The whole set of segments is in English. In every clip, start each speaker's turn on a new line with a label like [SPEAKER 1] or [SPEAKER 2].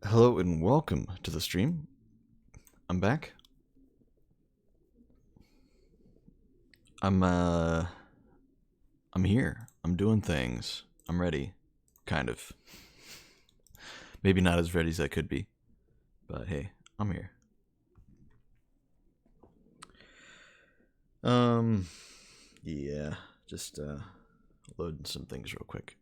[SPEAKER 1] Hello and welcome to the stream. I'm back. I'm here. I'm doing things. I'm ready. Kind of. Maybe not as ready as I could be. But hey, I'm here. Yeah, just loading some things real quick.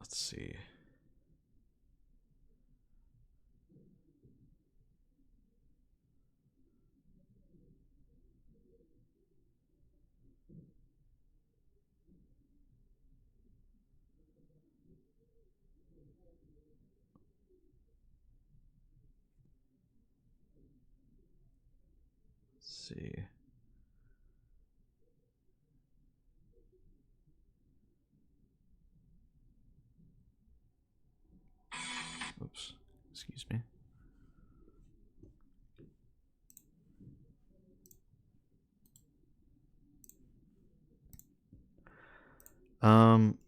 [SPEAKER 1] Let's see. Let's see. Oops. Excuse me.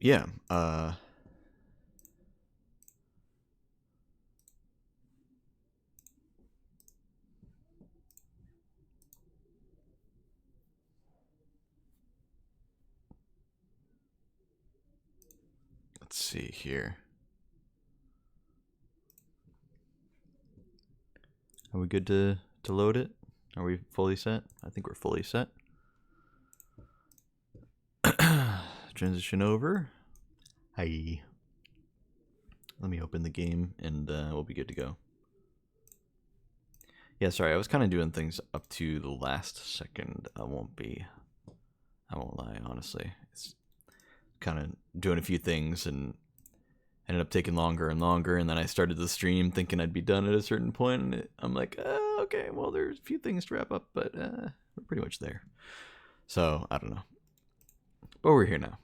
[SPEAKER 1] Yeah. Let's see here. Are we good to load it? Are we fully set? I think we're fully set. Transition over. Hi. Let me open the game and we'll be good to go. Yeah, sorry, I was kind of doing things up to the last second. I won't lie, honestly. It's kind of doing a few things and ended up taking longer and longer. And then I started the stream thinking I'd be done at a certain point. And I'm like, okay, well, there's a few things to wrap up, but we're pretty much there. So I don't know. But we're here now.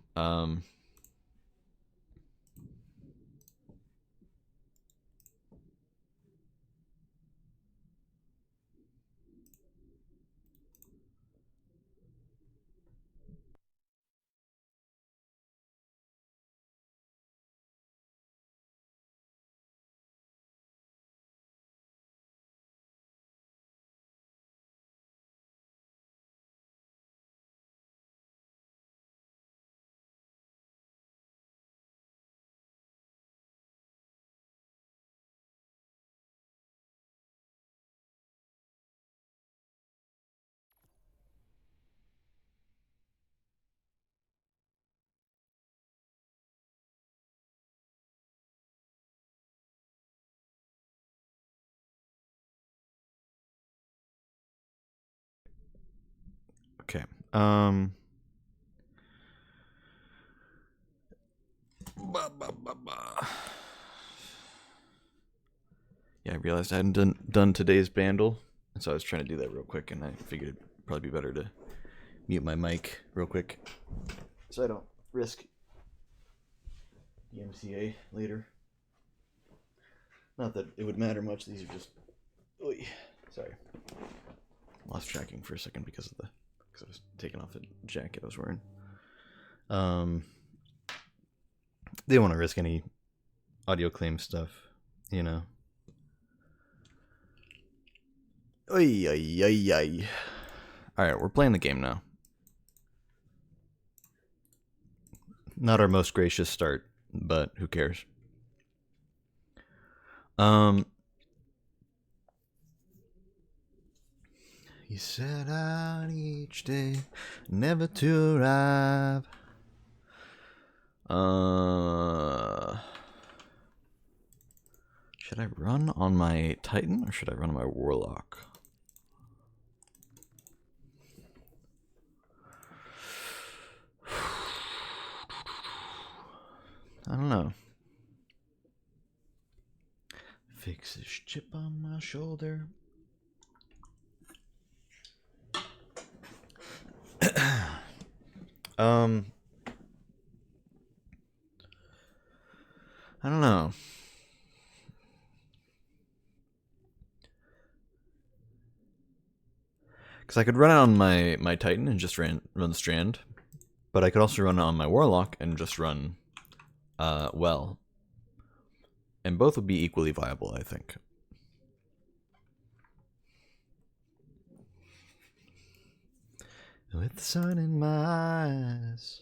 [SPEAKER 1] Okay. Yeah, I realized I hadn't done today's bandle, and so I was trying to do that real quick, and I figured it'd probably be better to mute my mic real quick so I don't risk the MCA later. Not that it would matter much. These are just. Oy, sorry, lost tracking for a second because I was taking off the jacket I was wearing. They don't want to risk any audio claim stuff, you know. Oy, oy, oy, oy. All right, we're playing the game now. Not our most gracious start, but who cares? He set out each day, never to arrive. Should I run on my Titan or should I run on my Warlock? I don't know. Fix this chip on my shoulder. I don't know. Because I could run it on my Titan and just run the Strand, but I could also run it on my Warlock and just run Well. And both would be equally viable, I think. With the sun in my eyes,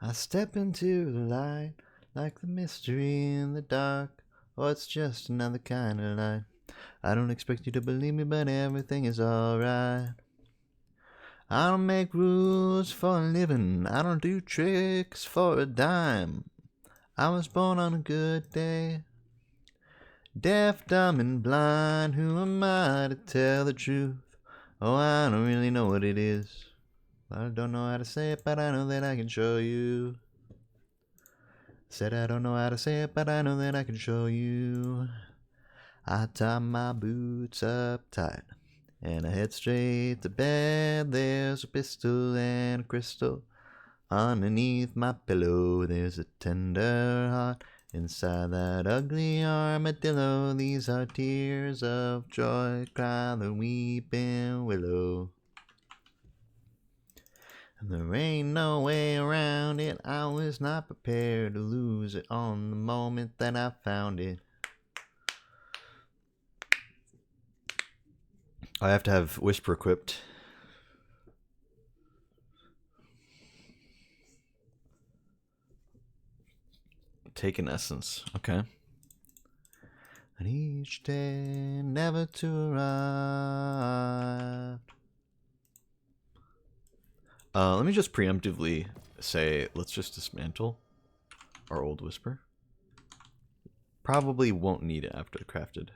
[SPEAKER 1] I step into the light, like the mystery in the dark. Oh, it's just another kind of light. I don't expect you to believe me, but everything is alright. I don't make rules for a living, I don't do tricks for a dime. I was born on a good day. Deaf, dumb, and blind, who am I to tell the truth? Oh, I don't really know what it is. I don't know how to say it, but I know that I can show you. Said I don't know how to say it, but I know that I can show you. I tie my boots up tight, and I head straight to bed. There's a pistol and a crystal underneath my pillow. There's a tender heart inside that ugly armadillo. These are tears of joy, cry the weeping willow. And there ain't no way around it. I was not prepared to lose it on the moment that I found it. I have to have Whisper equipped. Take an essence. Okay. And each day never to arrive. Let me just preemptively say, let's just dismantle our old Whisper. Probably won't need it after crafted.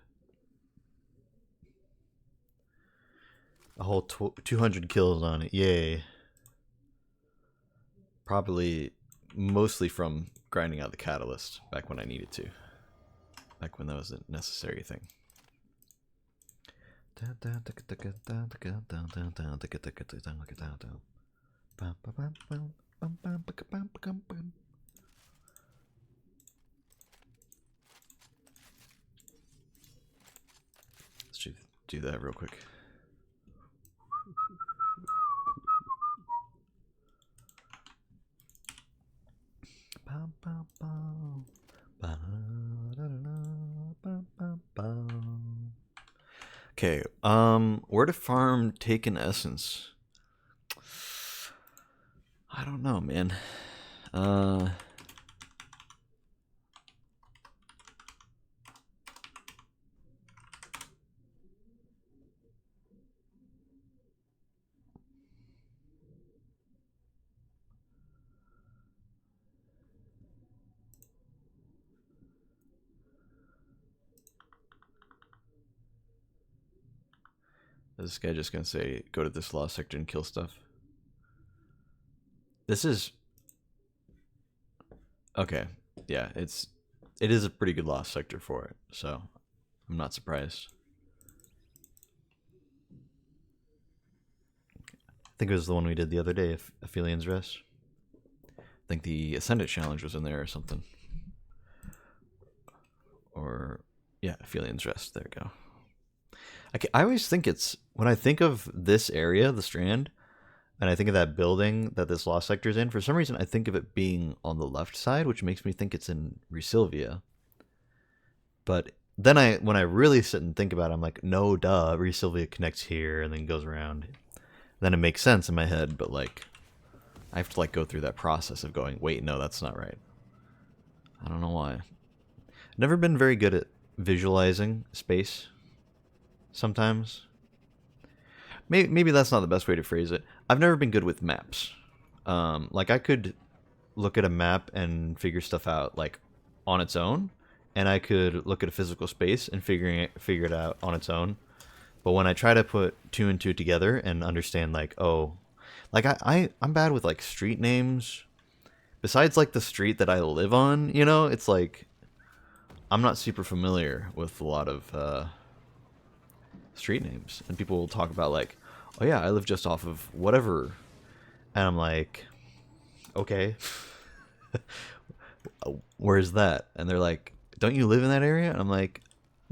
[SPEAKER 1] A whole 200 kills on it, yay. Probably mostly from grinding out the catalyst back when I needed to. Back when that was a necessary thing. Let's do that real quick. Okay, where to farm Taken Essence? I don't know, man. Is this guy just gonna say, go to this lost sector and kill stuff? This is... Okay, yeah, it is a pretty good lost sector for it, so I'm not surprised. I think it was the one we did the other day, Aphelian's Rest. I think the Ascendant Challenge was in there or something. Or, yeah, Aphelian's Rest, there we go. I always think it's, when I think of this area, the Strand, and I think of that building that this lost sector is in, for some reason I think of it being on the left side, which makes me think it's in Resilvia. But then when I really sit and think about it, I'm like, no, duh, Resilvia connects here and then goes around. Then it makes sense in my head, but like, I have to like go through that process of going, wait, no, that's not right. I don't know why. Never been very good at visualizing space. Sometimes. Maybe that's not the best way to phrase it. I've never been good with maps. Like I could look at a map and figure stuff out like on its own, and I could look at a physical space and figure it out on its own. But when I try to put two and two together and understand like, oh, like I'm bad with like street names. Besides like the street that I live on, you know, it's like I'm not super familiar with a lot of street names, and people will talk about like, oh yeah, I live just off of whatever, and I'm like, okay, where's that? And they're like, don't you live in that area? And I'm like,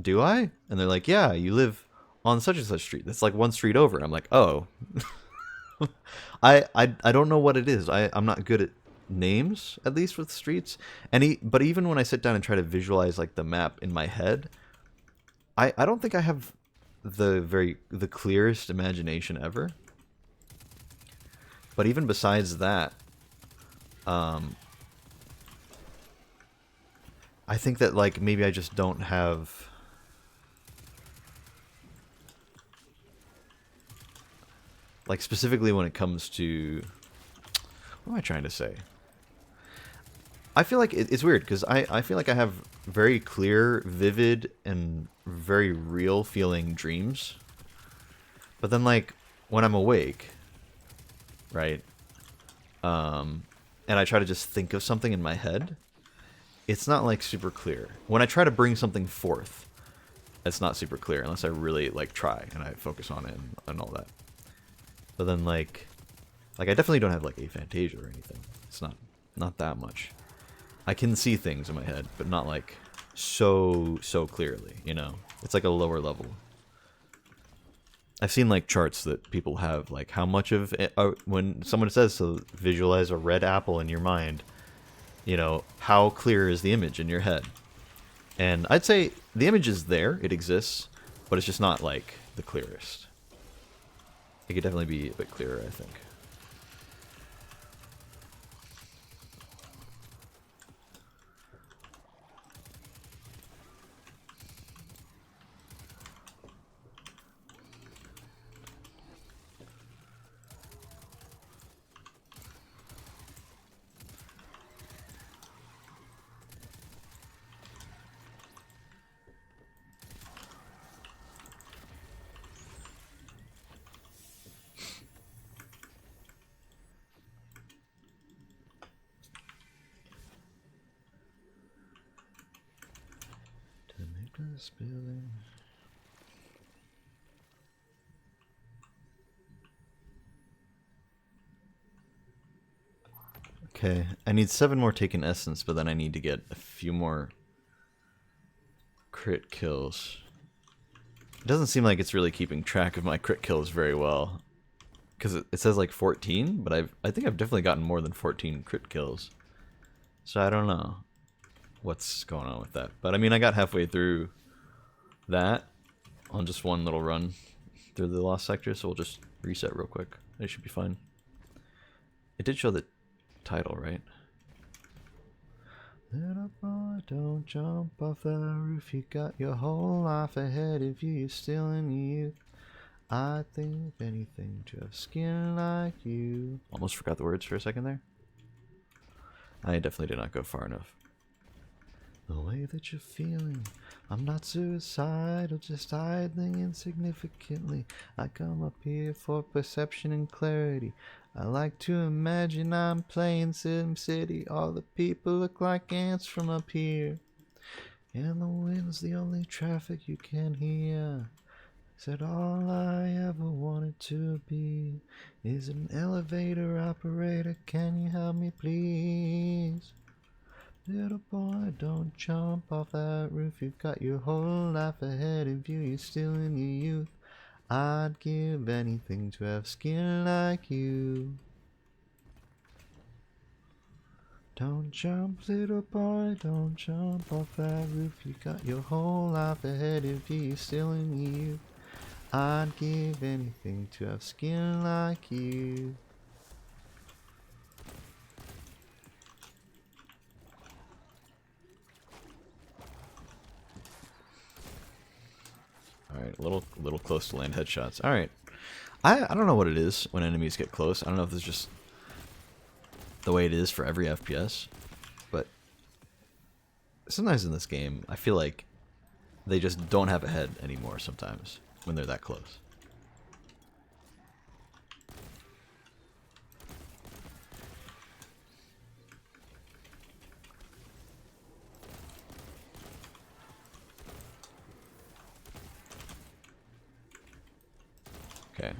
[SPEAKER 1] do I? And they're like, yeah, you live on such and such street. That's like one street over. I'm like, oh. I don't know what it is. I'm not good at names, at least with streets. But even when I sit down and try to visualize like the map in my head, I don't think I have the clearest imagination ever. But even besides that, I think that like maybe I just don't have like specifically when it comes to what am I trying to say? I feel like it's weird because I feel like I have very clear, vivid, and very real feeling dreams. But then like when I'm awake, right? And I try to just think of something in my head, it's not like super clear. When I try to bring something forth, it's not super clear unless I really like try and I focus on it and all that. But then like I definitely don't have like aphantasia or anything. It's not that much. I can see things in my head, but not like so clearly, you know? It's like a lower level. I've seen like charts that people have like how much of it, when someone says to visualize a red apple in your mind, you know, how clear is the image in your head? And I'd say the image is there, it exists, but it's just not like the clearest. It could definitely be a bit clearer, I think. Okay, I need 7 more taken essence, but then I need to get a few more crit kills. It doesn't seem like it's really keeping track of my crit kills very well. Because it says like 14, but I think I've definitely gotten more than 14 crit kills. So I don't know what's going on with that. But I mean, I got halfway through that on just one little run through the lost sector, so we'll just reset real quick. It should be fine. It did show the title, right? Little boy, don't jump off the roof. You got your whole life ahead of you. You're still in youth. I'd think anything to have skin like you. Almost forgot the words for a second there. I definitely did not go far enough. The way that you're feeling, I'm not suicidal, just idling insignificantly. I come up here for perception and clarity. I like to imagine I'm playing Sim City. All the people look like ants from up here. And the wind's the only traffic you can hear. Said all I ever wanted to be is an elevator operator. Can you help me please? Little boy, don't jump off that roof. You've got your whole life ahead of you. You're still in your youth. I'd give anything to have skin like you. Don't jump, little boy, don't jump off that roof. You got your whole life ahead of you. You're still in your youth. I'd give anything to have skin like you. Alright, a little close to land headshots. Alright. I don't know what it is when enemies get close. I don't know if it's just the way it is for every FPS. But sometimes in this game, I feel like they just don't have a head anymore sometimes when they're that close. Okay.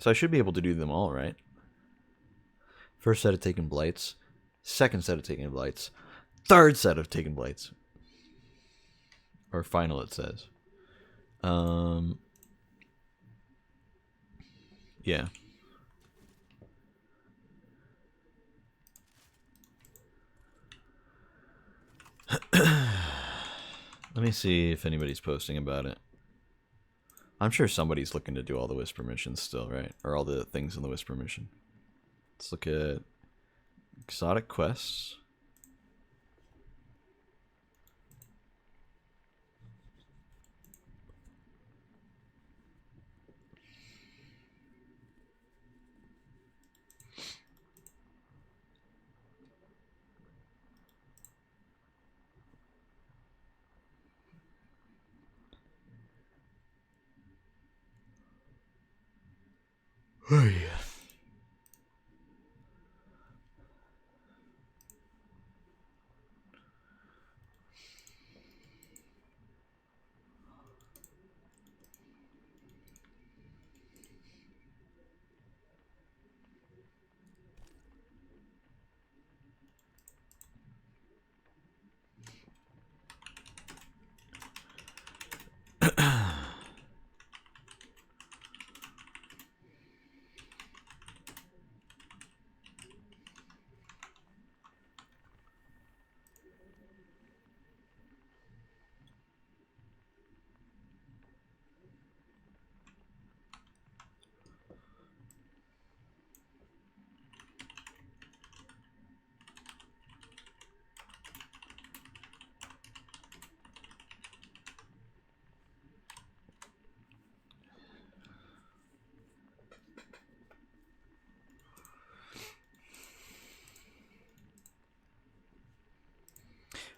[SPEAKER 1] So I should be able to do them all, right? First set of taken blights. Second set of taken blights. Third set of taken blights. Or final, it says. Yeah. Let me see if anybody's posting about it. I'm sure somebody's looking to do all the whisper missions still, right? Or all the things in the whisper mission. Let's look at exotic quests. Oh yeah.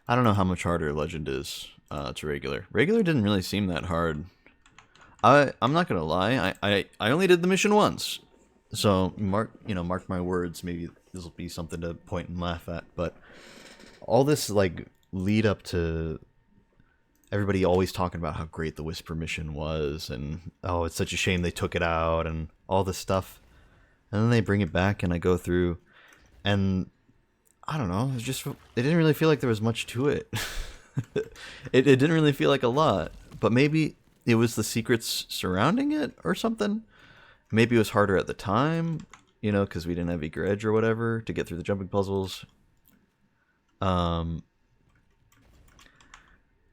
[SPEAKER 1] I don't know how much harder Legend is to regular. Regular didn't really seem that hard. I'm not gonna lie. I only did the mission once, so mark my words. Maybe this will be something to point and laugh at. But all this like lead up to everybody always talking about how great the Whisper mission was, and oh, it's such a shame they took it out, and all this stuff, and then they bring it back, and I go through, and I don't know. It didn't really feel like there was much to it. It didn't really feel like a lot, but maybe it was the secrets surrounding it or something. Maybe it was harder at the time, because we didn't have Eager Edge or whatever to get through the jumping puzzles. I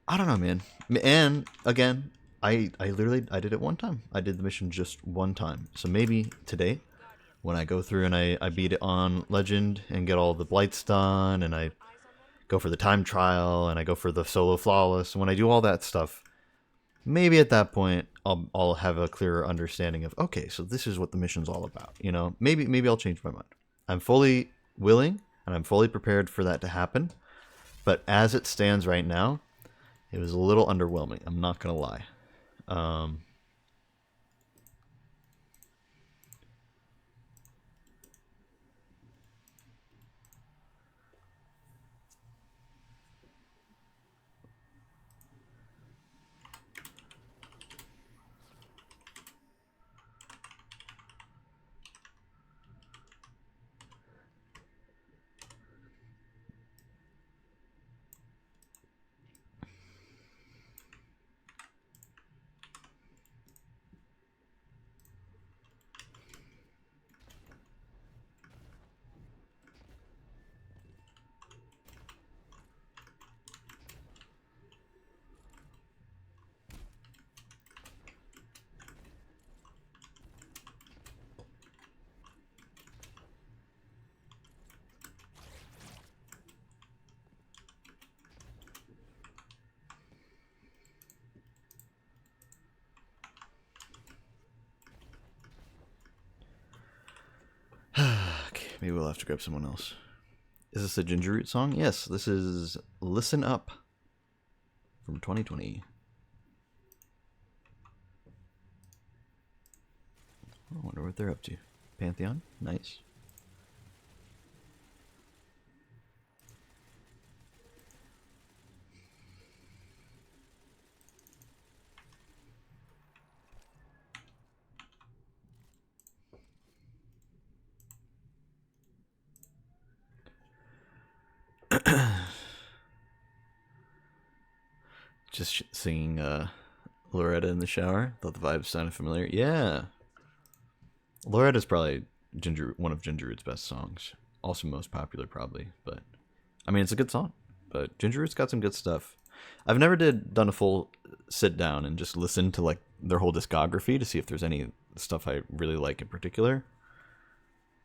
[SPEAKER 1] don't know, man. And again, I did it one time. I did the mission just one time. So maybe today, when I go through and I beat it on Legend and get all the blights done, and I go for the time trial, and I go for the solo flawless, and when I do all that stuff, maybe at that point I'll have a clearer understanding of, okay, so this is what the mission's all about. Maybe I'll change my mind. I'm fully willing and I'm fully prepared for that to happen. But as it stands right now, it was a little underwhelming. I'm not gonna lie. Okay, maybe we'll have to grab someone else. Is this a Ginger Root song? Yes, this is Listen Up from 2020. I wonder what they're up to. Pantheon? Nice. Just singing Loretta in the shower. Thought the vibes sounded familiar. Yeah. Loretta's probably one of Ginger Root's best songs. Also most popular probably, but I mean it's a good song. But Ginger Root's got some good stuff. I've never done a full sit down and just listen to like their whole discography to see if there's any stuff I really like in particular.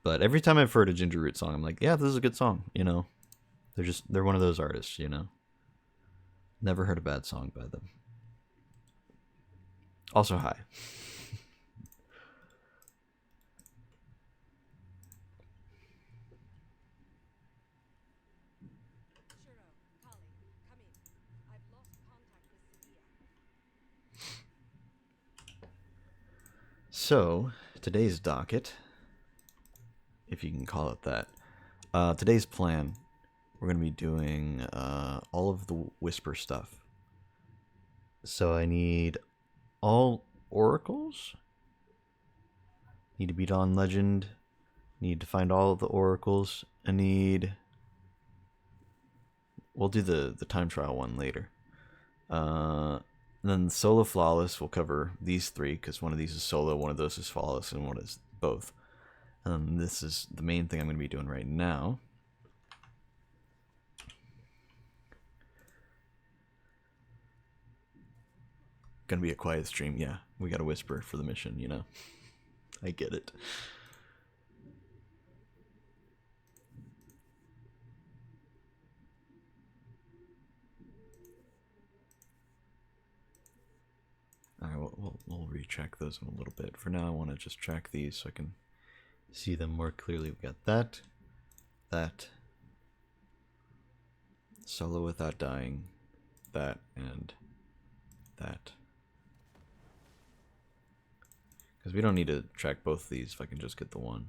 [SPEAKER 1] But every time I've heard a Ginger Root song, I'm like, yeah, this is a good song, you know. They're one of those artists, you know. Never heard a bad song by them. Also, hi. So, today's docket, if you can call it that, today's plan, we're going to be doing all of the Whisper stuff. So I need all oracles, need to beat on legend, need to find all of the oracles, we'll do the time trial one later. Then solo flawless will cover these three, because one of these is solo, one of those is flawless, and one is both. This is the main thing I'm going to be doing right now. Gonna be a quiet stream, yeah. We gotta whisper for the mission, you know. I get it. Alright, we'll recheck those in a little bit. For now, I want to just track these so I can see them more clearly. We got that, solo without dying, that, and that. Because we don't need to track both of these if I can just get the one.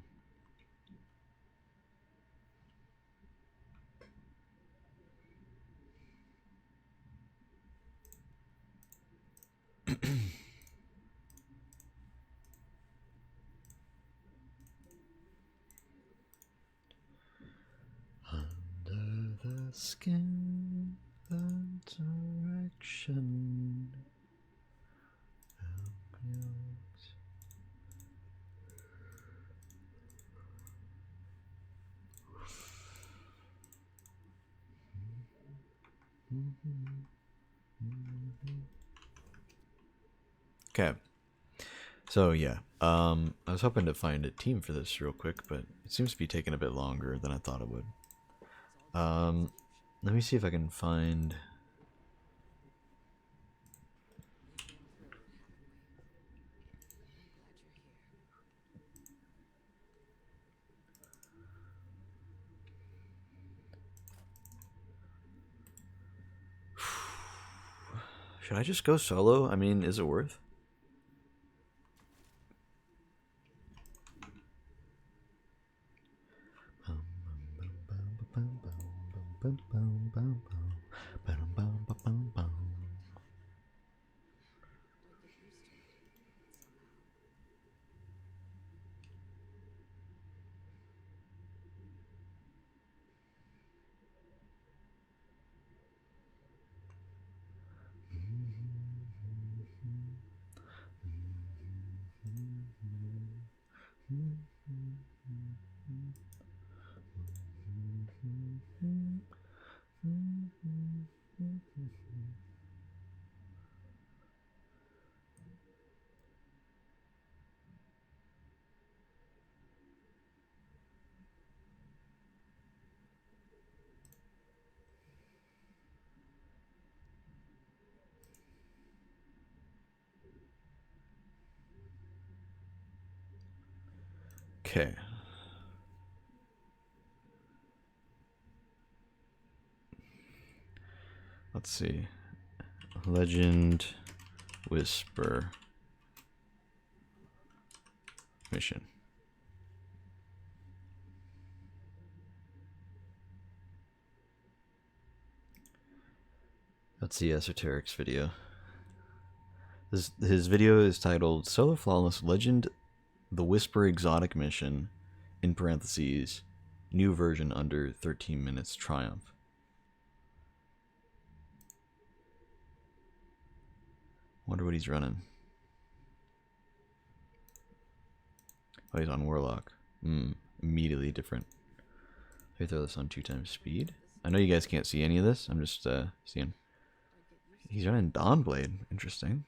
[SPEAKER 1] Under the skin, the direction. Okay. So yeah, I was hoping to find a team for this real quick, but it seems to be taking a bit longer than I thought it would. Let me see if I can find. Should I just go solo? I mean, is it worth? Okay. Let's see. Legend Whisper mission. That's the Esoteric's video. His video is titled Solo Flawless Legend the Whisper Exotic Mission, in parentheses, new version under 13 minutes triumph. Wonder what he's running. Oh, he's on Warlock. Immediately different. Let me throw this on 2 times speed. I know you guys can't see any of this. I'm just seeing. He's running Dawnblade. Interesting.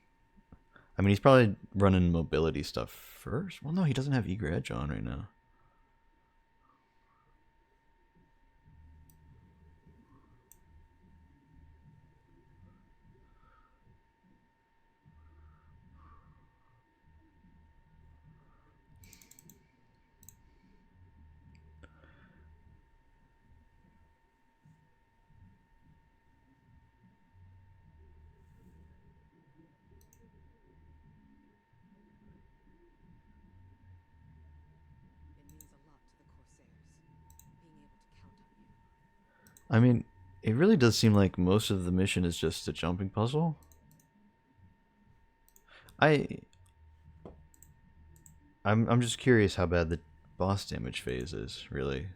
[SPEAKER 1] I mean, he's probably running mobility stuff first. Well, no, he doesn't have Eager Edge on right now. I mean, it really does seem like most of the mission is just a jumping puzzle. I'm just curious how bad the boss damage phase is, really.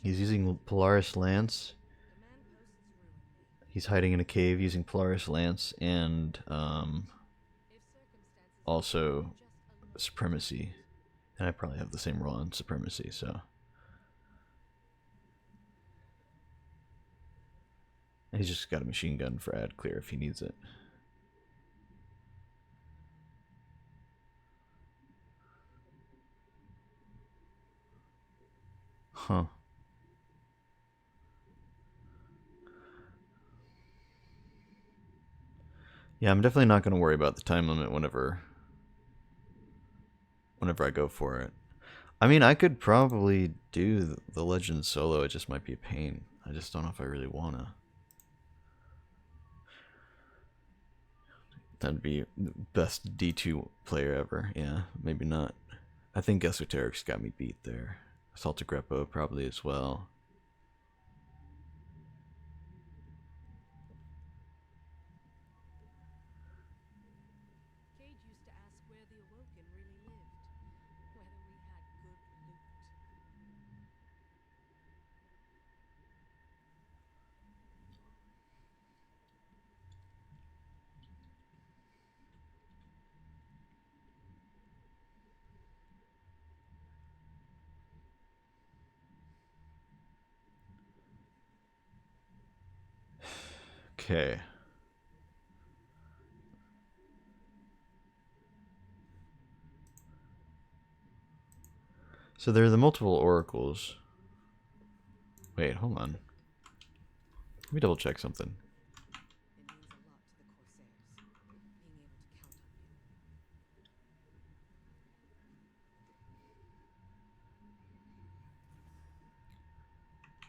[SPEAKER 1] He's using Polaris Lance. He's hiding in a cave using Polaris Lance and also Supremacy. And I probably have the same roll on Supremacy, so. And he's just got a machine gun for ad clear if he needs it. Huh. Yeah, I'm definitely not going to worry about the time limit whenever I go for it. I mean, I could probably do the Legend solo, it just might be a pain. I just don't know if I really want to. That'd be the best D2 player ever. Yeah, maybe not. I think Esoteric's got me beat there. Assault Grepo probably as well. Okay. So there are the multiple oracles. Wait, hold on. Let me double check something.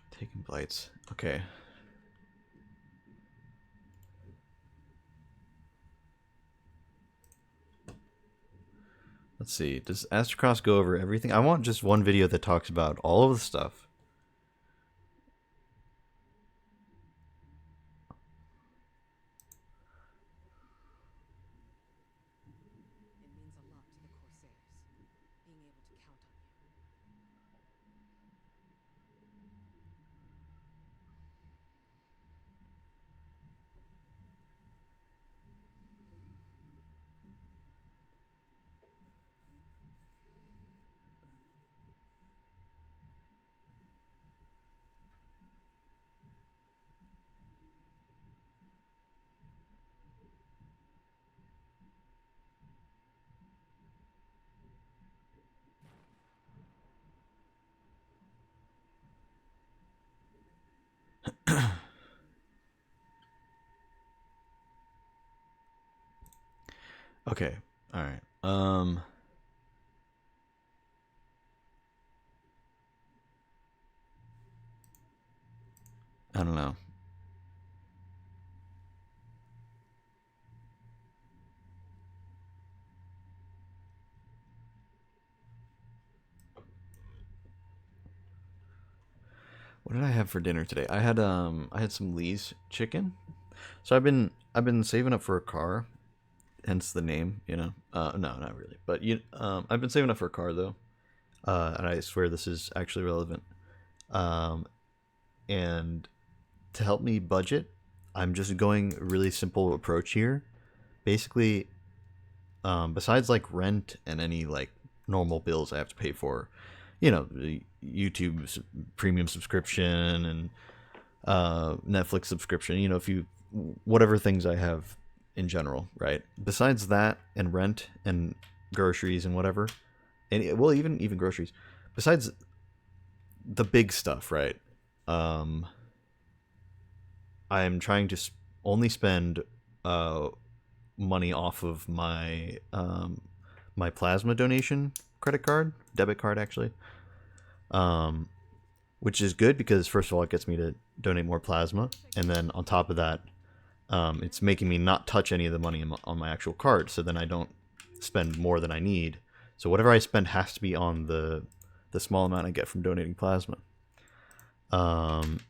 [SPEAKER 1] Taking blights. Okay. Let's see. Does Astrocross go over everything? I want just one video that talks about all of the stuff. Okay. All right. I don't know. What did I have for dinner today? I had some Lee's chicken. So I've been saving up for a car, hence the name, you know. No, not really. But I've been saving up for a car though. and I swear this is actually relevant. Um, and to help me budget, I'm just going a really simple approach here. Basically, besides like rent and any like normal bills I have to pay for, the YouTube premium subscription and Netflix subscription, if you whatever things I have in general, right? Besides that and rent and groceries and whatever, and well, even groceries. Besides the big stuff, right? Um, I'm trying to only spend uh, money off of my plasma donation credit card, debit card actually, um, which is good because first of all it gets me to donate more plasma, and then on top of that, it's making me not touch any of the money on my actual card, so then I don't spend more than I need. So whatever I spend has to be on the small amount I get from donating plasma. Um,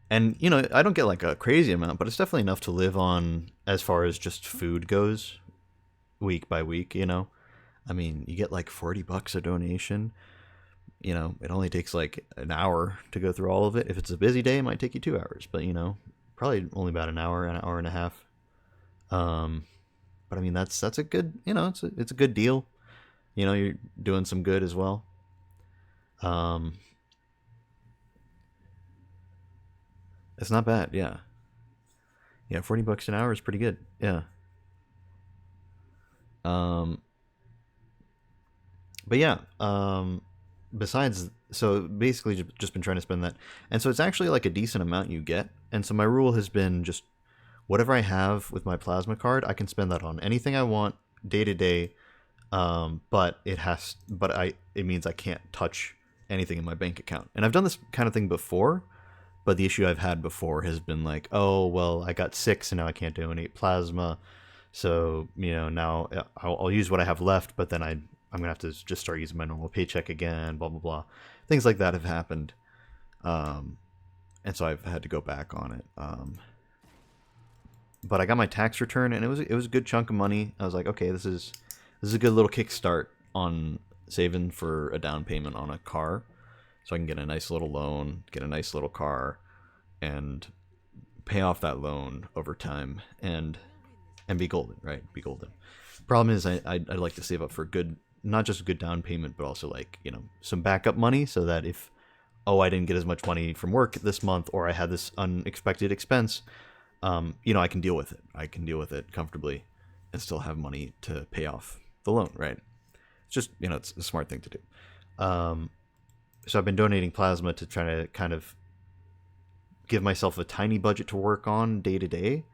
[SPEAKER 1] and I don't get like a crazy amount, but it's definitely enough to live on as far as just food goes, week by week. I mean, you get like $40 a donation. It only takes like an hour to go through all of it. If it's a busy day, it might take you 2 hours, but probably only about an hour and a half. But I mean, that's a good, it's a good deal. You're doing some good as well. Um, it's not bad. Yeah. Yeah. $40 an hour is pretty good. Yeah. Um, but yeah, besides, so basically just been trying to spend that. And so it's actually like a decent amount you get. And so my rule has been just whatever I have with my plasma card, I can spend that on anything I want day to day. It means I can't touch anything in my bank account. And I've done this kind of thing before, but the issue I've had before has been like, oh, well, I got 6 and now I can't donate plasma. So, now I'll use what I have left, but then I'm going to have to just start using my normal paycheck again, blah, blah, blah. Things like that have happened. And so I've had to go back on it. But I got my tax return, and it was a good chunk of money. I was like, okay, this is a good little kickstart on saving for a down payment on a car, so I can get a nice little loan, get a nice little car, and pay off that loan over time, and be golden, right? Be golden. Problem is, I'd like to save up for good, not just a good down payment, but also like some backup money, so that if I didn't get as much money from work this month, or I had this unexpected expense, I can deal with it. I can deal with it comfortably, and still have money to pay off the loan, right? It's just it's a smart thing to do. So I've been donating plasma to try to kind of give myself a tiny budget to work on day to day.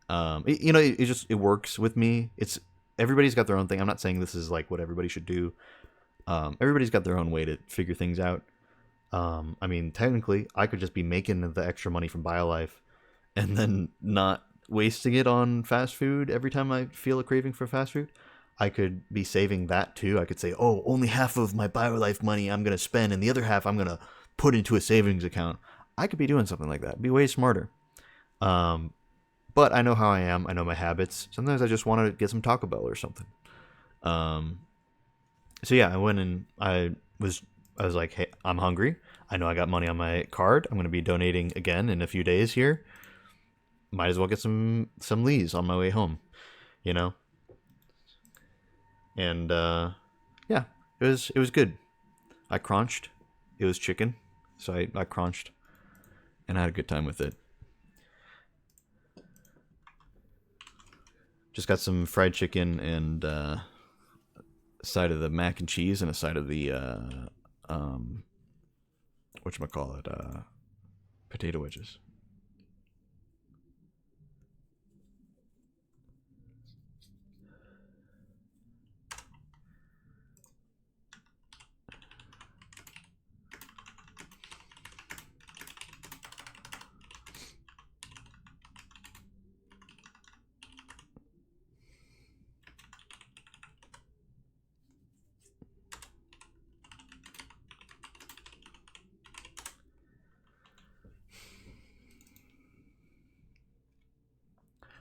[SPEAKER 1] It works with me. It's everybody's got their own thing. I'm not saying this is like what everybody should do. Everybody's got their own way to figure things out. I mean, technically, I could just be making the extra money from BioLife and then not wasting it on fast food every time I feel a craving for fast food. I could be saving that too. I could say, oh, only half of my BioLife money I'm going to spend, and the other half I'm going to put into a savings account. I could be doing something like that. It'd be way smarter. But I know how I am. I know my habits. Sometimes I just want to get some Taco Bell or something. So yeah, I went and I was like, hey, I'm hungry. I know I got money on my card. I'm going to be donating again in a few days here. Might as well get some Lees on my way home, And yeah, it was good. I crunched. It was chicken, so I crunched, and I had a good time with it. Just got some fried chicken and a side of the mac and cheese and a side of the whatchamacallit, potato wedges.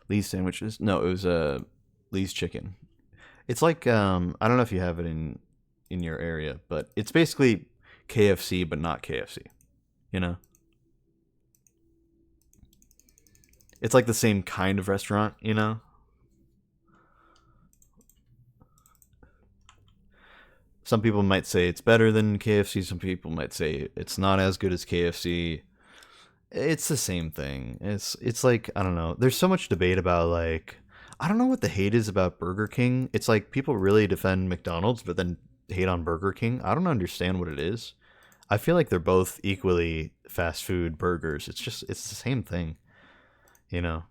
[SPEAKER 1] Lee's sandwiches? No, it was Lee's chicken. It's like I don't know if you have it in in your area, but it's basically KFC but not KFC. You know, it's like the same kind of restaurant. You know, some people might say it's better than KFC. Some people might say it's not as good as KFC. It's the same thing. It's like, I don't know. There's so much debate about, like, I don't know what the hate is about Burger King. It's like people really defend McDonald's but then hate on Burger King. I don't understand what it is. I feel like they're both equally fast food burgers. It's the same thing, you know.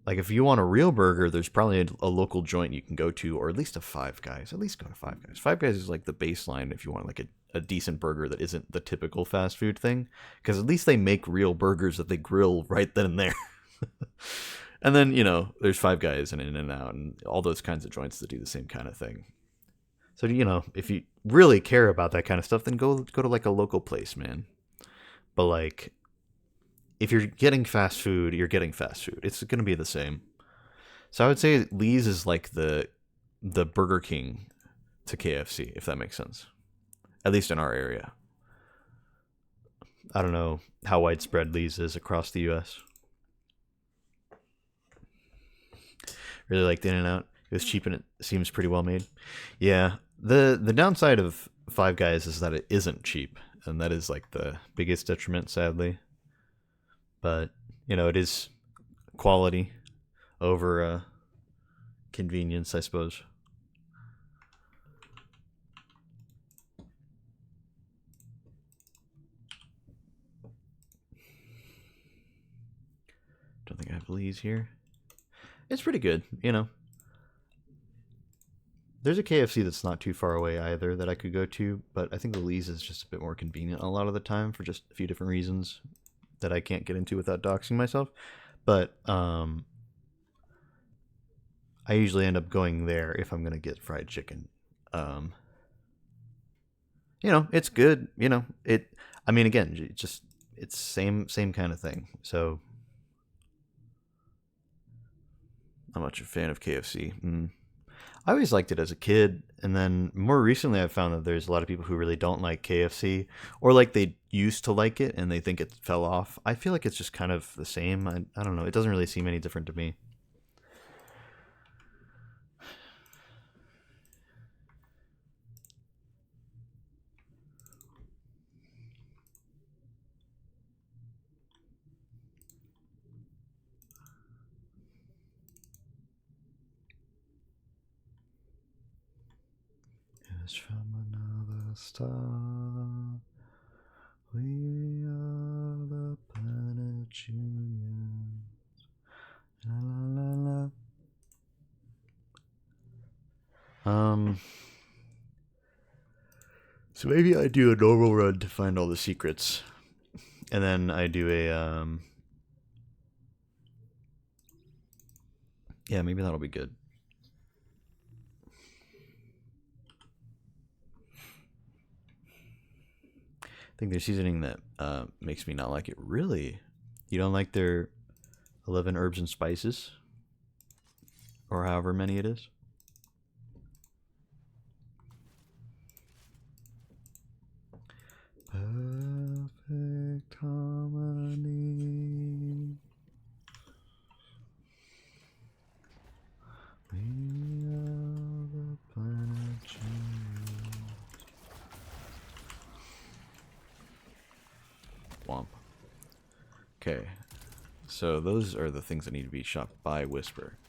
[SPEAKER 1] Like, if you want a real burger, there's probably a local joint you can go to, or at least a Five Guys. At least go to Five Guys. Five Guys is like the baseline if you want like a decent burger that isn't the typical fast food thing, because at least they make real burgers that they grill right then and there. And then, you know, there's Five Guys and In-N-Out and all those kinds of joints that do the same kind of thing. So, you know, if you really care about that kind of stuff, then go to like a local place, man. But like, if you're getting fast food, you're getting fast food. It's going to be the same. So I would say Lee's is like the Burger King to KFC, if that makes sense. At least in our area. I don't know how widespread Lee's is across the U.S. Really liked In-N-Out. It was cheap and it seems pretty well made. Yeah, the downside of Five Guys is that it isn't cheap, and that is like the biggest detriment, sadly. But, you know, it is quality over convenience, I suppose. Don't think I have Lee's here. It's pretty good, you know. There's a KFC that's not too far away either that I could go to, but I think the Lee's is just a bit more convenient a lot of the time for just a few different reasons that I can't get into without doxing myself. But I usually end up going there if I'm gonna get fried chicken. You know, it's good. You know, it. I mean, again, it's same kind of thing. So I'm not much a fan of KFC. I always liked it as a kid, and then more recently I've found that there's a lot of people who really don't like KFC, or like they used to like it and they think it fell off. I feel like it's just kind of the same. I don't know. It doesn't really seem any different to me. It's from another star. We are the Planet Juniors. La la la la. So maybe I do a normal run to find all the secrets, and then I do a yeah, maybe that'll be good. I think their seasoning that makes me not like it. Really? You don't like their 11 herbs and spices? Or however many it is? Perfect harmony. We are the planet Juniors. Womp. Okay. So those are the things that need to be shot by Whisper.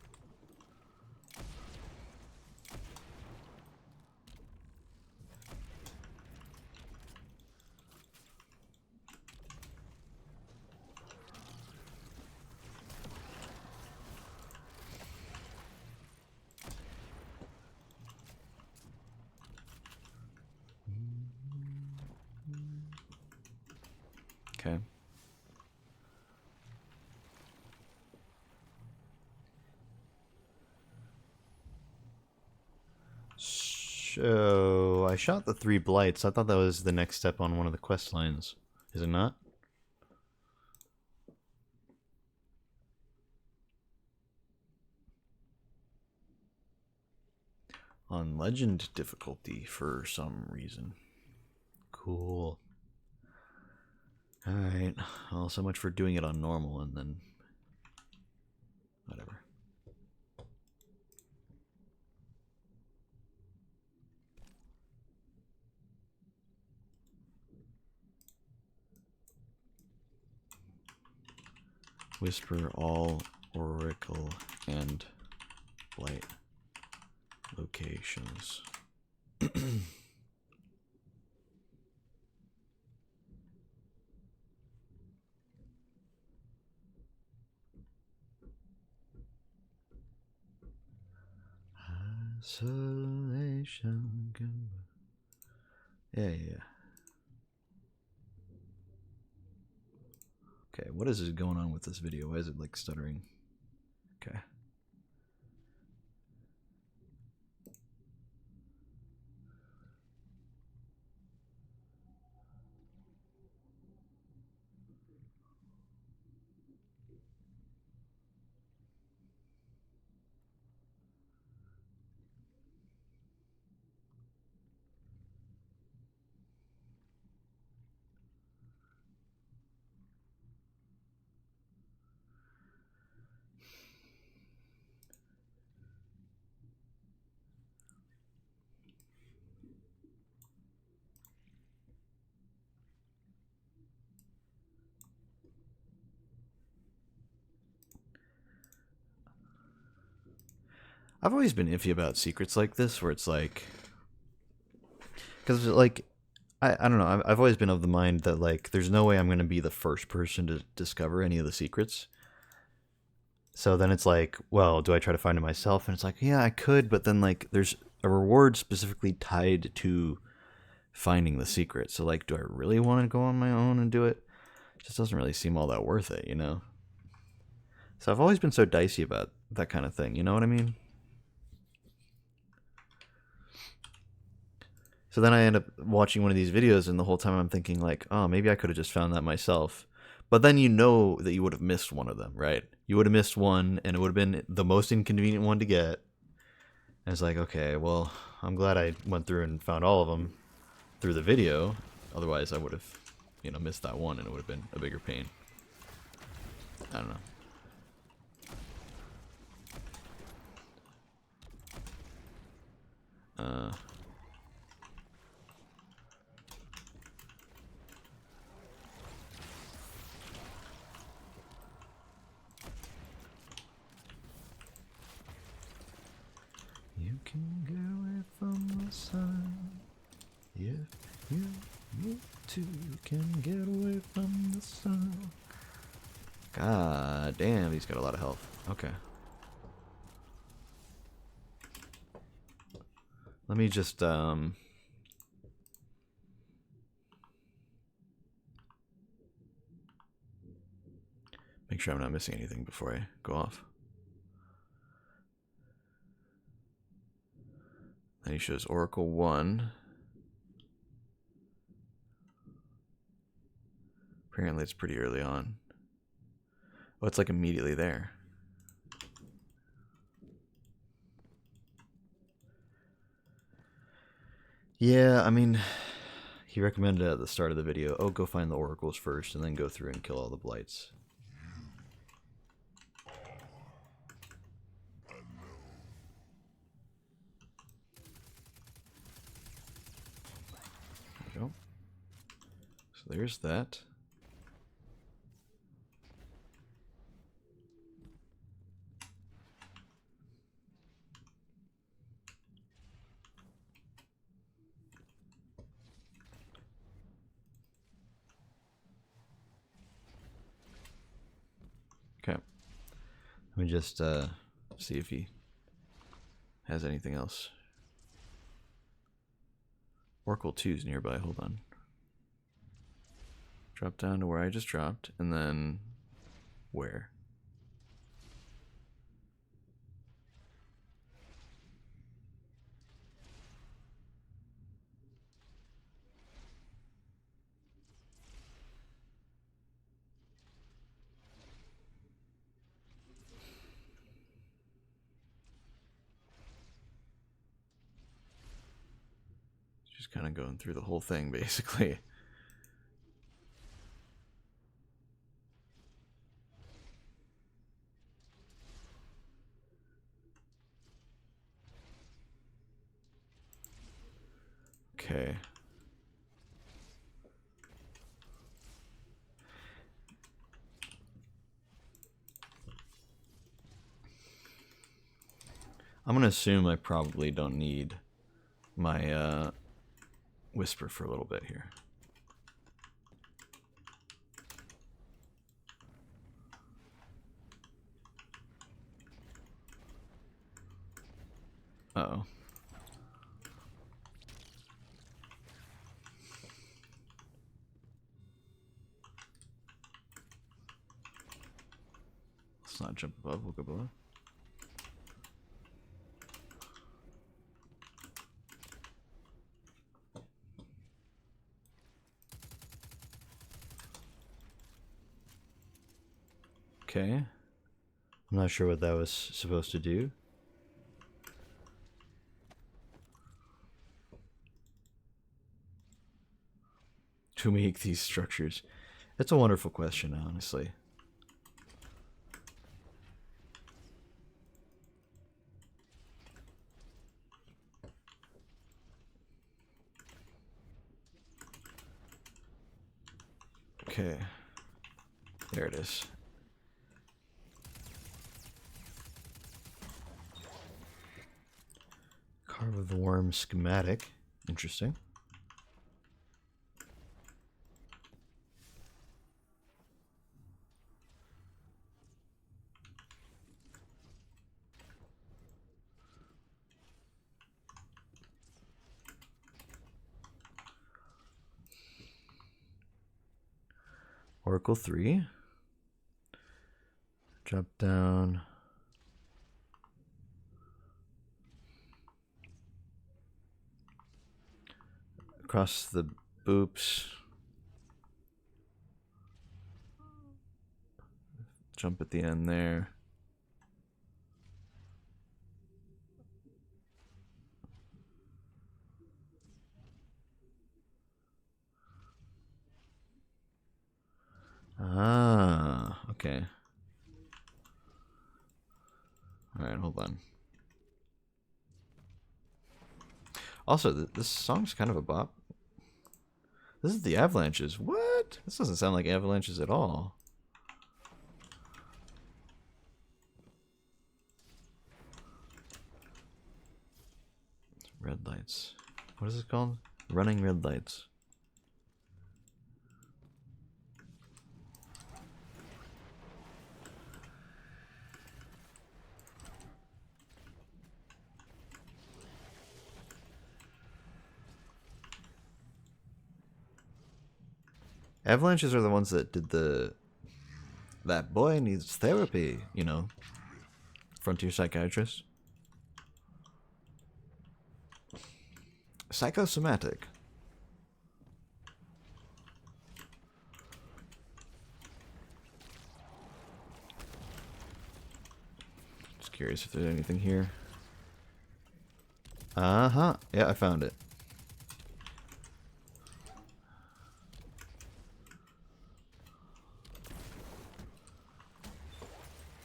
[SPEAKER 1] Okay. So I shot the 3 blights. I thought that was the next step on one of the quest lines. Is it not? on legend difficulty for some reason. Cool. Alright, well, so much for doing it on normal and then whatever. Whisper all oracle and blight locations. Isolation. Yeah. Okay, what is going on with this video? Why is it like stuttering? Okay. I've always been iffy about secrets like this, where it's like, because like, I don't know. I've always been of the mind that like, there's no way I'm going to be the first person to discover any of the secrets. So then it's like, well, do I try to find it myself? And it's like, yeah, I could, but then like, there's a reward specifically tied to finding the secret. So like, do I really want to go on my own and do it? It just doesn't really seem all that worth it, you know? So I've always been so dicey about that kind of thing. You know what I mean? So then I end up watching one of these videos, and the whole time I'm thinking like, oh, maybe I could have just found that myself. But then you know that you would have missed one of them, right? You would have missed one, and it would have been the most inconvenient one to get. And it's like, okay, well, I'm glad I went through and found all of them through the video. Otherwise, I would have, you know, missed that one, and it would have been a bigger pain. I don't know. You can get away from the sun. If you need to, you can get away from the sun. God damn, he's got a lot of health. Okay. Let me just, make sure I'm not missing anything before I go off. Then he shows Oracle 1. Apparently it's pretty early on. Oh, it's like immediately there. Yeah, I mean, he recommended at the start of the video, oh, go find the oracles first and then go through and kill all the blights. There we go. So there's that. Okay. Let me just see if he has anything else. Oracle 2's nearby, hold on. Drop down to where I just dropped, and then where? Just kind of going through the whole thing, basically. Okay. I'm gonna assume I probably don't need my whisper for a little bit here. Uh-oh. Let's not jump above, we'll go below. Okay. I'm not sure what that was supposed to do. To make these structures? It's a wonderful question, honestly. Okay. There it is. Carve of the Worm schematic. Interesting. Oracle 3. Drop down. Across the boops. Jump at the end there. Ah, okay. Alright, hold on. Also, this song's kind of a bop. This is the Avalanches. What? This doesn't sound like Avalanches at all. Red lights. What is this called? Running red lights. Avalanches are the ones that did that boy needs therapy, you know. Frontier Psychiatrist. Psychosomatic. Just curious if there's anything here. Uh-huh. Yeah, I found it.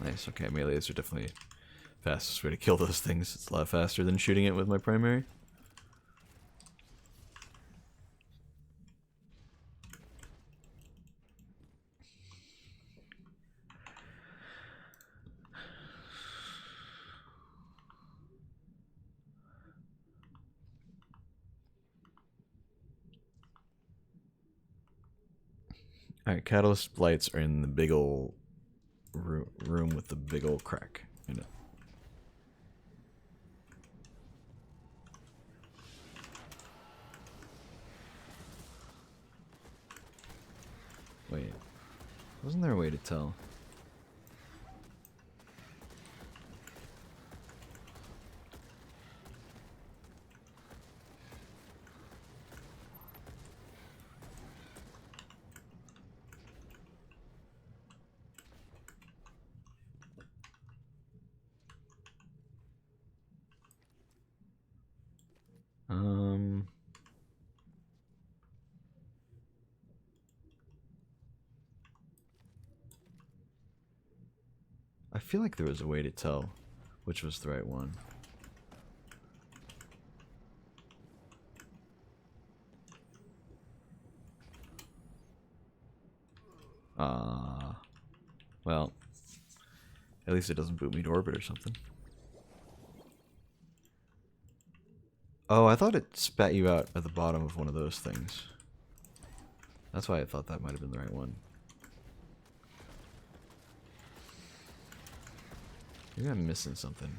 [SPEAKER 1] Nice. Okay, melees are definitely fastest way to kill those things. It's a lot faster than shooting it with my primary. Alright, catalyst lights are in the big ol' room with the big ol' crack in it. Wait, wasn't there a way to tell? feel like there was a way to tell which was the right one. Well, at least it doesn't boot me to orbit or something. Oh, I thought it spat you out at the bottom of one of those things. That's why I thought that might have been the right one. Maybe I'm missing something.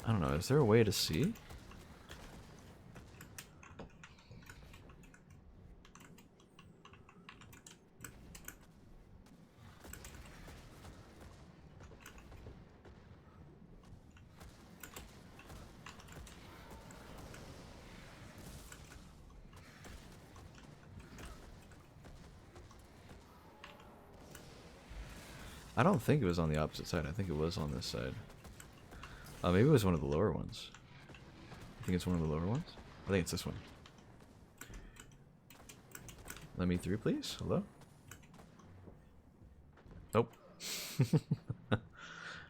[SPEAKER 1] I don't know, is there a way to see? I don't think it was on the opposite side. I think it was on this side. Maybe it was one of the lower ones. I think it's one of the lower ones. I think it's this one. Let me through, please. Hello? Nope. Oh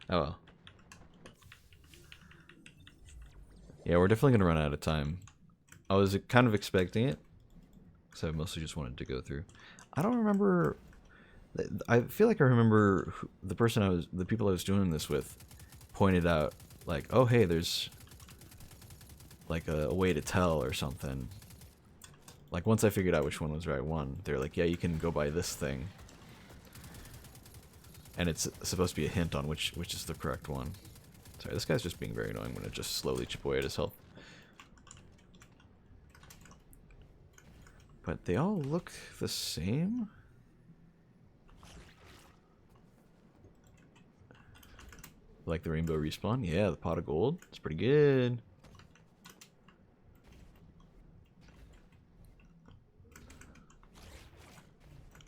[SPEAKER 1] well. Yeah, we're definitely going to run out of time. I was kind of expecting it, so I mostly just wanted to go through. I don't remember... I feel like I remember the people I was doing this with pointed out, like, oh hey, there's like a way to tell or something. Like once I figured out which one was the right one, they're like, yeah, you can go by this thing. And it's supposed to be a hint on which is the correct one. Sorry, this guy's just being very annoying. I'm gonna just slowly chip away at his health. But they all look the same? Like the rainbow respawn? Yeah, the pot of gold. It's pretty good.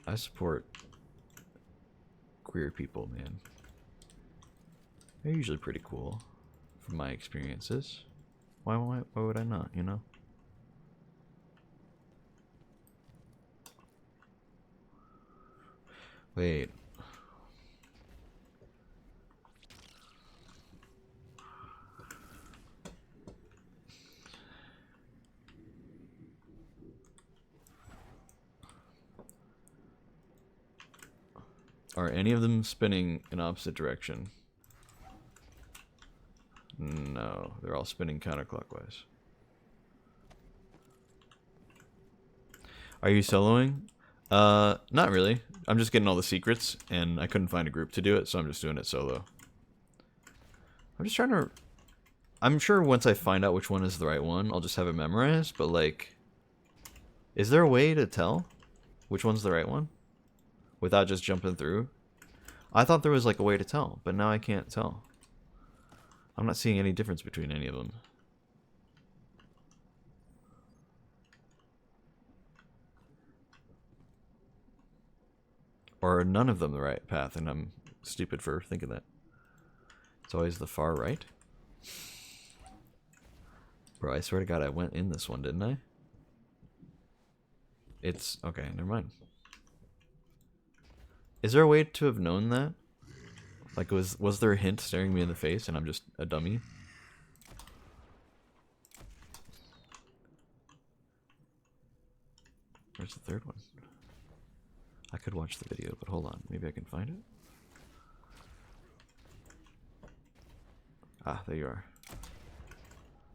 [SPEAKER 1] I support queer people, man. They're usually pretty cool, from my experiences. Why would I not, you know? Wait. Are any of them spinning in opposite direction? No, they're all spinning counterclockwise. Are you soloing? Not really. I'm just getting all the secrets, and I couldn't find a group to do it, so I'm just doing it solo. I'm just trying to... I'm sure once I find out which one is the right one, I'll just have it memorized, but like... Is there a way to tell which one's the right one? Without just jumping through? I thought there was like a way to tell, but now I can't tell. I'm not seeing any difference between any of them. Or are none of them the right path, and I'm stupid for thinking that. It's always the far right. Bro, I swear to God, I went in this one, didn't I? It's... okay, never mind. Is there a way to have known that? Like, was there a hint staring me in the face and I'm just a dummy? Where's the third one? I could watch the video, but hold on. Maybe I can find it? Ah, there you are.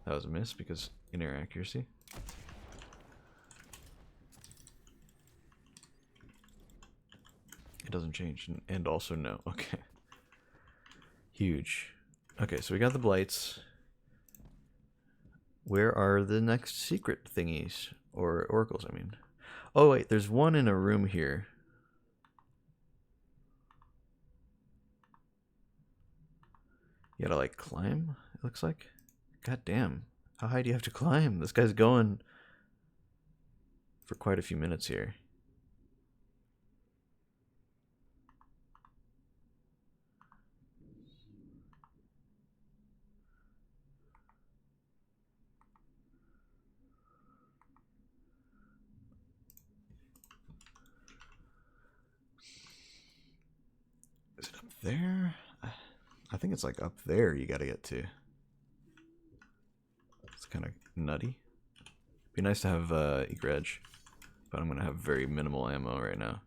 [SPEAKER 1] That was a miss because inner accuracy. It doesn't change. And also no. Okay. Huge. Okay, so we got the blights. Where are the next secret thingies? Or oracles, I mean. Oh, wait, there's one in a room here. You gotta, like, climb, it looks like. God damn. How high do you have to climb? This guy's going for quite a few minutes here. there? I think it's like up there you gotta get to. It's kind of nutty. Be nice to have egredge, but I'm gonna have very minimal ammo right now.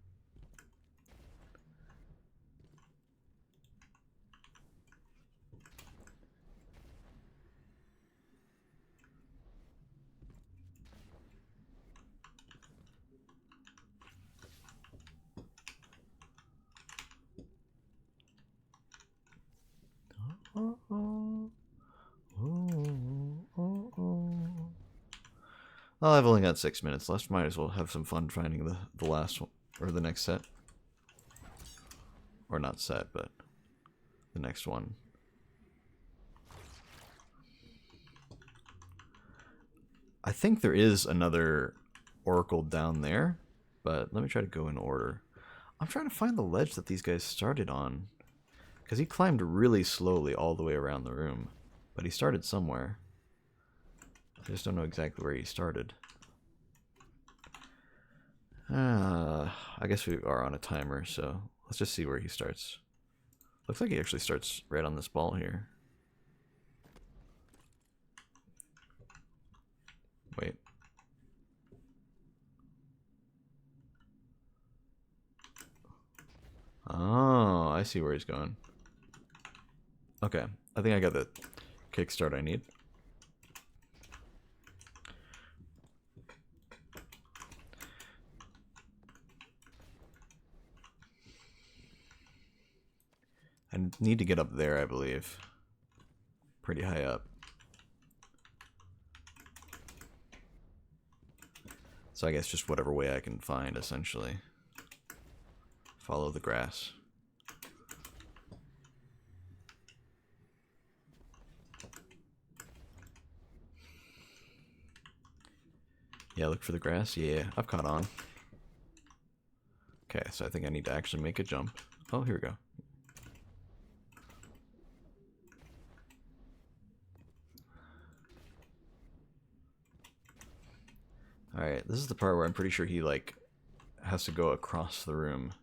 [SPEAKER 1] Well, I've only got 6 minutes left. Might as well have some fun finding the last one, or the next set. Or not set, but the next one. I think there is another oracle down there, but let me try to go in order. I'm trying to find the ledge that these guys started on, because he climbed really slowly all the way around the room, but he started somewhere. I just don't know exactly where he started. I guess we are on a timer, so let's just see where he starts. Looks like he actually starts right on this ball here. Wait. Oh, I see where he's going. Okay, I think I got the kickstart I need. I need to get up there, I believe. Pretty high up. So I guess just whatever way I can find, essentially. Follow the grass. Yeah, look for the grass. Yeah, I've caught on. Okay, so I think I need to actually make a jump. Oh, here we go. Alright, this is the part where I'm pretty sure he, like, has to go across the room.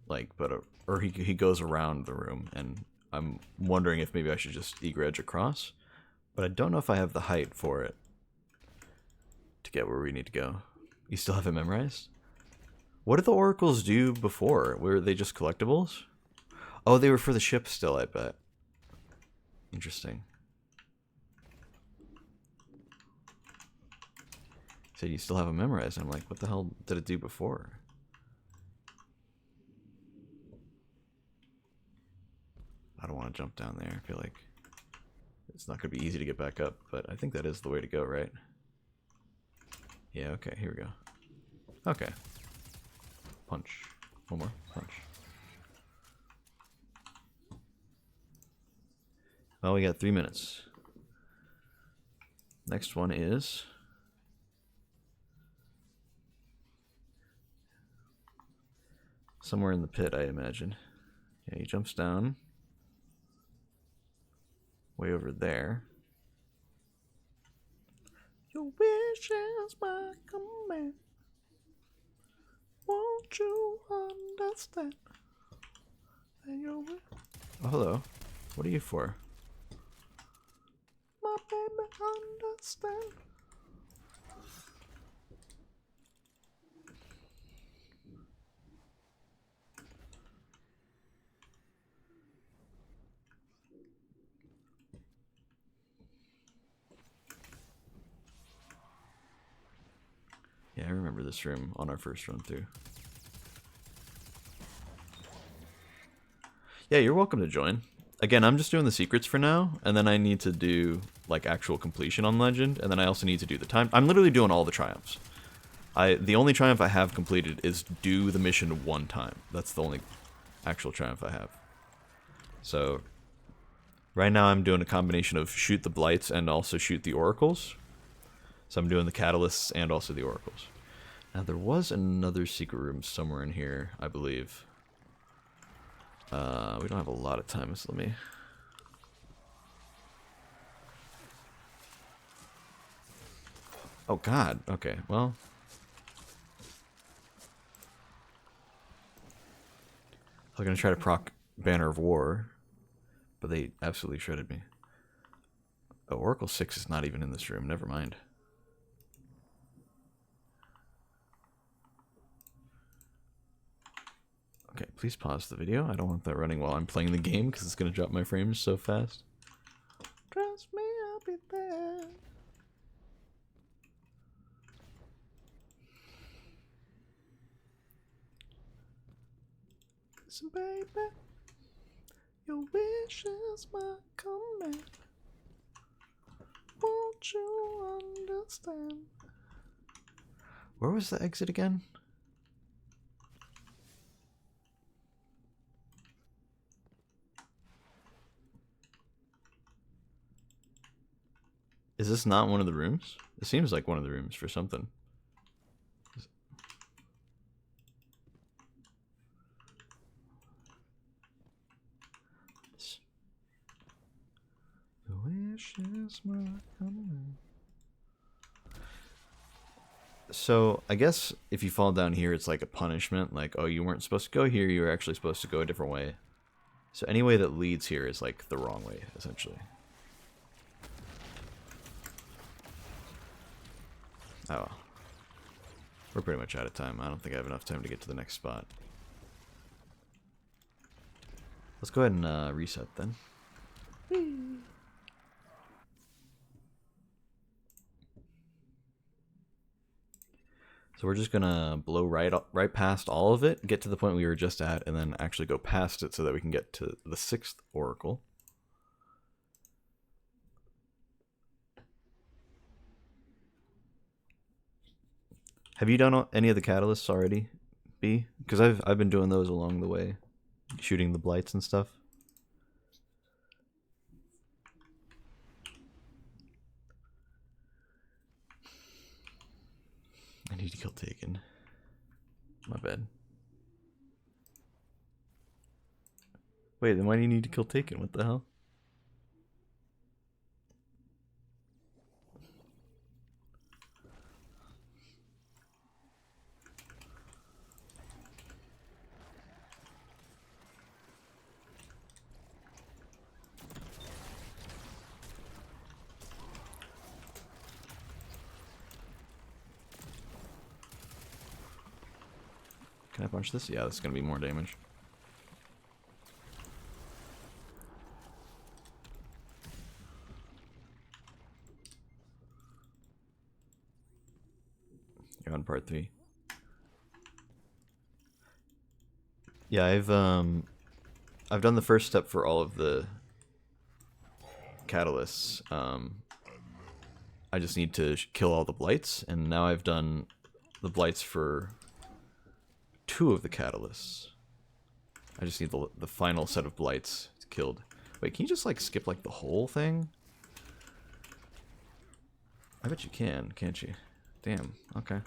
[SPEAKER 1] Like, but, or he goes around the room, and I'm wondering if maybe I should just egredge across. But I don't know if I have the height for it to get where we need to go. You still have it memorized? What did the oracles do before? Were they just collectibles? Oh, they were for the ship still, I bet. Interesting. Said you still have it memorized. I'm like, what the hell did it do before? I don't want to jump down there. I feel like it's not going to be easy to get back up, but I think that is the way to go, right? Yeah, okay, here we go. Okay. Punch. One more. Punch. Well, we got 3 minutes. Next one is... somewhere in the pit, I imagine. Yeah, he jumps down. Way over there. Your wish is my command. Won't you understand? Oh, hello. What are you for? My baby understand. Yeah, I remember this room on our first run through. Yeah, you're welcome to join. Again, I'm just doing the secrets for now, and then I need to do like actual completion on Legend, and then I also need to do the time. I'm literally doing all the triumphs. The only triumph I have completed is do the mission 1 time. That's the only actual triumph I have. So right now I'm doing a combination of shoot the blights and also shoot the oracles. So I'm doing the catalysts and also the oracles. Now there was another secret room somewhere in here, I believe. We don't have a lot of time, so let me... Oh god, okay, well... I was gonna try to proc Banner of War, but they absolutely shredded me. Oh, Oracle 6 is not even in this room. Never mind. Okay, please pause the video. I don't want that running while I'm playing the game because it's gonna drop my frames so fast. Trust me, I'll be there. Listen, baby, your wishes my command. Won't you understand? Where was the exit again? Is this not one of the rooms? It seems like one of the rooms for something. The wishes my command. So, I guess if you fall down here, it's like a punishment. Like, oh, you weren't supposed to go here, you were actually supposed to go a different way. So any way that leads here is like the wrong way, essentially. Oh. We're pretty much out of time. I don't think I have enough time to get to the next spot. Let's go ahead and reset then. Whee! So we're just gonna blow right past all of it, get to the point we were just at, and then actually go past it so that we can get to the 6th oracle. Have you done any of the catalysts already, B? Because I've been doing those along the way, shooting the blights and stuff. I need to kill Taken. My bad. Wait, then why do you need to kill Taken? What the hell? Can I punch this? Yeah, that's gonna be more damage. You're on part 3. Yeah, I've done the first step for all of the catalysts. I just need to kill all the blights, and now I've done the blights for 2 of the catalysts. I just need the final set of blights killed. Wait, can you just like skip like the whole thing? I bet you can, can't you? Damn, okay.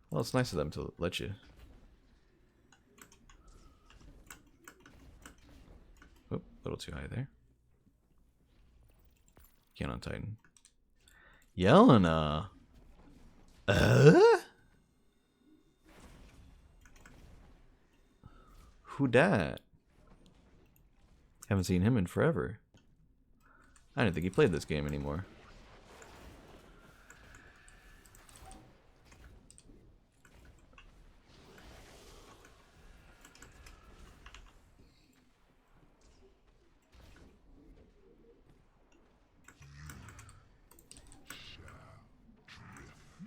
[SPEAKER 1] Well, it's nice of them to let you. Oh, a little too high there. Can't on Titan. Yelena! Who dat? Haven't seen him in forever. I didn't think he played this game anymore.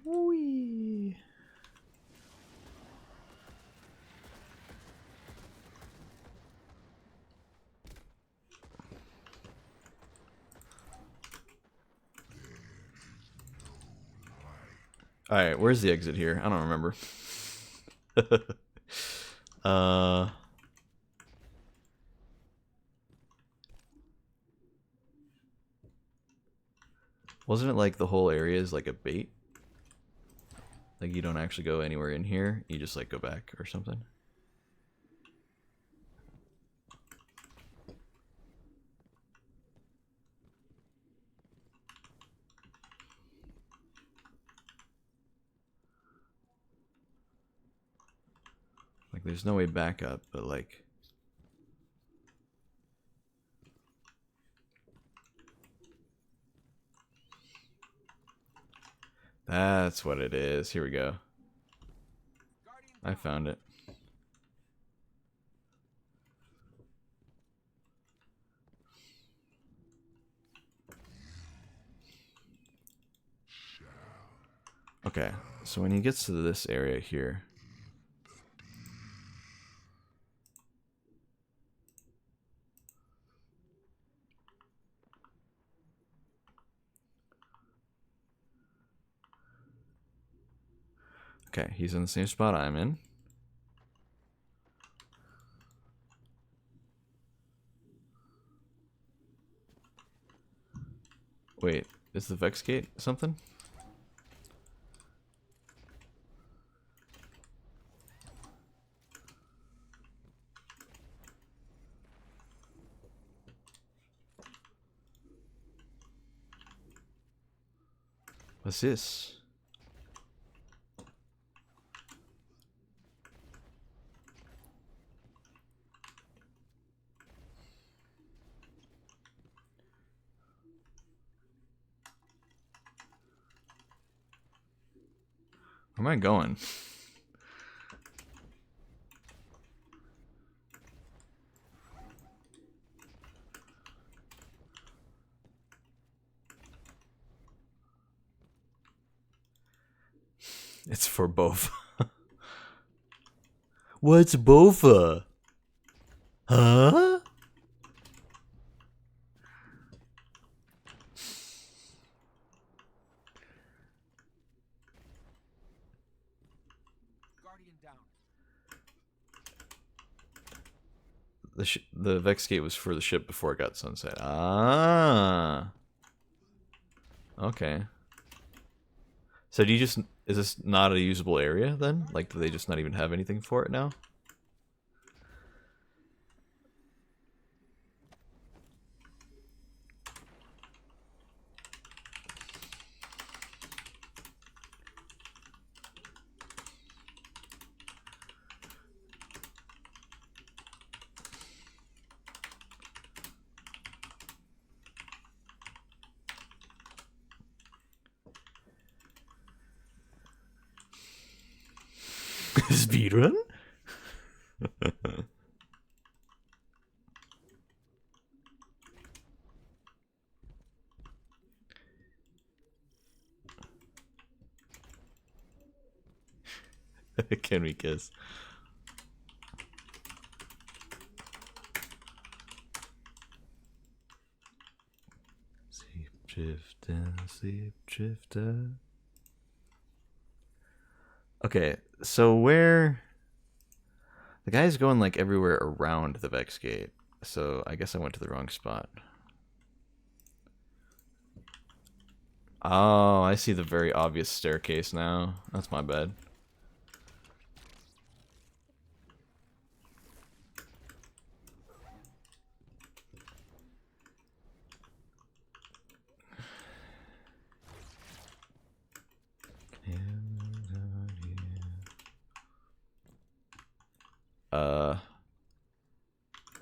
[SPEAKER 1] Whee! Alright, where's the exit here? I don't remember. Wasn't it like the whole area is like a bait? Like you don't actually go anywhere in here, you just like go back or something? Like there's no way back up, but like... That's what it is. Here we go. I found it. Okay, so when he gets to this area here... Okay, he's in the same spot I'm in. Wait, is the Vex Gate something? What's this? Where am I going? It's for both. What's Bofa? Huh?
[SPEAKER 2] Guardian down.
[SPEAKER 1] The Vex Gate was for the ship before it got sunset. Ah. Okay. So do you just... Is this not a usable area then? Like, do they just not even have anything for it now? Speedrun? Can we kiss? Sleep drifter, sleep drifter. Okay, so where... The guy's going like everywhere around the Vex Gate, so I guess I went to the wrong spot. Oh, I see the very obvious staircase now. That's my bad.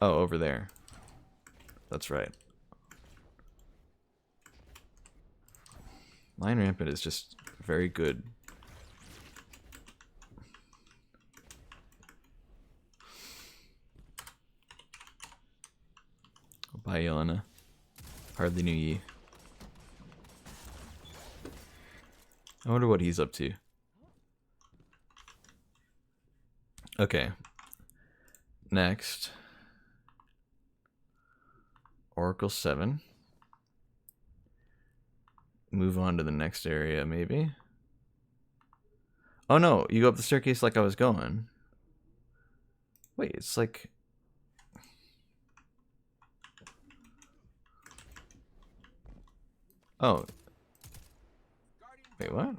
[SPEAKER 1] Oh, over there. That's right. Line Rampant is just very good. Bye, Yelena. Hardly knew ye. I wonder what he's up to. Okay. Next. Oracle 7. Move on to the next area, maybe. Oh no, you go up the staircase like I was going. Wait, it's like... Oh. Wait, what?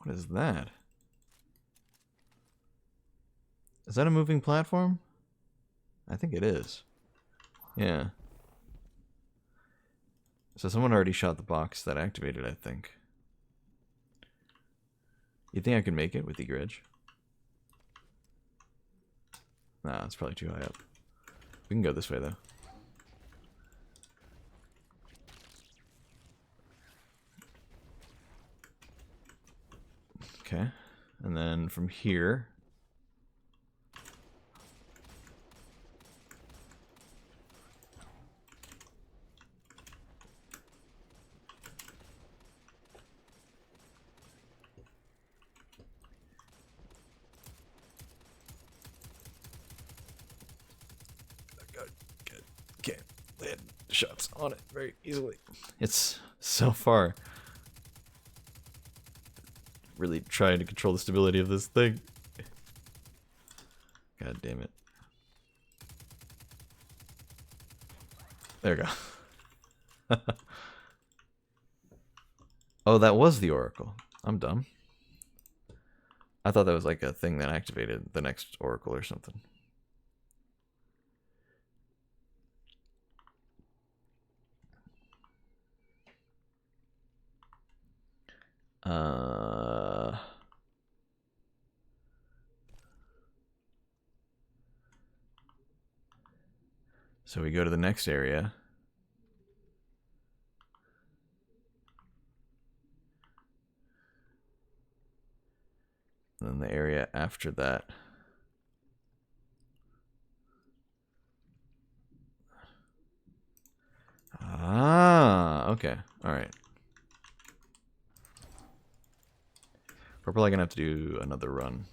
[SPEAKER 1] What is that? Is that a moving platform? I think it is. Yeah. So someone already shot the box that activated, I think. You think I can make it with the Edge? Nah, it's probably too high up. We can go this way, though. Okay. And then from here... Can't land shots on it very easily. It's so far. Really trying to control the stability of this thing. God damn it. There we go. Oh, that was the oracle. I'm dumb. I thought that was like a thing that activated the next oracle or something. So we go to the next area. And then the area after that. Ah, okay. Alright. We're probably gonna have to do another run.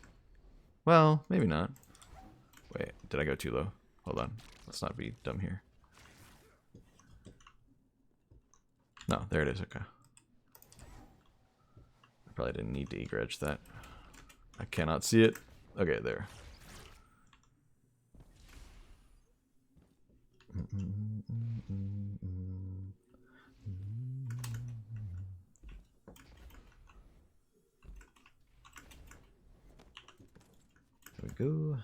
[SPEAKER 1] Well, maybe not. Wait, did I go too low? Hold on. Let's not be dumb here. No, there it is. Okay. I probably didn't need to egrudge that. I cannot see it. Okay, there. There we go.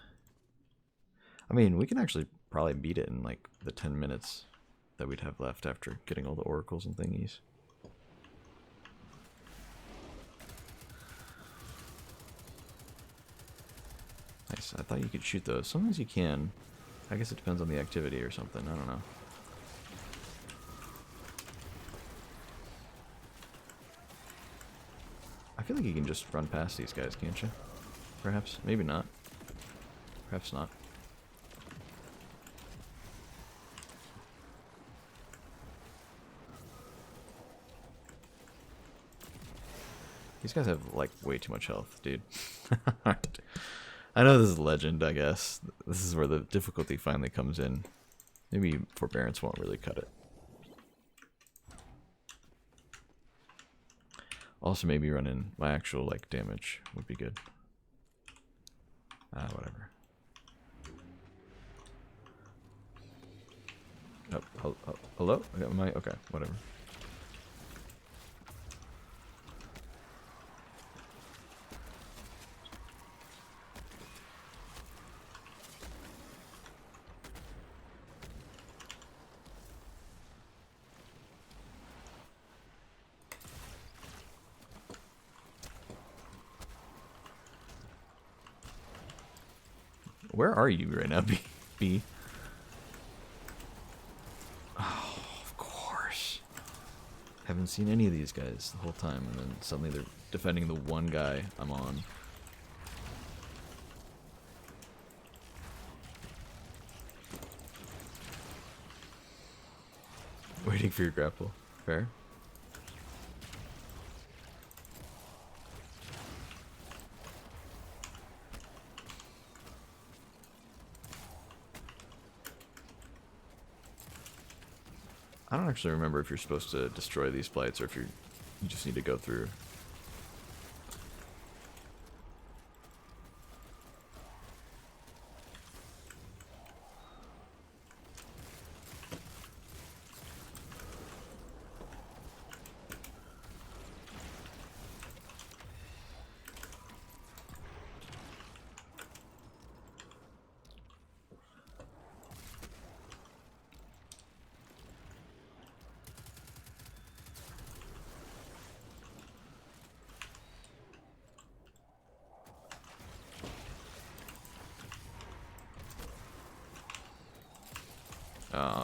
[SPEAKER 1] I mean, we can actually probably beat it in like the 10 minutes that we'd have left after getting all the oracles and thingies. Nice. I thought you could shoot those. Sometimes you can. I guess it depends on the activity or something. I don't know. I feel like you can just run past these guys, can't you? Perhaps. Maybe not. Perhaps not. These guys have, like, way too much health, dude. Alright. I know this is legend, I guess. This is where the difficulty finally comes in. Maybe forbearance won't really cut it. Also, maybe running my actual, like, damage would be good. Whatever. Oh, hello? Okay, whatever. Where are you right now, B? Oh, of course. Haven't seen any of these guys the whole time, and then suddenly they're defending the one guy I'm on. Waiting for your grapple. Fair. I don't actually remember if you're supposed to destroy these blights or if you just need to go through.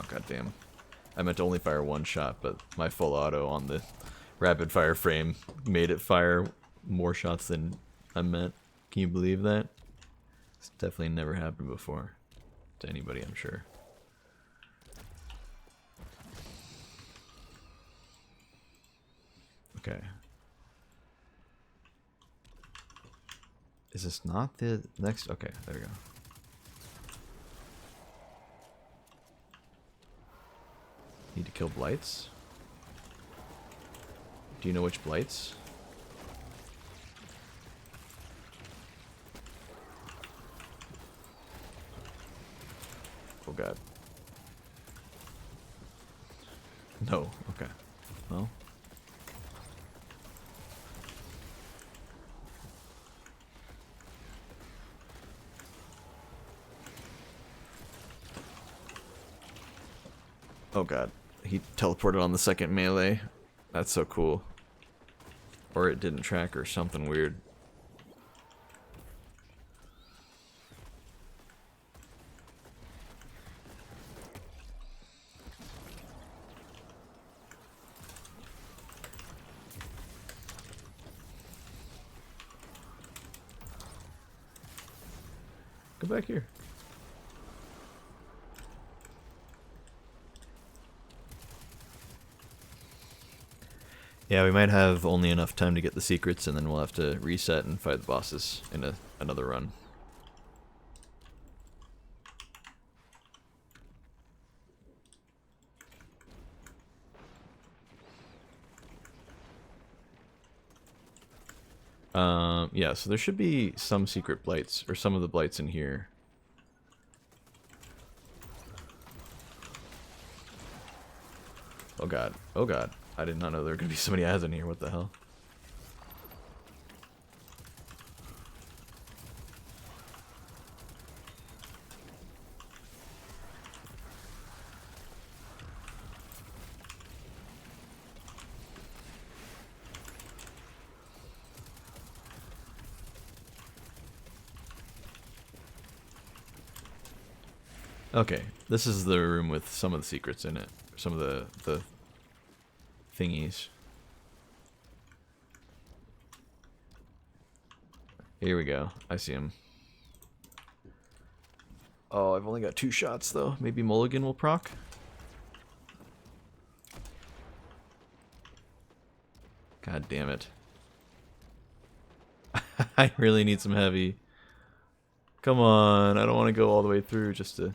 [SPEAKER 1] goddamn. I meant to only fire one shot, but my full auto on the rapid fire frame made it fire more shots than I meant. Can you believe that? It's definitely never happened before to anybody, I'm sure. Okay. Is this not the next? Okay, there we go. Need to kill blights? Do you know which blights? Oh god. No, okay. Well. Oh god. He teleported on the second melee. That's so cool. Or it didn't track or something weird. Go back here. Yeah, we might have only enough time to get the secrets, and then we'll have to reset and fight the bosses in another run. Yeah, so there should be some secret blights, or some of the blights in here. Oh god, oh god. I did not know there were going to be so many ads in here, what the hell? Okay, this is the room with some of the secrets in it. Some of the thingies. Here we go. I see him. Oh, I've only got 2 shots though. Maybe Mulligan will proc? God damn it. I really need some heavy. Come on, I don't want to go all the way through just to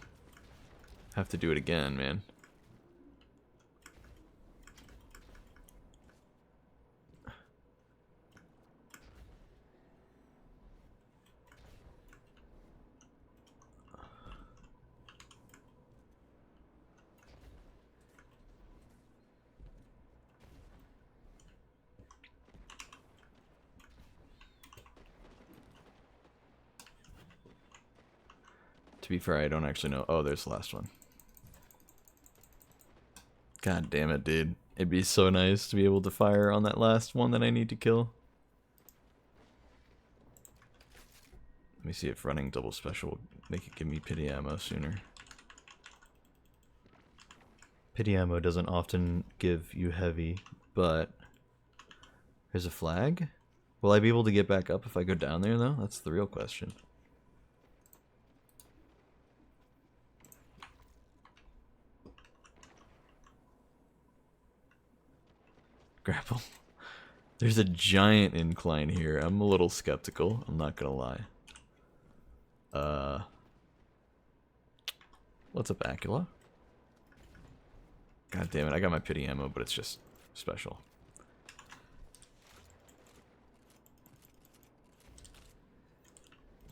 [SPEAKER 1] have to do it again, man. To be fair, I don't actually know. Oh, there's the last one. God damn it, dude. It'd be so nice to be able to fire on that last one that I need to kill. Let me see if running double special will make it give me pity ammo sooner. Pity ammo doesn't often give you heavy, but there's a flag? Will I be able to get back up if I go down there, though? That's the real question. Grapple. There's a giant incline here. I'm a little skeptical. I'm not gonna lie. What's up, Acula? God damn it, I got my pity ammo, but it's just special.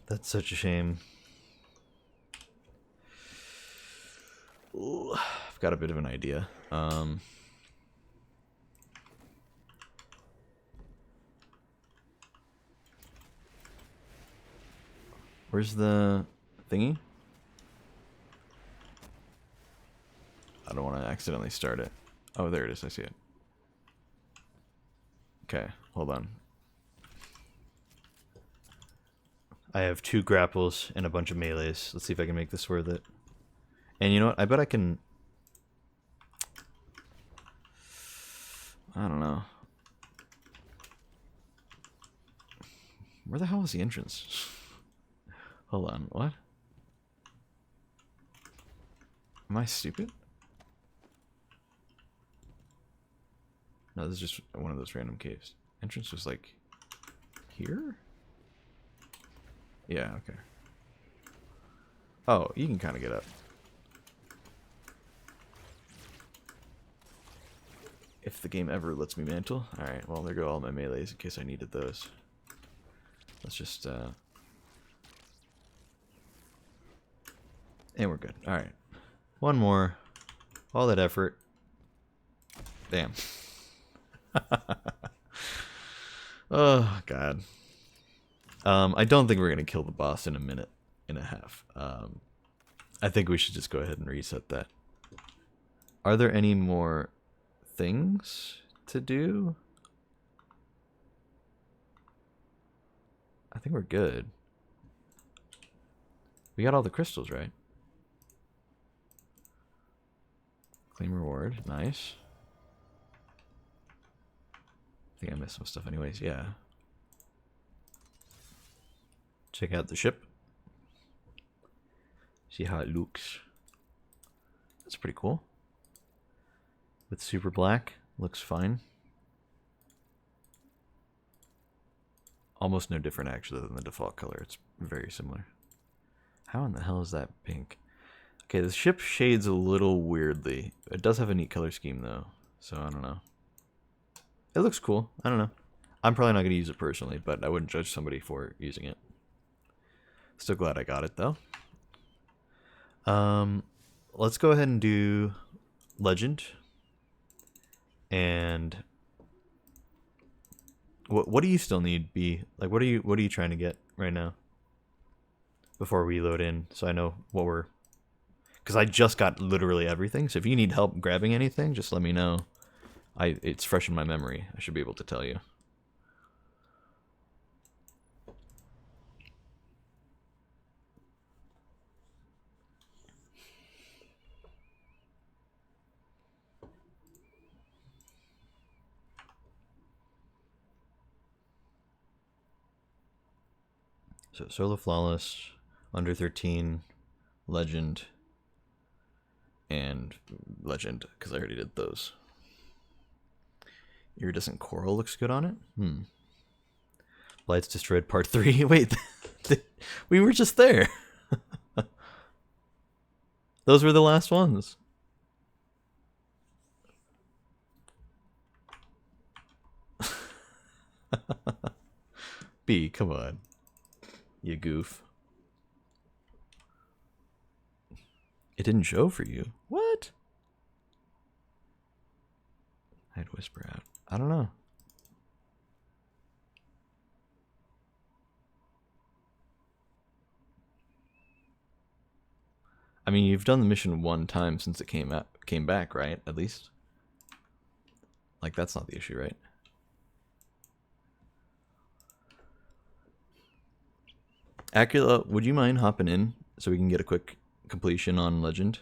[SPEAKER 1] That's such a shame. Ooh, I've got a bit of an idea. Where's the thingy? I don't want to accidentally start it. Oh, there it is. I see it. Okay, hold on. I have 2 grapples and a bunch of melees. Let's see if I can make this worth it. And you know what? I bet I can I don't know. Where the hell is the entrance? Hold on, what? Am I stupid? No, this is just one of those random caves. Entrance was like here? Yeah, okay. Oh, you can kind of get up. If the game ever lets me mantle. Alright, well, there go all my melees in case I needed those. Let's just, and we're good. Alright. One more. All that effort. Damn. Oh, God. I don't think we're going to kill the boss in a minute and a half. I think we should just go ahead and reset that. Are there any more things to do? I think we're good. We got all the crystals, right? Claim reward. Nice. I think I missed some stuff anyways. Yeah. Check out the ship. See how it looks. That's pretty cool. With super black. Looks fine. Almost no different actually than the default color. It's very similar. How in the hell is that pink? Okay, the ship shades a little weirdly. It does have a neat color scheme though. So I don't know. It looks cool. I don't know. I'm probably not going to use it personally, but I wouldn't judge somebody for using it. Still glad I got it though. Let's go ahead and do Legend. And what do you still need, B? Like what are you trying to get right now? Before we load in, so I know what we're, because I just got literally everything. So if you need help grabbing anything, just let me know. It's fresh in my memory. I should be able to tell you. So Solo Flawless, Under 13, Legend, and Legend, because I already did those. Iridescent Coral looks good on it. Lights Destroyed Part 3. Wait, we were just there. Those were the last ones. B, come on. You goof. It didn't show for you. What? I'd whisper out. I don't know. I mean, you've done the mission one time since it came back, right? At least. Like that's not the issue, right? Acula, would you mind hopping in so we can get a quick completion on Legend?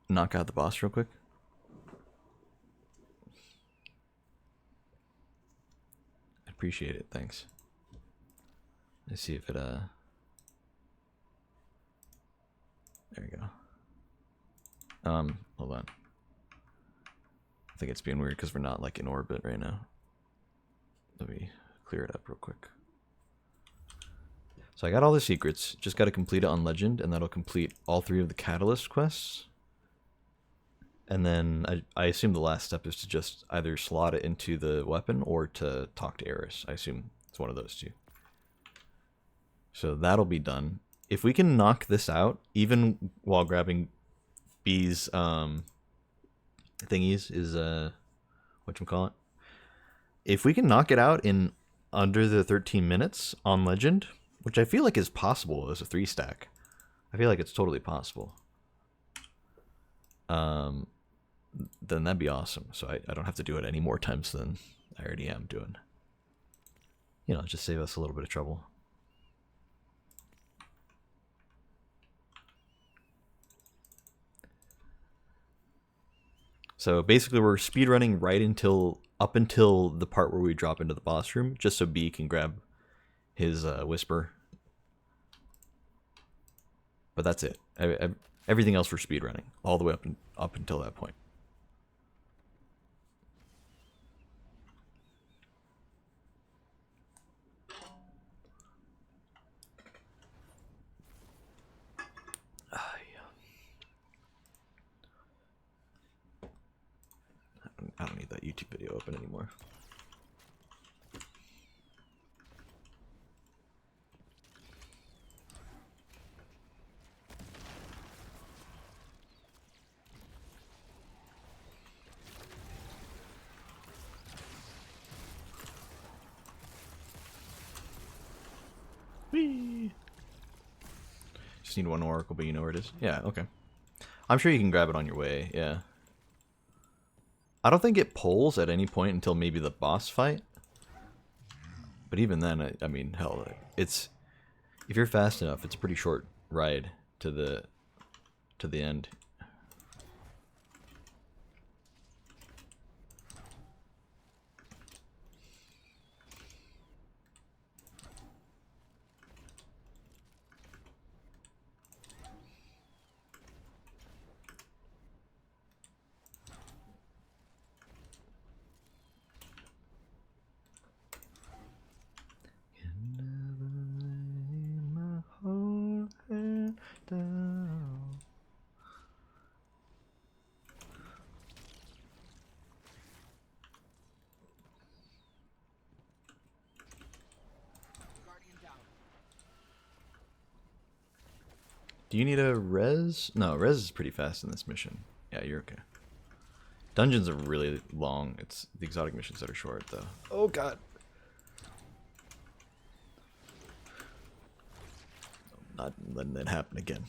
[SPEAKER 1] Knock out the boss real quick. I appreciate it, thanks. Let's see if it there we go. Hold on. I think it's being weird because we're not like in orbit right now. Let me clear it up real quick. So I got all the secrets, just got to complete it on Legend, and that'll complete all 3 of the Catalyst quests. And then I assume the last step is to just either slot it into the weapon or to talk to Eris. I assume it's one of those 2. So that'll be done. If we can knock this out, even while grabbing B's thingies, is whatchamacallit? If we can knock it out in under the 13 minutes on Legend, which I feel like is possible as a 3-stack. I feel like it's totally possible. Then that'd be awesome. So I don't have to do it any more times than I already am doing. You know, just save us a little bit of trouble. So basically, we're speedrunning up until the part where we drop into the boss room, just so B can grab his whisper. But that's it. Everything else we're speedrunning, all the way up until that point. I don't need that YouTube video open anymore. Whee! Just need one oracle, but you know where it is? Yeah, okay. I'm sure you can grab it on your way, yeah. I don't think it pulls at any point until maybe the boss fight. But even then, I mean, hell, it's... If you're fast enough, it's a pretty short ride to the end. Do you need a res? No, res is pretty fast in this mission. Yeah, you're okay. Dungeons are really long. It's the exotic missions that are short, though. Oh, God. I'm not letting that happen again.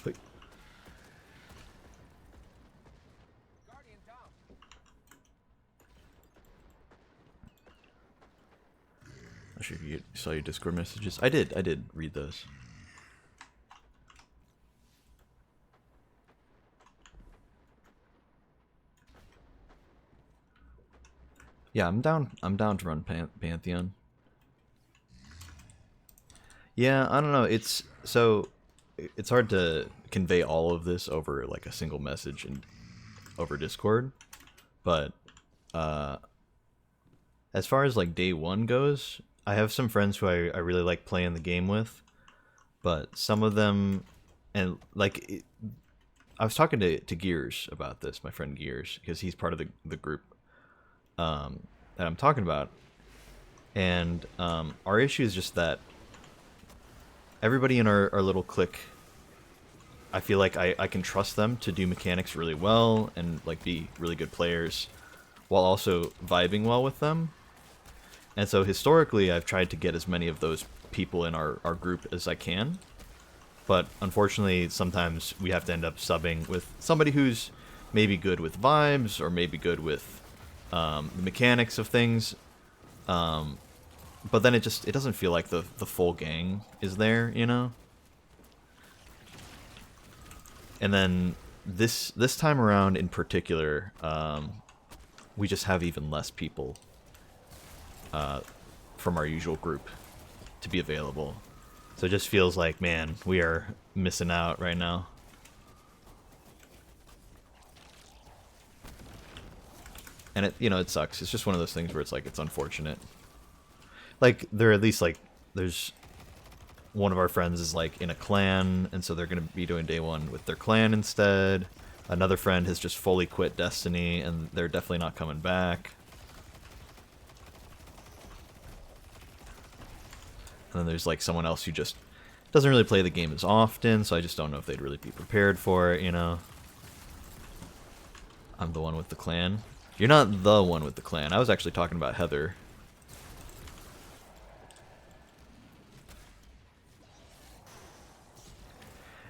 [SPEAKER 1] Wait. I'm sure you saw your Discord messages. I did read those. Yeah, I'm down to run Pantheon. Yeah, I don't know. It's hard to convey all of this over like a single message and over Discord, but as far as like day one goes, I have some friends who I really like playing the game with, but some of them, and like I was talking to Gears about this, my friend Gears, because he's part of the group that I'm talking about, and our issue is just that everybody in our little clique, I feel like I can trust them to do mechanics really well and like be really good players while also vibing well with them. And so historically I've tried to get as many of those people in our group as I can. But unfortunately sometimes we have to end up subbing with somebody who's maybe good with vibes or maybe good with the mechanics of things. But then it doesn't feel like the full gang is there, you know? And then this time around in particular, we just have even less people from our usual group to be available. So it just feels like, man, we are missing out right now. And it sucks. It's just one of those things where it's like, it's unfortunate. Like, they're at least like, there's one of our friends is like in a clan, and so they're going to be doing day one with their clan instead. Another friend has just fully quit Destiny, and they're definitely not coming back. And then there's like someone else who just doesn't really play the game as often, so I just don't know if they'd really be prepared for it, you know? I'm the one with the clan. You're not the one with the clan. I was actually talking about Heather.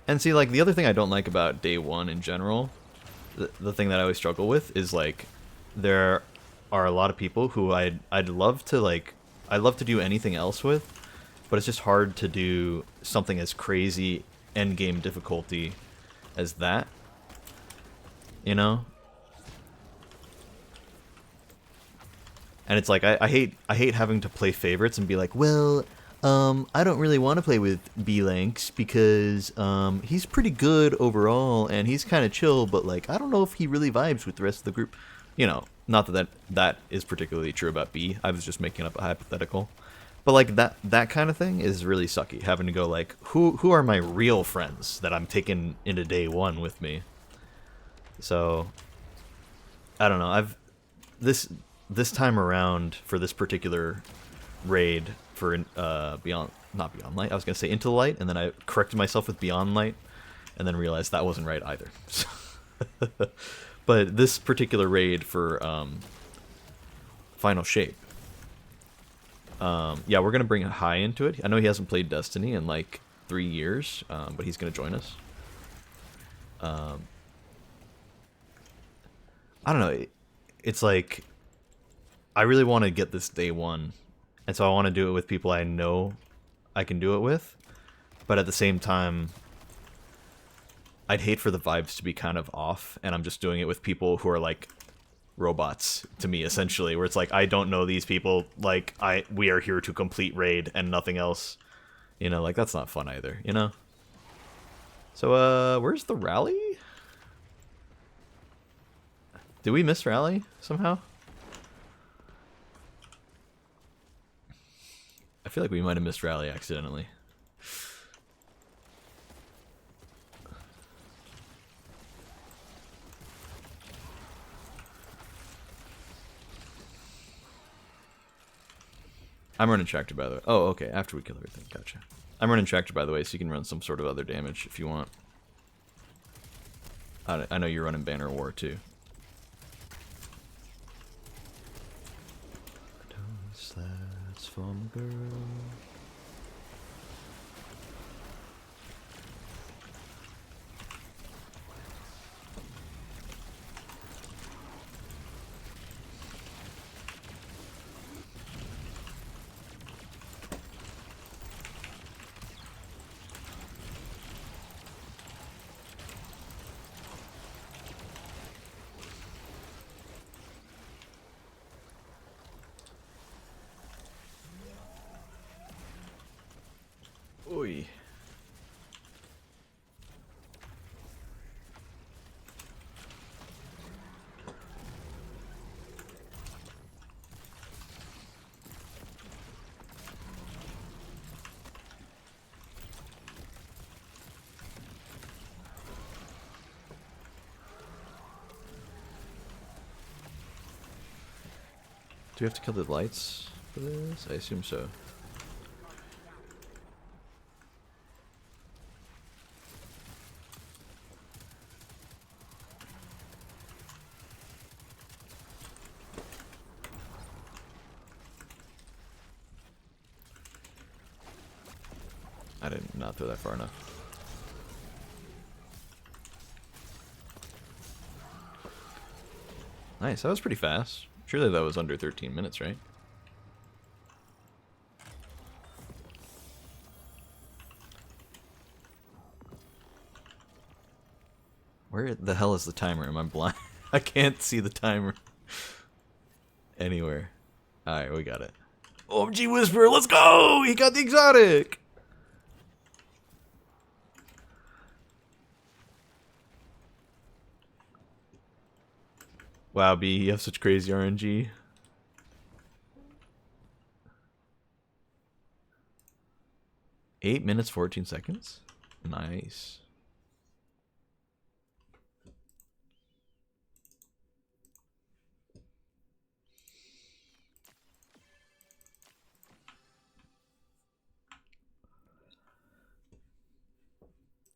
[SPEAKER 1] And see, like, the other thing I don't like about day one in general, the thing that I always struggle with is, like, there are a lot of people who I'd love to do anything else with, but it's just hard to do something as crazy endgame difficulty as that, you know? And it's like I hate having to play favorites and be like, well, I don't really want to play with B-Lanks because he's pretty good overall and he's kind of chill, but like I don't know if he really vibes with the rest of the group. You know, not that is particularly true about B. I was just making up a hypothetical. But like that kind of thing is really sucky. Having to go like, who are my real friends that I'm taking into day one with me? So I don't know. I've this time around for this particular raid for not Beyond Light. I was gonna say Into the Light, and then I corrected myself with Beyond Light, and then realized that wasn't right either. But this particular raid for Final Shape. Yeah, we're gonna bring High into it. I know he hasn't played Destiny in like 3 years, but he's gonna join us. I don't know. It's like I really want to get this day one, and so I want to do it with people I know I can do it with, but at the same time, I'd hate for the vibes to be kind of off, and I'm just doing it with people who are like robots to me, essentially, where it's like I don't know these people, like we are here to complete raid and nothing else, you know, like that's not fun either, you know. So where's the rally? Did we miss rally somehow? I feel like we might have missed rally accidentally. I'm running Tractor, by the way. Oh, okay, after we kill everything. Gotcha. I'm running Tractor, by the way, so you can run some sort of other damage if you want. I know you're running Banner War, too. That's from a girl. Oi. Do we have to kill the lights for this? I assume so. I did not throw that far enough. Nice, that was pretty fast. Surely that was under 13 minutes, right? Where the hell is the timer? Am I blind? I can't see the timer anywhere. Alright, we got it. OMG Whisperer, let's go! He got the exotic! Wow, B, you have such crazy RNG. Eight minutes, 14 seconds? Nice.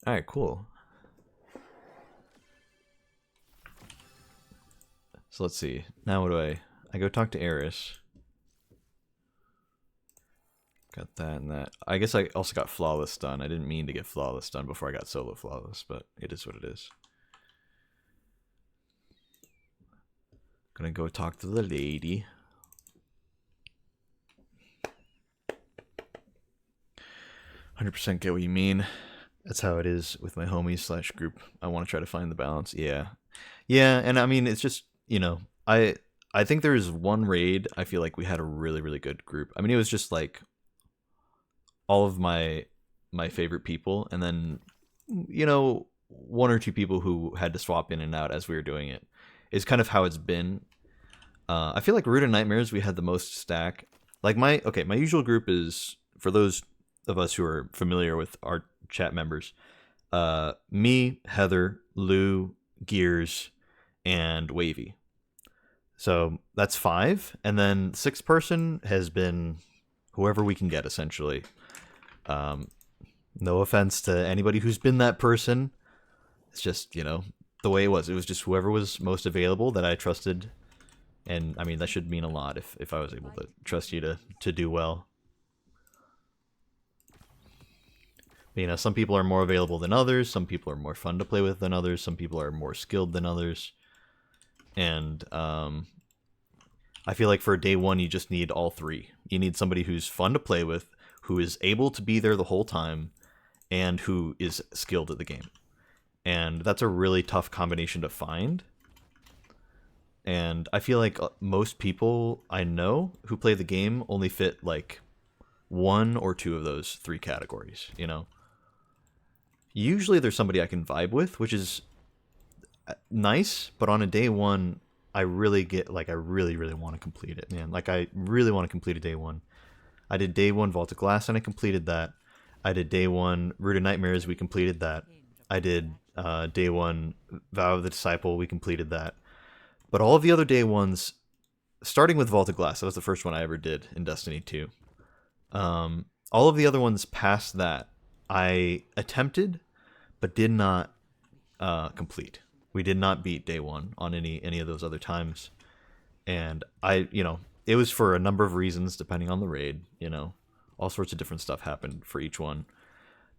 [SPEAKER 1] Alright, cool. So let's see. Now what do I go talk to Eris. Got that and that. I guess I also got Flawless done. I didn't mean to get Flawless done before I got Solo Flawless, but it is what it is. Gonna go talk to the lady. 100% get what you mean. That's how it is with my homies slash group. I want to try to find the balance. Yeah. Yeah, and I mean, it's just, I think there's one raid I feel like we had a really, really good group. I mean, it was just like all of my favorite people, and then, one or two people who had to swap in and out as we were doing it. Is kind of how it's been. I feel like Root and Nightmares we had the most stack. Like my usual group is, for those of us who are familiar with our chat members, me, Heather, Lou, Gears, and Wavy. So that's 5, and then 6th person has been whoever we can get, essentially. No offense to anybody who's been that person. It's just, the way it was. It was just whoever was most available that I trusted. And I mean, that should mean a lot if I was able to trust you to do well. But, some people are more available than others. Some people are more fun to play with than others. Some people are more skilled than others. And I feel like for day one, you just need all 3. You need somebody who's fun to play with, who is able to be there the whole time, and who is skilled at the game. And that's a really tough combination to find. And I feel like most people I know who play the game only fit like 1 or 2 of those 3 categories, Usually there's somebody I can vibe with, which is nice, but on a day one, I really get, like, I really, really want to complete it, man. Like, I really want to complete a day one. I did day 1 Vault of Glass, and I completed that. I did day 1 Root of Nightmares, we completed that. I did day 1 Vow of the Disciple, we completed that. But all of the other day ones, starting with Vault of Glass, that was the first one I ever did in Destiny 2. All of the other ones past that, I attempted, but did not complete. We did not beat day 1 on any of those other times. And it was for a number of reasons, depending on the raid, all sorts of different stuff happened for each one.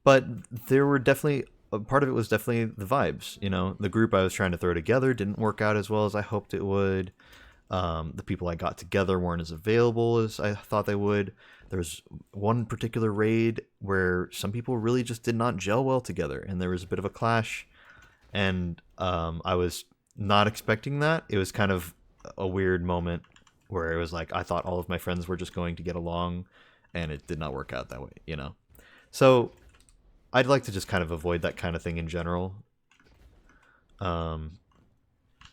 [SPEAKER 1] But there were definitely, a part of it was definitely the vibes, the group I was trying to throw together didn't work out as well as I hoped it would. The people I got together weren't as available as I thought they would. There was one particular raid where some people really just did not gel well together, and there was a bit of a clash, and I was not expecting that. It was kind of a weird moment where it was like I thought all of my friends were just going to get along, and it did not work out that way, So I'd like to just kind of avoid that kind of thing in general. I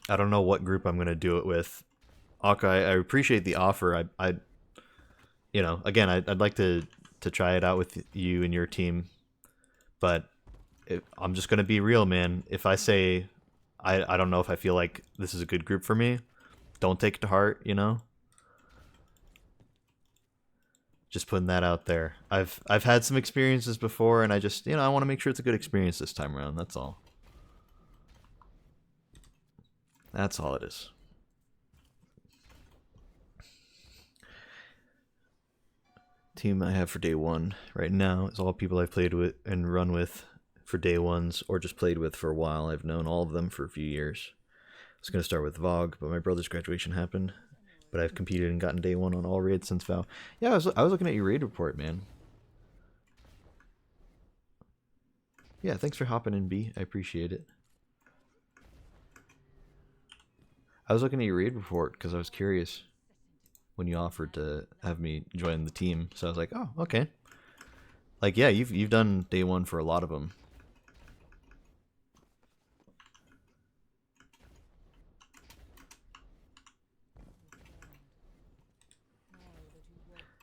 [SPEAKER 1] don't know what group I'm going to do it with. Akka, I appreciate the offer. Again, I'd like to try it out with you and your team, but I'm just going to be real, man. If I say I don't know if I feel like this is a good group for me, don't take it to heart, Just putting that out there. I've had some experiences before, and I just, I want to make sure it's a good experience this time around. That's all. That's all it is. Team I have for day 1 right now is all people I've played with and run with for day 1s, or just played with for a while. I've known all of them for a few years. I was going to start with VOG, but my brother's graduation happened. But I've competed and gotten day 1 on all raids since VOW. Yeah, I was looking at your raid report, man. Yeah, thanks for hopping in, B. I appreciate it. I was looking at your raid report because I was curious when you offered to have me join the team. So I was like, oh, okay. Like, yeah, you've done day 1 for a lot of them.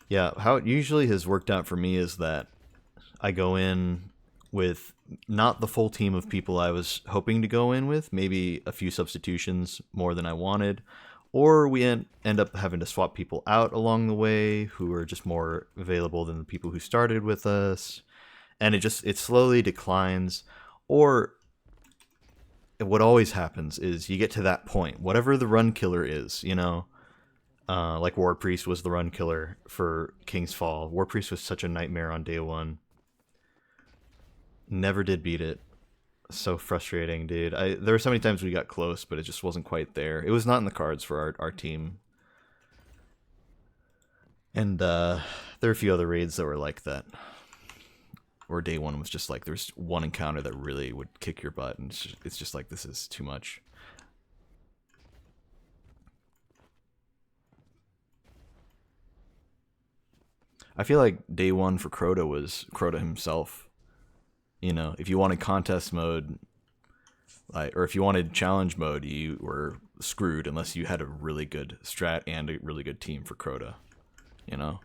[SPEAKER 1] Yeah, how it usually has worked out for me is that I go in with not the full team of people I was hoping to go in with, maybe a few substitutions more than I wanted, or we end up having to swap people out along the way who are just more available than the people who started with us, and it slowly declines. Or what always happens is you get to that point, whatever the run killer is, like War Priest was the run killer for King's Fall. War Priest was such a nightmare on day 1. Never did beat it. So frustrating, dude. There were so many times we got close, but it just wasn't quite there. It was not in the cards for our team. And there are a few other raids that were like that. or day one was just like there's one encounter that really would kick your butt, and it's just like this is too much. I feel like day one for Crota was Crota himself. You know, if you wanted contest mode, like, or if you wanted challenge mode, you were screwed unless you had a really good strat and a really good team for Crota. You know?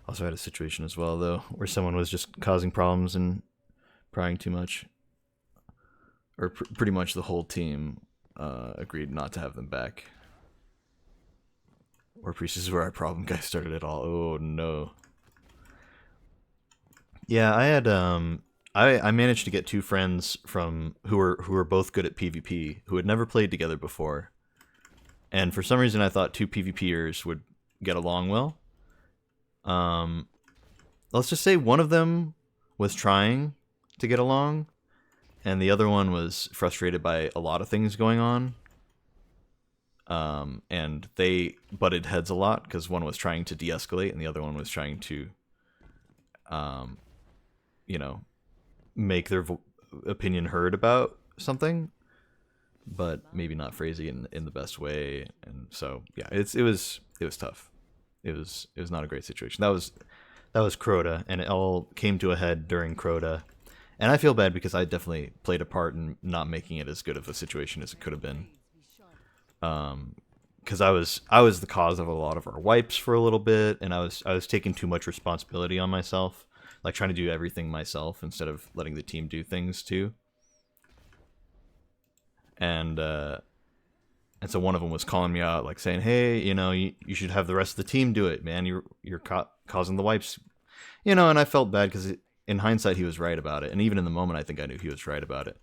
[SPEAKER 1] Also had a situation as well, though, where someone was just causing problems and prying too much. Or pretty much the whole team agreed not to have them back. Or Priest is where our problem guy started it all. Oh no. Yeah, I had I managed to get two friends from who were both good at PvP, who had never played together before. And for some reason I thought two PvPers would get along well. Let's just say one of them was trying to get along, and the other one was frustrated by a lot of things going on. And they butted heads a lot because one was trying to de-escalate and the other one was trying to, you know, make their opinion heard about something, but maybe not phrase it in the best way. And so, yeah, it was tough. It was not a great situation. That was Crota, and it all came to a head during Crota. And I feel bad because I definitely played a part in not making it as good of a situation as it could have been. Because I was the cause of a lot of our wipes for a little bit, and I was taking too much responsibility on myself, like trying to do everything myself instead of letting the team do things too. And so one of them was calling me out, like saying, "Hey, you know, you should have the rest of the team do it, man. You're causing the wipes." You know, and I felt bad because in hindsight he was right about it, and even in the moment I think I knew he was right about it.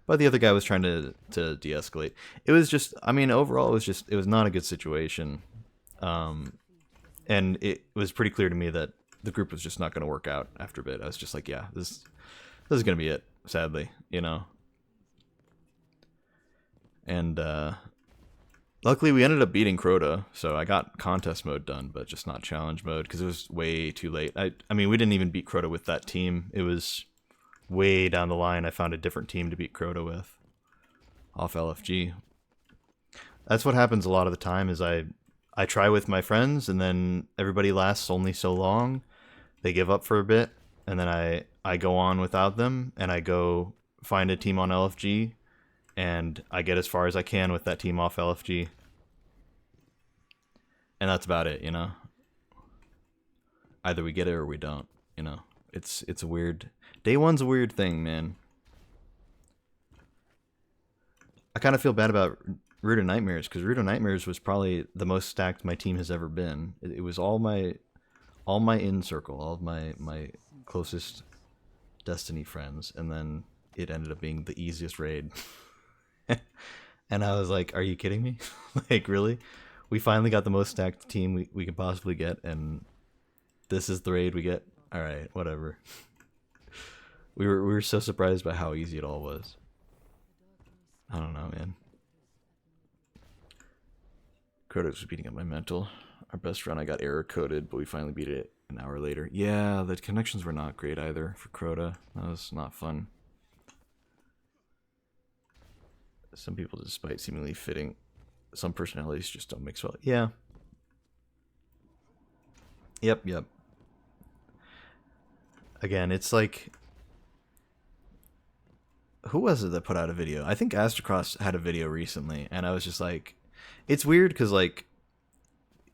[SPEAKER 1] But the other guy was trying to de-escalate. It was just, I mean, overall it was not a good situation. And it was pretty clear to me that the group was just not going to work out after a bit. I was just like, yeah, this is going to be it, sadly, you know. And luckily we ended up beating Crota, so I got contest mode done, but just not challenge mode because it was way too late. I mean, we didn't even beat Crota with that team. It was way down the line. I found a different team to beat Crota with off LFG. That's what happens a lot of the time is I try with my friends and then everybody lasts only so long. They give up for a bit and then I go on without them and I go find a team on LFG and I get as far as I can with that team off LFG. And that's about it, you know. Either we get it or we don't, you know. It's a weird... Day one's a weird thing, man. I kind of feel bad about Root of Nightmares, because Root of Nightmares was probably the most stacked my team has ever been. It was all my in circle, all of my closest Destiny friends, and then it ended up being the easiest raid. And I was like, are you kidding me? Like, really? We finally got the most stacked team we could possibly get, and this is the raid we get? Alright, whatever. We were so surprised by how easy it all was. I don't know, man. Crota was beating up my mental. Our best run I got error coded, but we finally beat it an hour later. Yeah, the connections were not great either for Crota. That was not fun. Some people, despite seemingly fitting, some personalities just don't mix well. Yeah. Yep. Again, it's like... Who was it that put out a video? I think Astrocross had a video recently, and I was just like... It's weird, because, like...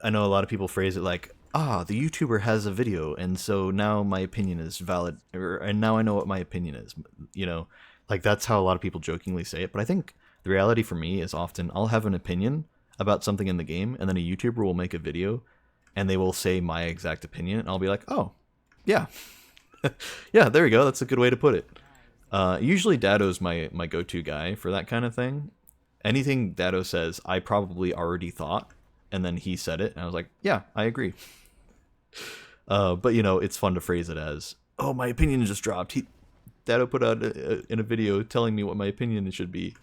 [SPEAKER 1] I know a lot of people phrase it like, the YouTuber has a video, and so now my opinion is valid, and now I know what my opinion is. You know? Like, that's how a lot of people jokingly say it, but I think the reality for me is often I'll have an opinion about something in the game, and then a YouTuber will make a video, and they will say my exact opinion, and I'll be like, oh, yeah. Yeah, there we go. That's a good way to put it. Usually Dado's my go-to guy for that kind of thing. Anything Dado says, I probably already thought, and then he said it, and I was like, yeah, I agree. But, you know, it's fun to phrase it as, oh, my opinion just dropped. Dado put out in a video telling me what my opinion should be.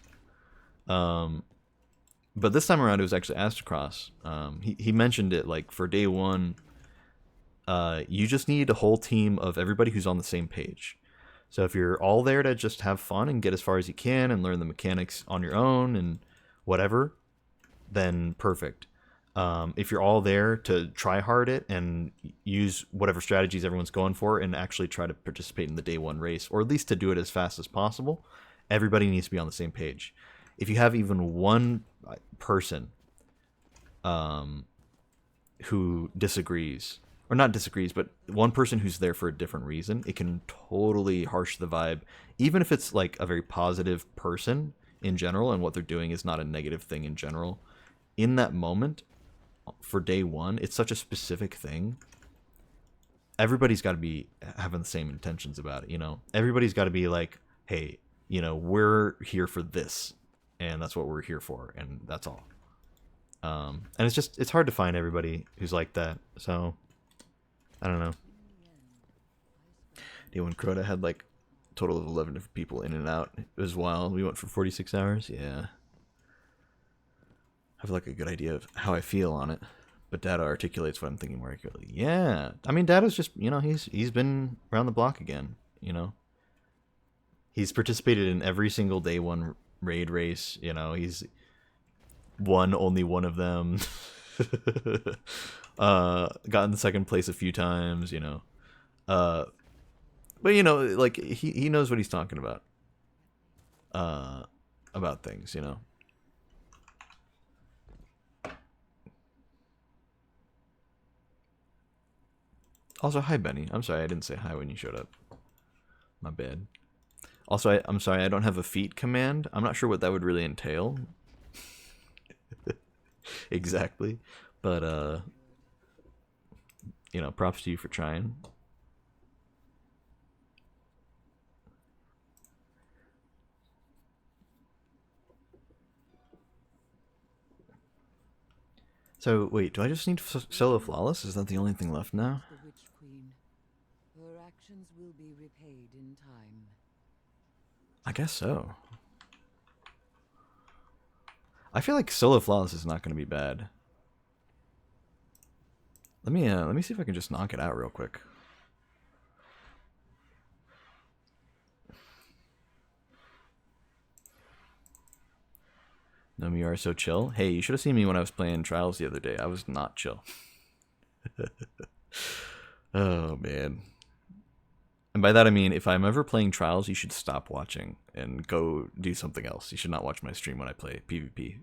[SPEAKER 1] But this time around, it was actually Astrocross. He mentioned it, like, for day one, you just need a whole team of everybody who's on the same page. So if you're all there to just have fun and get as far as you can and learn the mechanics on your own and whatever, then perfect. If you're all there to try hard it and use whatever strategies everyone's going for and actually try to participate in the day one race, or at least to do it as fast as possible, everybody needs to be on the same page. If you have even one person who disagrees, or not disagrees, but one person who's there for a different reason, it can totally harsh the vibe, even if it's like a very positive person in general and what they're doing is not a negative thing in general. In that moment, for day one, it's such a specific thing. Everybody's got to be having the same intentions about it, you know? Everybody's got to be like, hey, you know, we're here for this, and that's what we're here for, and that's all. And it's hard to find everybody who's like that, so I don't know. Day one Crota had like a total of 11 different people in and out. It was wild. We went for 46 hours. Yeah. I have like a good idea of how I feel on it, but Data articulates what I'm thinking more accurately. Yeah. I mean, Data's just, you know, he's been around the block again, you know. He's participated in every single day one raid race, you know. He's won only one of them. Gotten second place a few times, you know. But you know, like he knows what he's talking about things, you know. Also, hi Benny. I'm sorry I didn't say hi when you showed up. My bad. Also, I'm sorry I don't have a feat command. I'm not sure what that would really entail. Exactly. But you know, props to you for trying. So, wait, do I just need solo flawless? Is that the only thing left now?
[SPEAKER 2] The Witch Queen. Her actions will be repaid in time.
[SPEAKER 1] I guess so. I feel like solo flawless is not going to be bad. Let me see if I can just knock it out real quick. No, you are so chill. Hey, you should have seen me when I was playing Trials the other day. I was not chill. Oh, man. And by that I mean, if I'm ever playing Trials, you should stop watching and go do something else. You should not watch my stream when I play PvP.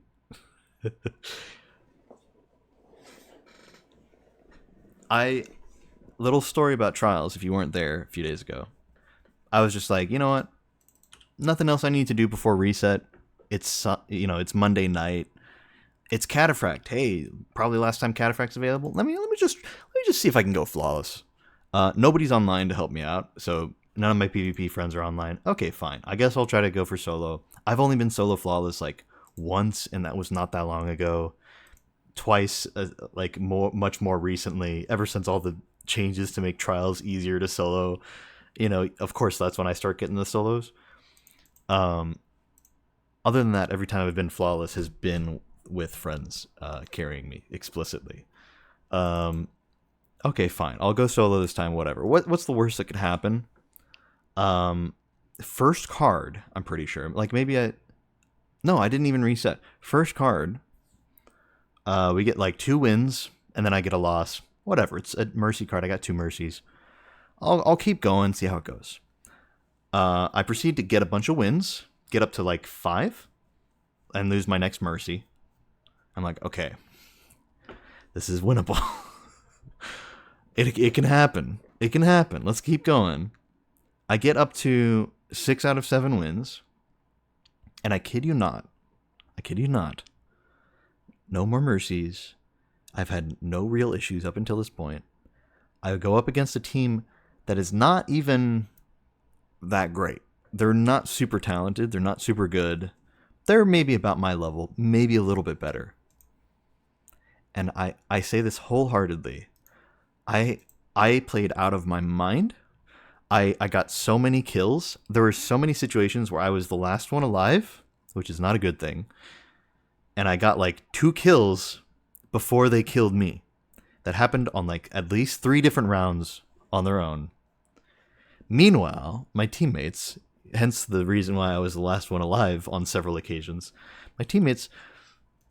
[SPEAKER 1] Little story about Trials, if you weren't there a few days ago. I was just like, you know what? Nothing else I need to do before reset. It's, you know, it's Monday night. It's Cataphract. Hey, probably last time Cataphract's available. Let me just see if I can go flawless. Nobody's online to help me out, so none of my PvP friends are online. Okay, fine. I guess I'll try to go for solo. I've only been solo flawless like once, and that was not that long ago. Twice, like much more recently, ever since all the changes to make Trials easier to solo. You know, of course, that's when I start getting the solos. Other than that, every time I've been flawless has been with friends carrying me explicitly. Okay, fine. I'll go solo this time, whatever. What's the worst that could happen? First card, I'm pretty sure. Like, maybe no, I didn't even reset. First card, we get like 2 wins, and then I get a loss. Whatever, it's a mercy card. I got 2 mercies. I'll keep going, see how it goes. I proceed to get a bunch of wins, get up to like 5, and lose my next mercy. I'm like, okay, this is winnable. It can happen. It can happen. Let's keep going. I get up to 6 out of 7 wins, and I kid you not, no more mercies. I've had no real issues up until this point. I go up against a team that is not even that great. They're not super talented. They're not super good. They're maybe about my level, maybe a little bit better. And I say this wholeheartedly. I played out of my mind. I got so many kills. There were so many situations where I was the last one alive, which is not a good thing. And I got like 2 kills before they killed me. That happened on like at least 3 different rounds on their own. Meanwhile, my teammates, hence the reason why I was the last one alive on several occasions, my teammates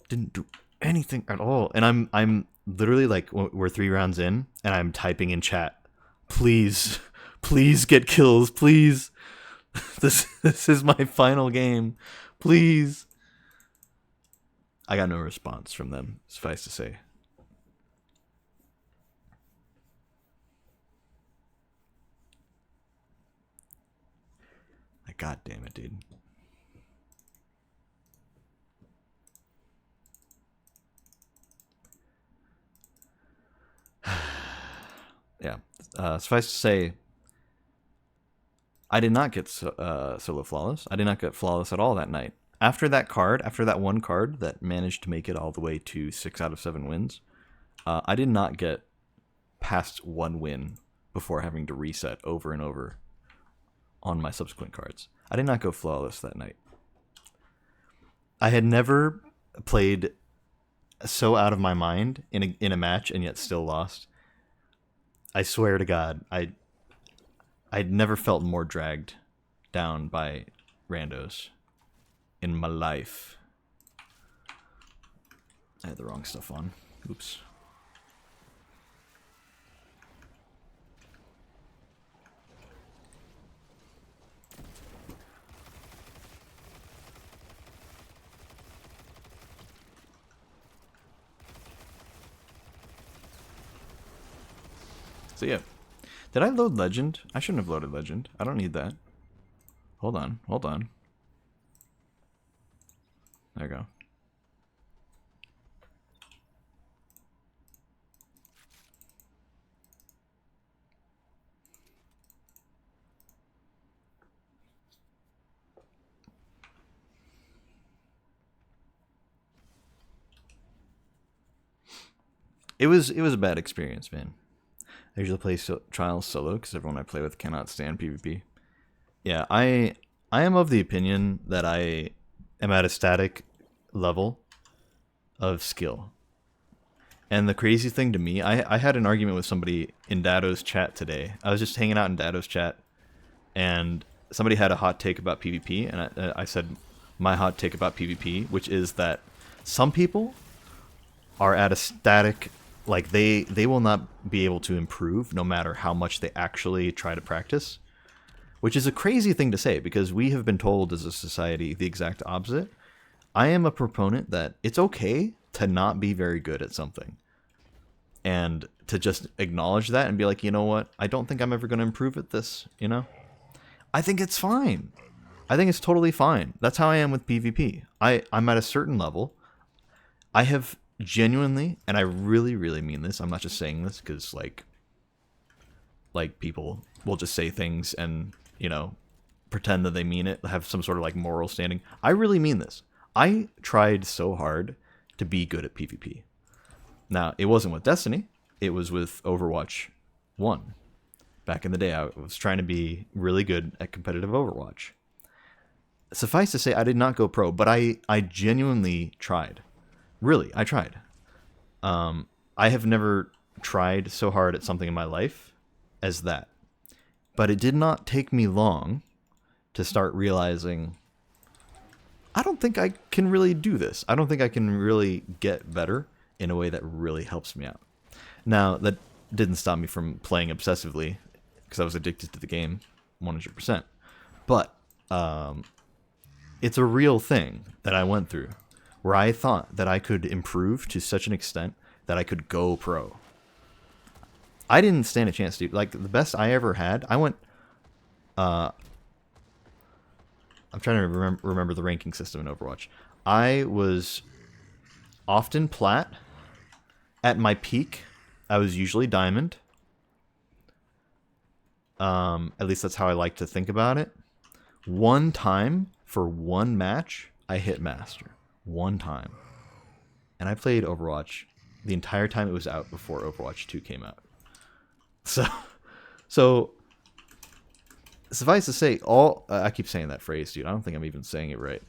[SPEAKER 1] didn't do anything at all. And I'm literally like, we're 3 rounds in, and I'm typing in chat, please get kills, please. This is my final game, please. I got no response from them, suffice to say. God damn it, dude. Yeah. Suffice to say, I did not get solo flawless. I did not get flawless at all that night. After that one card that managed to make it all the way to 6 out of 7 wins, I did not get past 1 win before having to reset over and over on my subsequent cards. I did not go flawless that night. I had never played so out of my mind in a match and yet still lost. I swear to God, I'd never felt more dragged down by randos in my life. I had the wrong stuff on. Oops. So yeah, did I load Legend? I shouldn't have loaded Legend. I don't need that. Hold on. There you go. It was a bad experience, man. I usually play Trials solo because everyone I play with cannot stand PvP. Yeah, I am of the opinion that I am at a static level of skill. And the crazy thing to me, I had an argument with somebody in Dado's chat today. I was just hanging out in Dado's chat, and somebody had a hot take about PvP, and I said my hot take about PvP, which is that some people are at a static, like they will not be able to improve no matter how much they actually try to practice, which is a crazy thing to say because we have been told as a society the exact opposite. I am a proponent that it's okay to not be very good at something and to just acknowledge that and be like, you know what, I don't think I'm ever going to improve at this, you know? I think it's fine. I think it's totally fine. That's how I am with PvP. I'm at a certain level. I have genuinely, and I really, really mean this, I'm not just saying this because like people will just say things and, you know, pretend that they mean it, have some sort of like moral standing. I really mean this. I tried so hard to be good at PvP. Now, it wasn't with Destiny, it was with Overwatch 1. Back in the day, I was trying to be really good at competitive Overwatch. Suffice to say, I did not go pro, but I genuinely tried. Really, I tried. I have never tried so hard at something in my life as that. But it did not take me long to start realizing, I don't think I can really do this. I don't think I can really get better in a way that really helps me out. Now, that didn't stop me from playing obsessively, because I was addicted to the game 100%. But it's a real thing that I went through, where I thought that I could improve to such an extent that I could go pro. I didn't stand a chance, dude. Like, the best I ever had, I went... I'm trying to remember the ranking system in Overwatch. I was often plat. At my peak, I was usually diamond. At least that's how I like to think about it. One time, for one match, I hit master. One time. And I played Overwatch the entire time it was out before Overwatch 2 came out. So suffice to say, all I keep saying that phrase, dude. I don't think I'm even saying it right.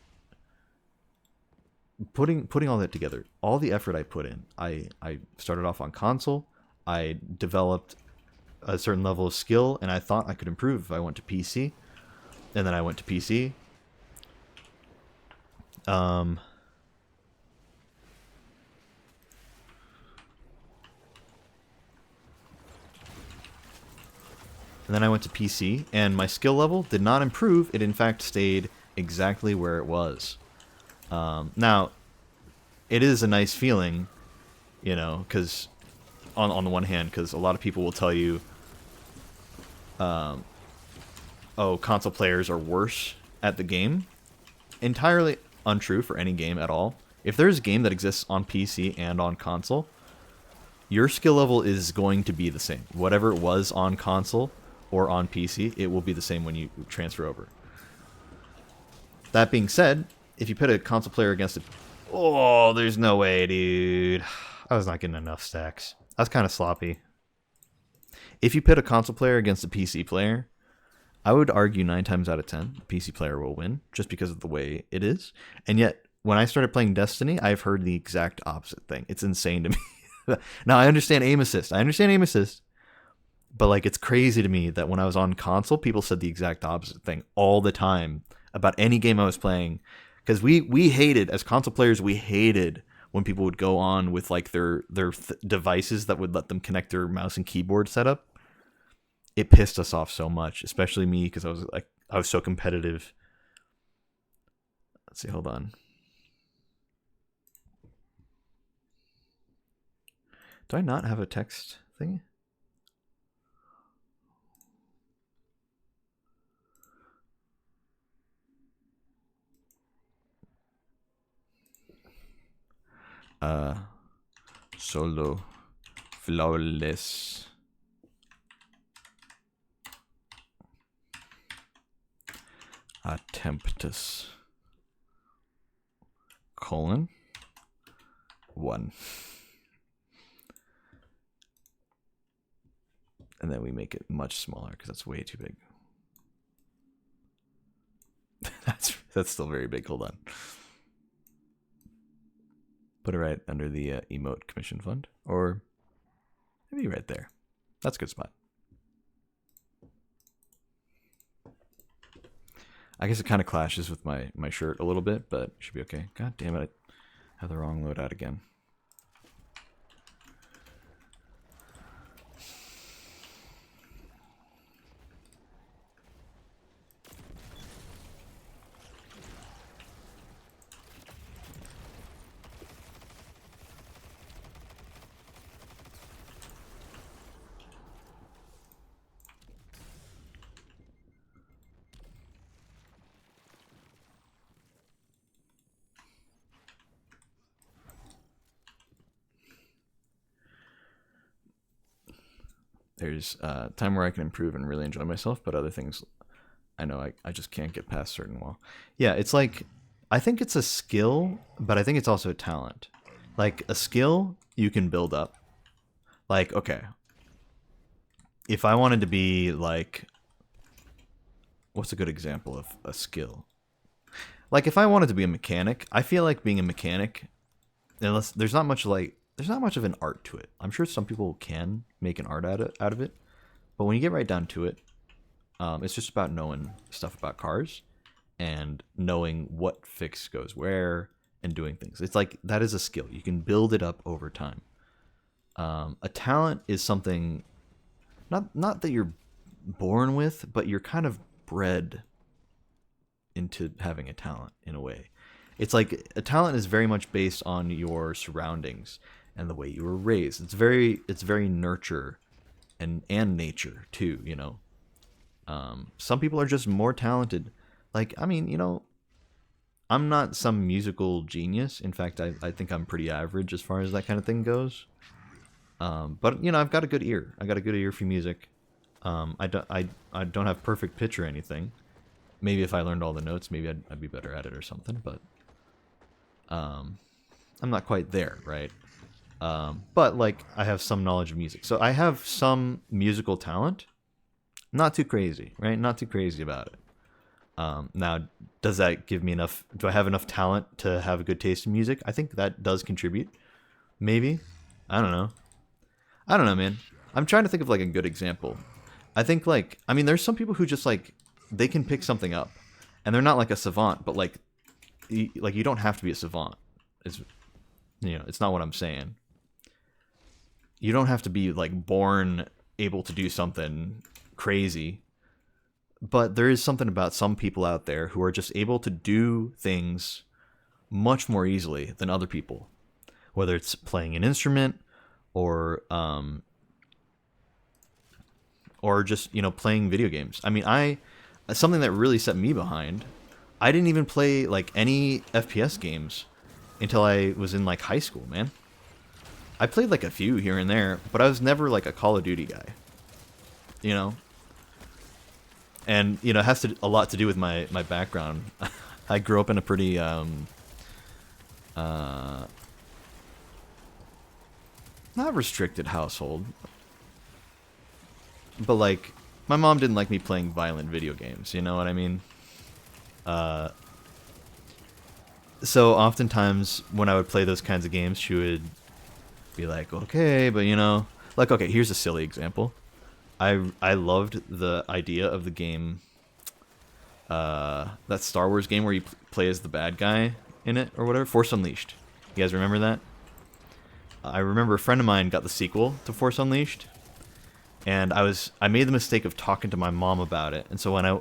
[SPEAKER 1] Putting all that together, all the effort I put in, I started off on console. I developed a certain level of skill, and I thought I could improve if I went to PC. And then I went to PC. And then I went to PC, and my skill level did not improve. It, in fact, stayed exactly where it was. Now, it is a nice feeling, you know, because on the one hand, because a lot of people will tell you, oh, console players are worse at the game. Entirely untrue for any game at all. If there's a game that exists on PC and on console, your skill level is going to be the same. Whatever it was on console or on PC, it will be the same when you transfer over. That being said, if you put a console player against it, oh, there's no way, dude. I was not getting enough stacks. I was kind of sloppy. If you put a console player against a PC player, I would argue 9 times out of 10, the PC player will win, just because of the way it is. And yet, when I started playing Destiny, I've heard the exact opposite thing. It's insane to me. Now, I understand aim assist. But, like, it's crazy to me that when I was on console, people said the exact opposite thing all the time about any game I was playing. Because we hated, as console players, we hated when people would go on with, like, their devices that would let them connect their mouse and keyboard setup. It pissed us off so much, especially me, because I was so competitive. Let's see, hold on. Do I not have a text thing? Solo flawless. Attemptus. Colon. 1. And then we make it much smaller because that's way too big. That's still very big. Hold on. Put it right under the emote commission fund, or maybe right there. That's a good spot. I guess it kind of clashes with my shirt a little bit, but it should be okay. God damn it, I have the wrong loadout again. There's time where I can improve and really enjoy myself, but other things I know I just can't get past certain wall. Yeah, it's like, I think it's a skill, but I think it's also a talent. Like, a skill you can build up. Like, okay, if I wanted to be like, what's a good example of a skill? Like, if I wanted to be a mechanic, I feel like being a mechanic, unless there's not much of an art to it. I'm sure some people can make an art out of it, but when you get right down to it, it's just about knowing stuff about cars and knowing what fix goes where and doing things. It's like, that is a skill. You can build it up over time. A talent is something not that you're born with, but you're kind of bred into having a talent in a way. It's like a talent is very much based on your surroundings and the way you were raised. It's very nurture and nature too, you know. Some people are just more talented. Like, I mean, you know, I'm not some musical genius. In fact, I think I'm pretty average as far as that kind of thing goes. But you know, I've got a good ear. I got a good ear for music. I don't have perfect pitch or anything. Maybe if I learned all the notes, maybe I'd be better at it or something. But I'm not quite there, right? But like, I have some knowledge of music, so I have some musical talent. Not too crazy, right? Not too crazy about it. Now, does that give me enough? Do I have enough talent to have a good taste in music? I think that does contribute. Maybe. I don't know. I don't know, man. I'm trying to think of like a good example. I think like, I mean, there's some people who just like, they can pick something up and they're not like a savant, but like you don't have to be a savant. It's, you know, it's not what I'm saying. You don't have to be like born able to do something crazy. But there is something about some people out there who are just able to do things much more easily than other people. Whether it's playing an instrument or just, you know, playing video games. I mean, something that really set me behind, I didn't even play like any FPS games until I was in like high school, man. I played like a few here and there, but I was never like a Call of Duty guy. You know? And, you know, it has a lot to do with my background. I grew up in a pretty not restricted household, but like my mom didn't like me playing violent video games, you know what I mean? So oftentimes when I would play those kinds of games, she would be like, okay, but you know, like, okay, here's a silly example. I loved the idea of the game, that Star Wars game where you play as the bad guy in it or whatever, Force Unleashed. You guys remember that? I remember a friend of mine got the sequel to Force Unleashed, and I made the mistake of talking to my mom about it. And so when I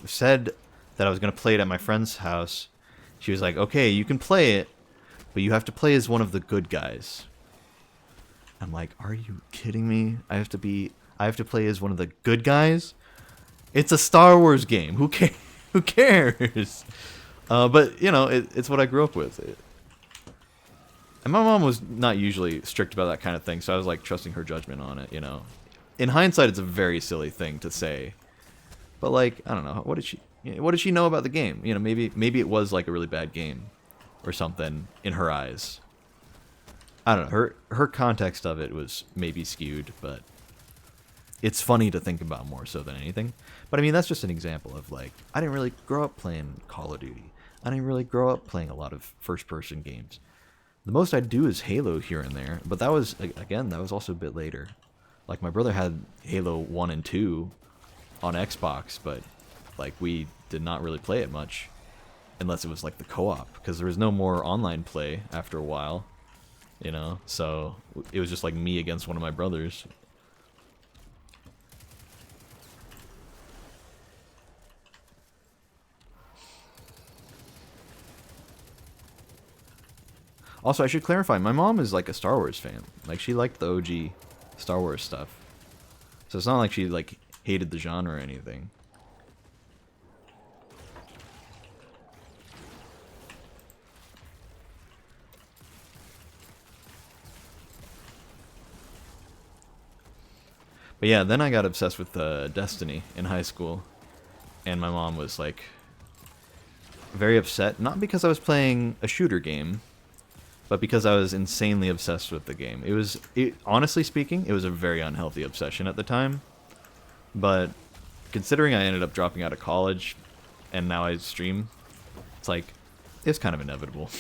[SPEAKER 1] said that I was going to play it at my friend's house, she was like, okay, you can play it, but you have to play as one of the good guys. I'm like, are you kidding me? I have to play as one of the good guys? It's a Star Wars game. Who cares? Who cares? But, you know, it's what I grew up with. And my mom was not usually strict about that kind of thing, so I was like trusting her judgment on it, you know. In hindsight, it's a very silly thing to say. But like, I don't know, what did she know about the game? You know, maybe it was like a really bad game or something in her eyes. I don't know. Her context of it was maybe skewed, but it's funny to think about more so than anything. But I mean, that's just an example of like, I didn't really grow up playing Call of Duty. I didn't really grow up playing a lot of first-person games. The most I do is Halo here and there, but that was, again, that was also a bit later. Like, my brother had Halo 1 and 2 on Xbox, but, like, we did not really play it much. Unless it was, like, the co-op, because there was no more online play after a while, you know? So, it was just, like, me against one of my brothers. Also, I should clarify, my mom is like a Star Wars fan. Like, she liked the OG Star Wars stuff. So it's not like she, like, hated the genre or anything. But yeah, then I got obsessed with Destiny in high school. And my mom was, like, very upset. Not because I was playing a shooter game, but because I was insanely obsessed with the game. Honestly speaking, it was a very unhealthy obsession at the time. But considering I ended up dropping out of college, and now I stream, it's like, it's kind of inevitable.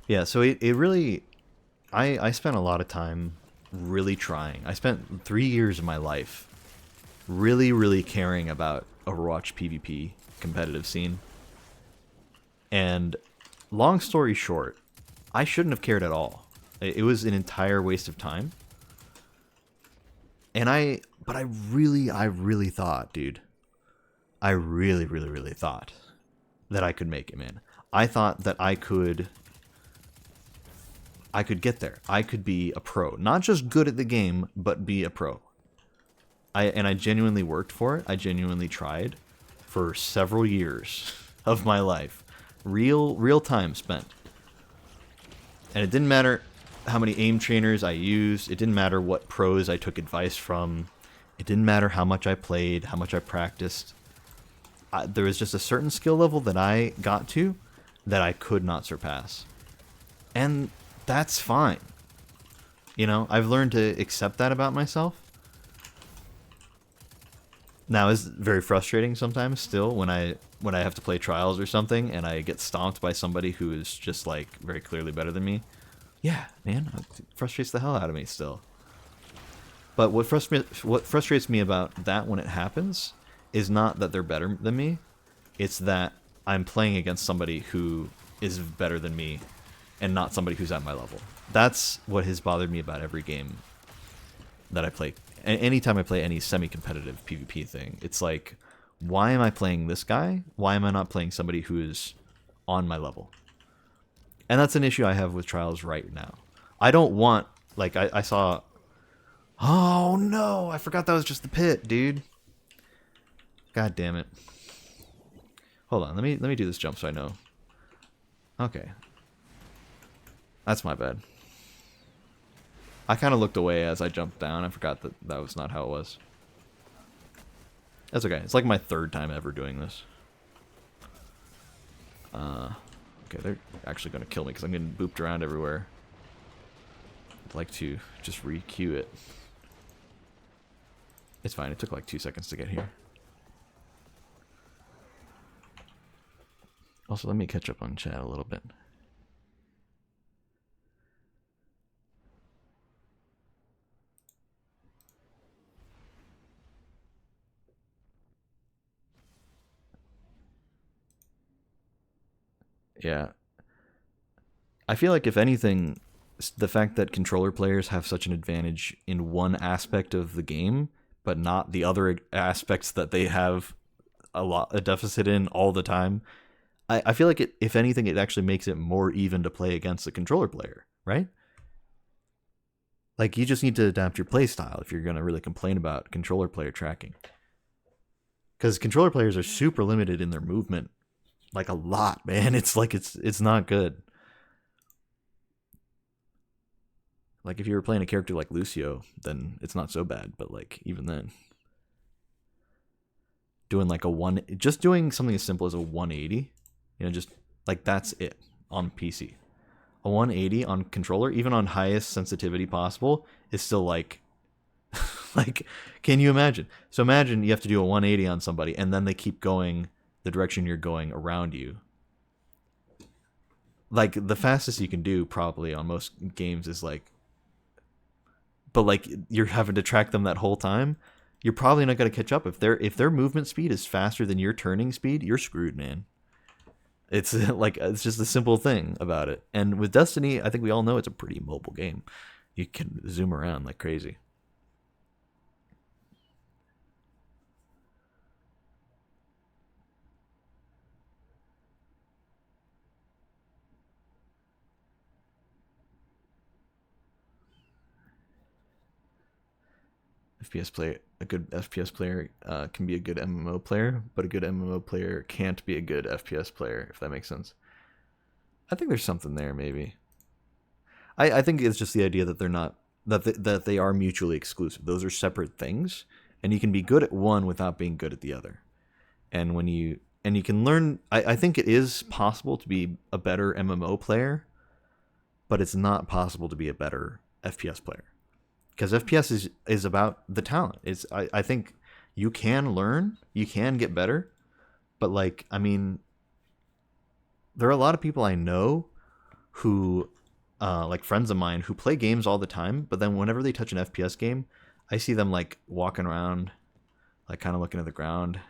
[SPEAKER 1] Yeah, so it really, I spent a lot of time really trying. I spent 3 years of my life really, really caring about Overwatch PvP competitive scene. And long story short, I shouldn't have cared at all. It was an entire waste of time. And but I really thought, dude, I really, really, really thought that I could make it, man. I thought that I could get there. I could be a pro. Not just good at the game, but be a pro. I genuinely worked for it. I genuinely tried for several years of my life. Real time spent. And it didn't matter how many aim trainers I used. It didn't matter what pros I took advice from. It didn't matter how much I played, how much I practiced. There was just a certain skill level that I got to that I could not surpass. And that's fine. You know, I've learned to accept that about myself. Now, it's very frustrating sometimes still when I have to play trials or something and I get stomped by somebody who is just like very clearly better than me. Yeah, man, it frustrates the hell out of me still. But what frustrates me about that when it happens is not that they're better than me. It's that I'm playing against somebody who is better than me and not somebody who's at my level. That's what has bothered me about every game that I play. Anytime I play any semi-competitive PvP thing, it's like, why am I playing this guy? Why am I not playing somebody who is on my level? And that's an issue I have with Trials right now. I don't want, like, I saw... Oh, no! I forgot that was just the pit, dude. God damn it. Hold on, let me do this jump so I know. Okay. That's my bad. I kind of looked away as I jumped down. I forgot that that was not how it was. That's okay. It's like my third time ever doing this. Okay, they're actually going to kill me because I'm getting booped around everywhere. I'd like to just re-queue it. It's fine. It took like 2 seconds to get here. Also, let me catch up on chat a little bit. Yeah. I feel like if anything, the fact that controller players have such an advantage in one aspect of the game, but not the other aspects that they have a deficit in all the time, I feel like if anything, it actually makes it more even to play against the controller player, right? Like, you just need to adapt your playstyle if you're going to really complain about controller player tracking. Because controller players are super limited in their movement. Like, a lot, man. It's like, it's not good. Like, if you were playing a character like Lucio, then it's not so bad. But, like, even then. Doing, like, just doing something as simple as a 180, you know, just, like, that's it on PC. A 180 on controller, even on highest sensitivity possible, is still, like, like, can you imagine? So imagine you have to do a 180 on somebody, and then they keep going the direction you're going around you. Like, the fastest you can do probably on most games is like, but like, you're having to track them that whole time. You're probably not going to catch up. If their movement speed is faster than your turning speed, you're screwed, man. It's like, it's just a simple thing about it. And with Destiny, I think we all know it's a pretty mobile game. You can zoom around like crazy. A good FPS player can be a good MMO player, but a good MMO player can't be a good FPS player, if that makes sense. I think there's something there, maybe. I think it's just the idea that they're not, that they are mutually exclusive. Those are separate things, and you can be good at one without being good at the other. And you can learn. I think it is possible to be a better MMO player, but it's not possible to be a better FPS player. Because FPS is about the talent. I think you can learn, you can get better, but like, I mean, there are a lot of people I know who, like friends of mine, who play games all the time, but then whenever they touch an FPS game, I see them like walking around, like kind of looking at the ground,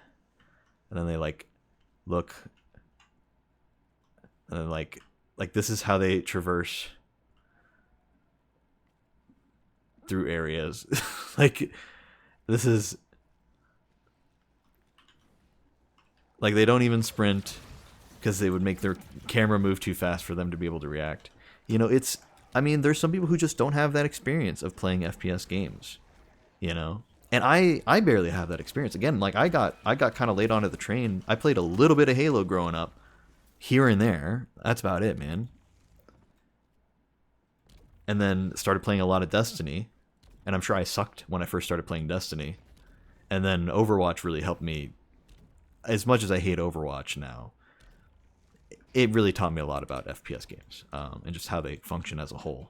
[SPEAKER 1] and then they like look, and then like this is how they traverse through areas. Like, this is like, they don't even sprint because they would make their camera move too fast for them to be able to react. You know, I mean, there's some people who just don't have that experience of playing FPS games, you know? And I barely have that experience. Again, like, I got kind of late onto the train. I played a little bit of Halo growing up, here and there. That's about it, man. and then started playing a lot of Destiny, and I'm sure I sucked when I first started playing Destiny, and then Overwatch really helped me. As much as I hate Overwatch now, it really taught me a lot about FPS games, and just how they function as a whole.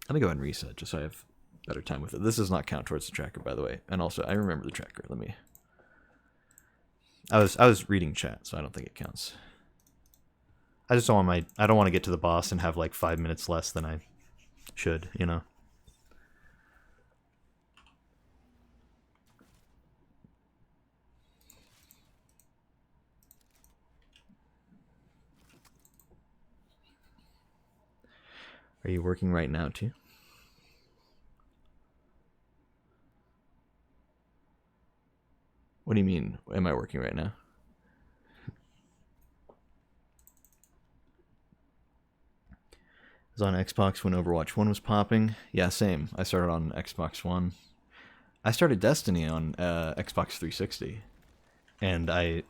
[SPEAKER 1] I'm gonna go ahead and reset just so I have better time with it. This does not count towards the tracker, by the way. And also, I remember the tracker. Let me. I was reading chat, so I don't think it counts. I just don't want I don't want to get to the boss and have like 5 minutes less than I should, you know. Are you working right now too? What do you mean? Am I working right now? I was on Xbox when Overwatch 1 was popping. Yeah, same. I started on Xbox One. I started Destiny on Xbox 360. And I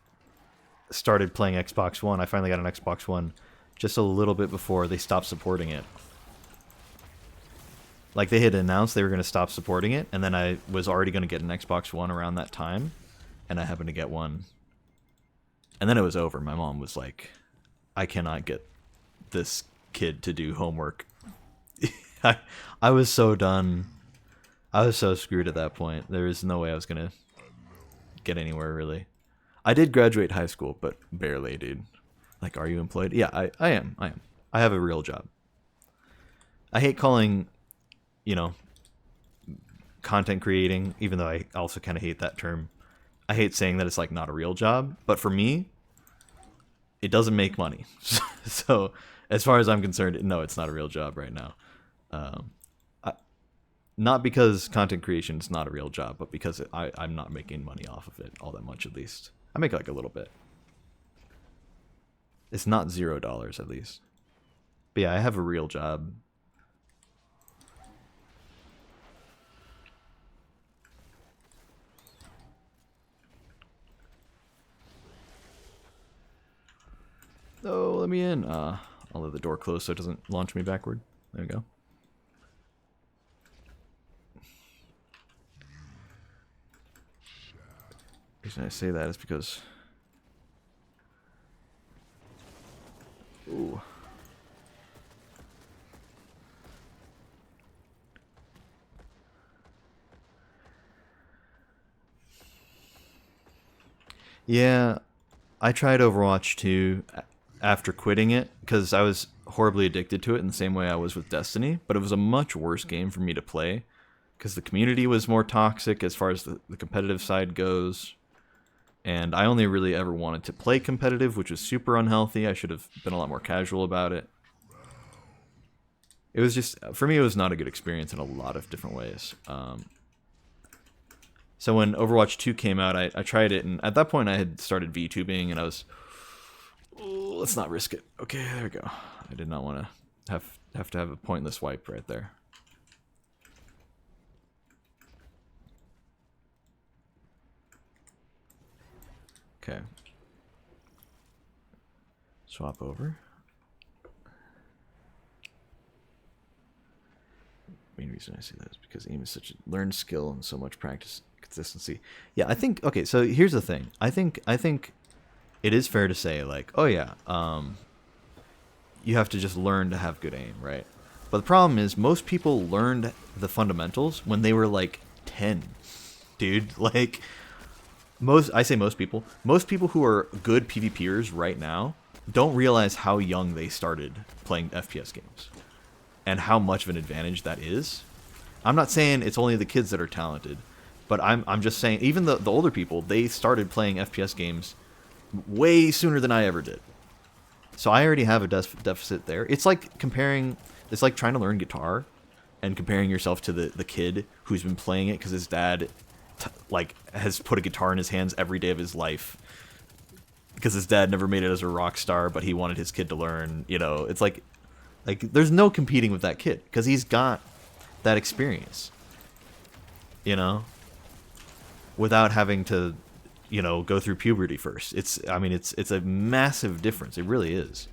[SPEAKER 1] started playing Xbox One. I finally got an Xbox One just a little bit before they stopped supporting it. Like, they had announced they were going to stop supporting it, and then I was already going to get an Xbox One around that time, and I happened to get one. And then it was over. My mom was like, I cannot get this kid to do homework. I was so done. I was so screwed at that point. There was no way I was going to get anywhere, really. I did graduate high school, but barely, dude. Like, are you employed? Yeah, I am. I have a real job. I hate calling, you know, content creating, even though I also kind of hate that term. I hate saying that it's like not a real job, but for me, it doesn't make money. So as far as I'm concerned, no, it's not a real job right now. Not because content creation is not a real job, but because I'm not making money off of it all that much, at least. I make like a little bit. It's not $0 at least. But yeah, I have a real job. Oh, let me in. I'll leave the door closed so it doesn't launch me backward. There we go. The reason I say that is because... Ooh. Yeah, I tried Overwatch 2 after quitting it because I was horribly addicted to it in the same way I was with Destiny, but it was a much worse game for me to play because the community was more toxic as far as the competitive side goes. And I only really ever wanted to play competitive, which was super unhealthy. I should have been a lot more casual about it. It was just, for me, it was not a good experience in a lot of different ways. So when Overwatch 2 came out, I tried it, and at that point I had started VTubing, and I was, oh, let's not risk it. Okay, there we go. I did not want to have a pointless wipe right there. Okay. Swap over. Main reason I say that is because aim is such a learned skill and so much practice consistency. Yeah, I think, okay, so here's the thing. I think it is fair to say, like, oh yeah, you have to just learn to have good aim, right? But the problem is most people learned the fundamentals when they were like 10. Dude, like I say most people who are good PvPers right now don't realize how young they started playing FPS games and how much of an advantage that is. I'm not saying it's only the kids that are talented, but I'm just saying even the older people, they started playing FPS games way sooner than I ever did. So I already have a deficit there. It's like trying to learn guitar and comparing yourself to the kid who's been playing it because his dad has put a guitar in his hands every day of his life because his dad never made it as a rock star, but he wanted his kid to learn. You know, it's like there's no competing with that kid because he's got that experience, you know, without having to, you know, go through puberty first. It's a massive difference. It really is.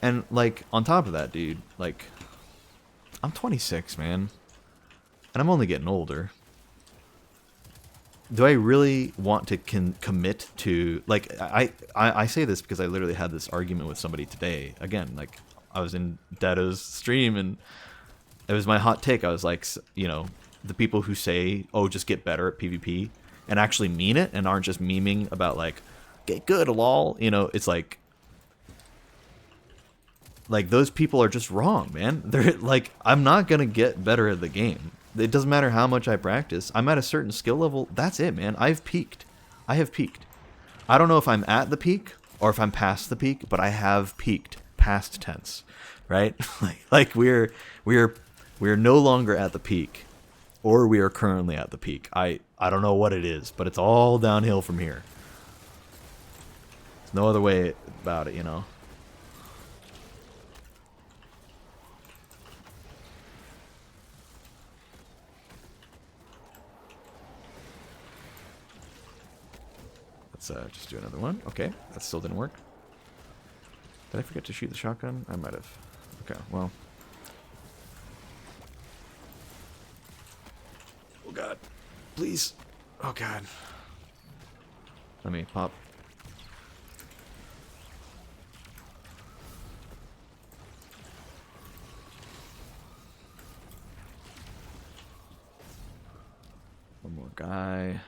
[SPEAKER 1] And like on top of that, dude, like I'm 26, man, and I'm only getting older. Do I really want to commit to, like, I say this because I literally had this argument with somebody today. Again, like, I was in Dado's stream, and it was my hot take. I was like, you know, the people who say, oh, just get better at PvP, and actually mean it, and aren't just memeing about, like, get good, lol. You know, it's like those people are just wrong, man. They're like, I'm not going to get better at the game. It doesn't matter how much I practice. I'm at a certain skill level. That's it, man. I've peaked. I have peaked. I don't know if I'm at the peak or if I'm past the peak, but I have peaked. Past tense, right? like we're no longer at the peak, or we are currently at the peak. I don't know what it is, but it's all downhill from here. There's no other way about it, you know. Let's just do another one. Okay, that still didn't work. Did I forget to shoot the shotgun? I might have. Okay, well. Oh god. Please. Oh god. Let me pop. One more guy.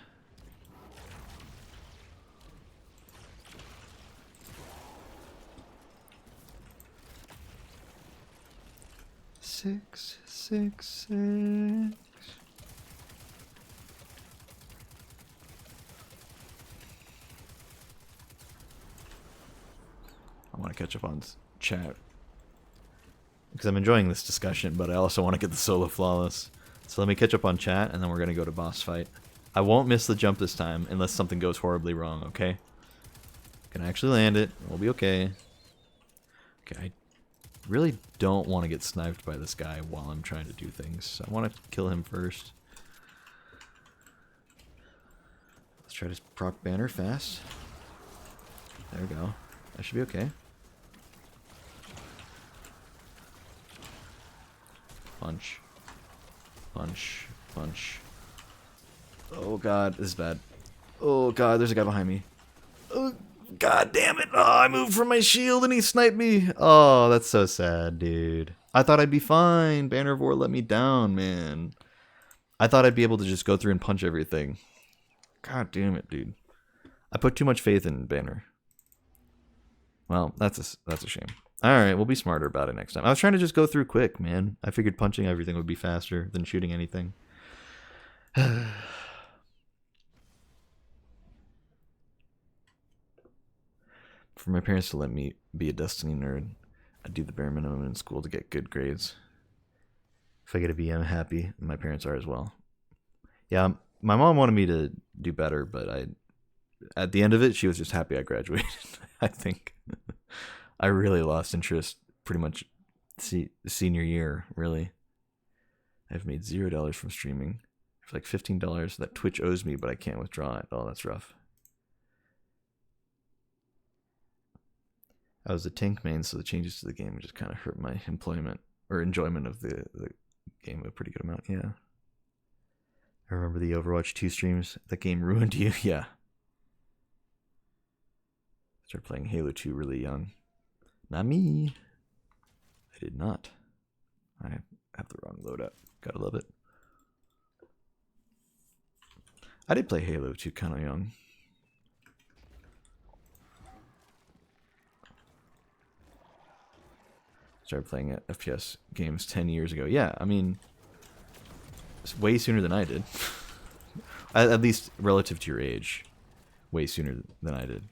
[SPEAKER 1] Six. I want to catch up on chat because I'm enjoying this discussion, but I also want to get the solo flawless. So let me catch up on chat, and then we're gonna go to boss fight. I won't miss the jump this time unless something goes horribly wrong. Okay? Can I actually land it? We'll be okay. Okay. I really don't want to get sniped by this guy while I'm trying to do things. So I want to kill him first. Let's try to proc banner fast. There we go. That should be okay. Punch. Punch. Punch. Oh god, this is bad. Oh god, there's a guy behind me. Oh god damn it. Oh, I moved from my shield and he sniped me. Oh, that's so sad, dude. I thought I'd be fine. Banner of War let me down, man. I thought I'd be able to just go through and punch everything. God damn it, dude. I put too much faith in Banner. Well, that's a shame. Alright, we'll be smarter about it next time. I was trying to just go through quick, man. I figured punching everything would be faster than shooting anything. For my parents to let me be a Destiny nerd, I'd do the bare minimum in school to get good grades. If I get a B, I'm happy. My parents are as well. Yeah, my mom wanted me to do better, but at the end of it, she was just happy I graduated. I think I really lost interest pretty much senior year, really. I've made $0 from streaming. For like $15 that Twitch owes me, but I can't withdraw it. Oh, that's rough. I was a tank main, so the changes to the game just kind of hurt my employment or enjoyment of the game a pretty good amount. Yeah. I remember the Overwatch 2 streams. That game ruined you. Yeah. Started playing Halo 2 really young. Not me. I did not. I have the wrong loadout. Gotta love it. I did play Halo 2 kind of young. Started playing FPS games 10 years ago. Yeah, I mean, it's way sooner than I did. At least relative to your age. Way sooner than I did.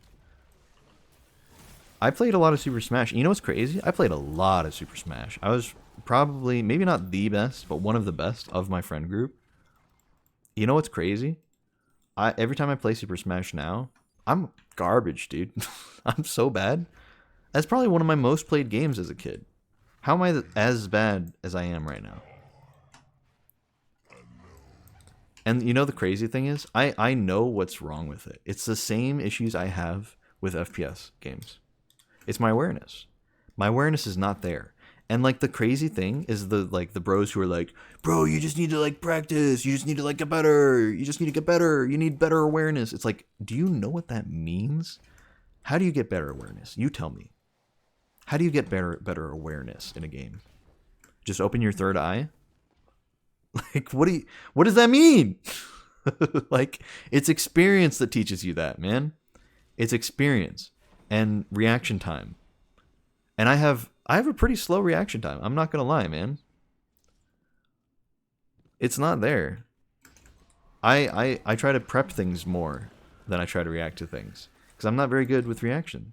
[SPEAKER 1] I played a lot of Super Smash. You know what's crazy? I played a lot of Super Smash. I was probably, maybe not the best, but one of the best of my friend group. You know what's crazy? Every time I play Super Smash now, I'm garbage, dude. I'm so bad. That's probably one of my most played games as a kid. How am I as bad as I am right now? And you know the crazy thing is, I know what's wrong with it. It's the same issues I have with FPS games. It's my awareness. My awareness is not there. And like the crazy thing is the bros who are like, bro, you just need to like practice. You just need to like get better. You just need to get better. You need better awareness. It's like, do you know what that means? How do you get better awareness? You tell me. How do you get better awareness in a game? Just open your third eye? Like what does that mean? Like it's experience that teaches you that, man. It's experience and reaction time. And I have a pretty slow reaction time. I'm not gonna lie, man. It's not there. I try to prep things more than I try to react to things because I'm not very good with reaction.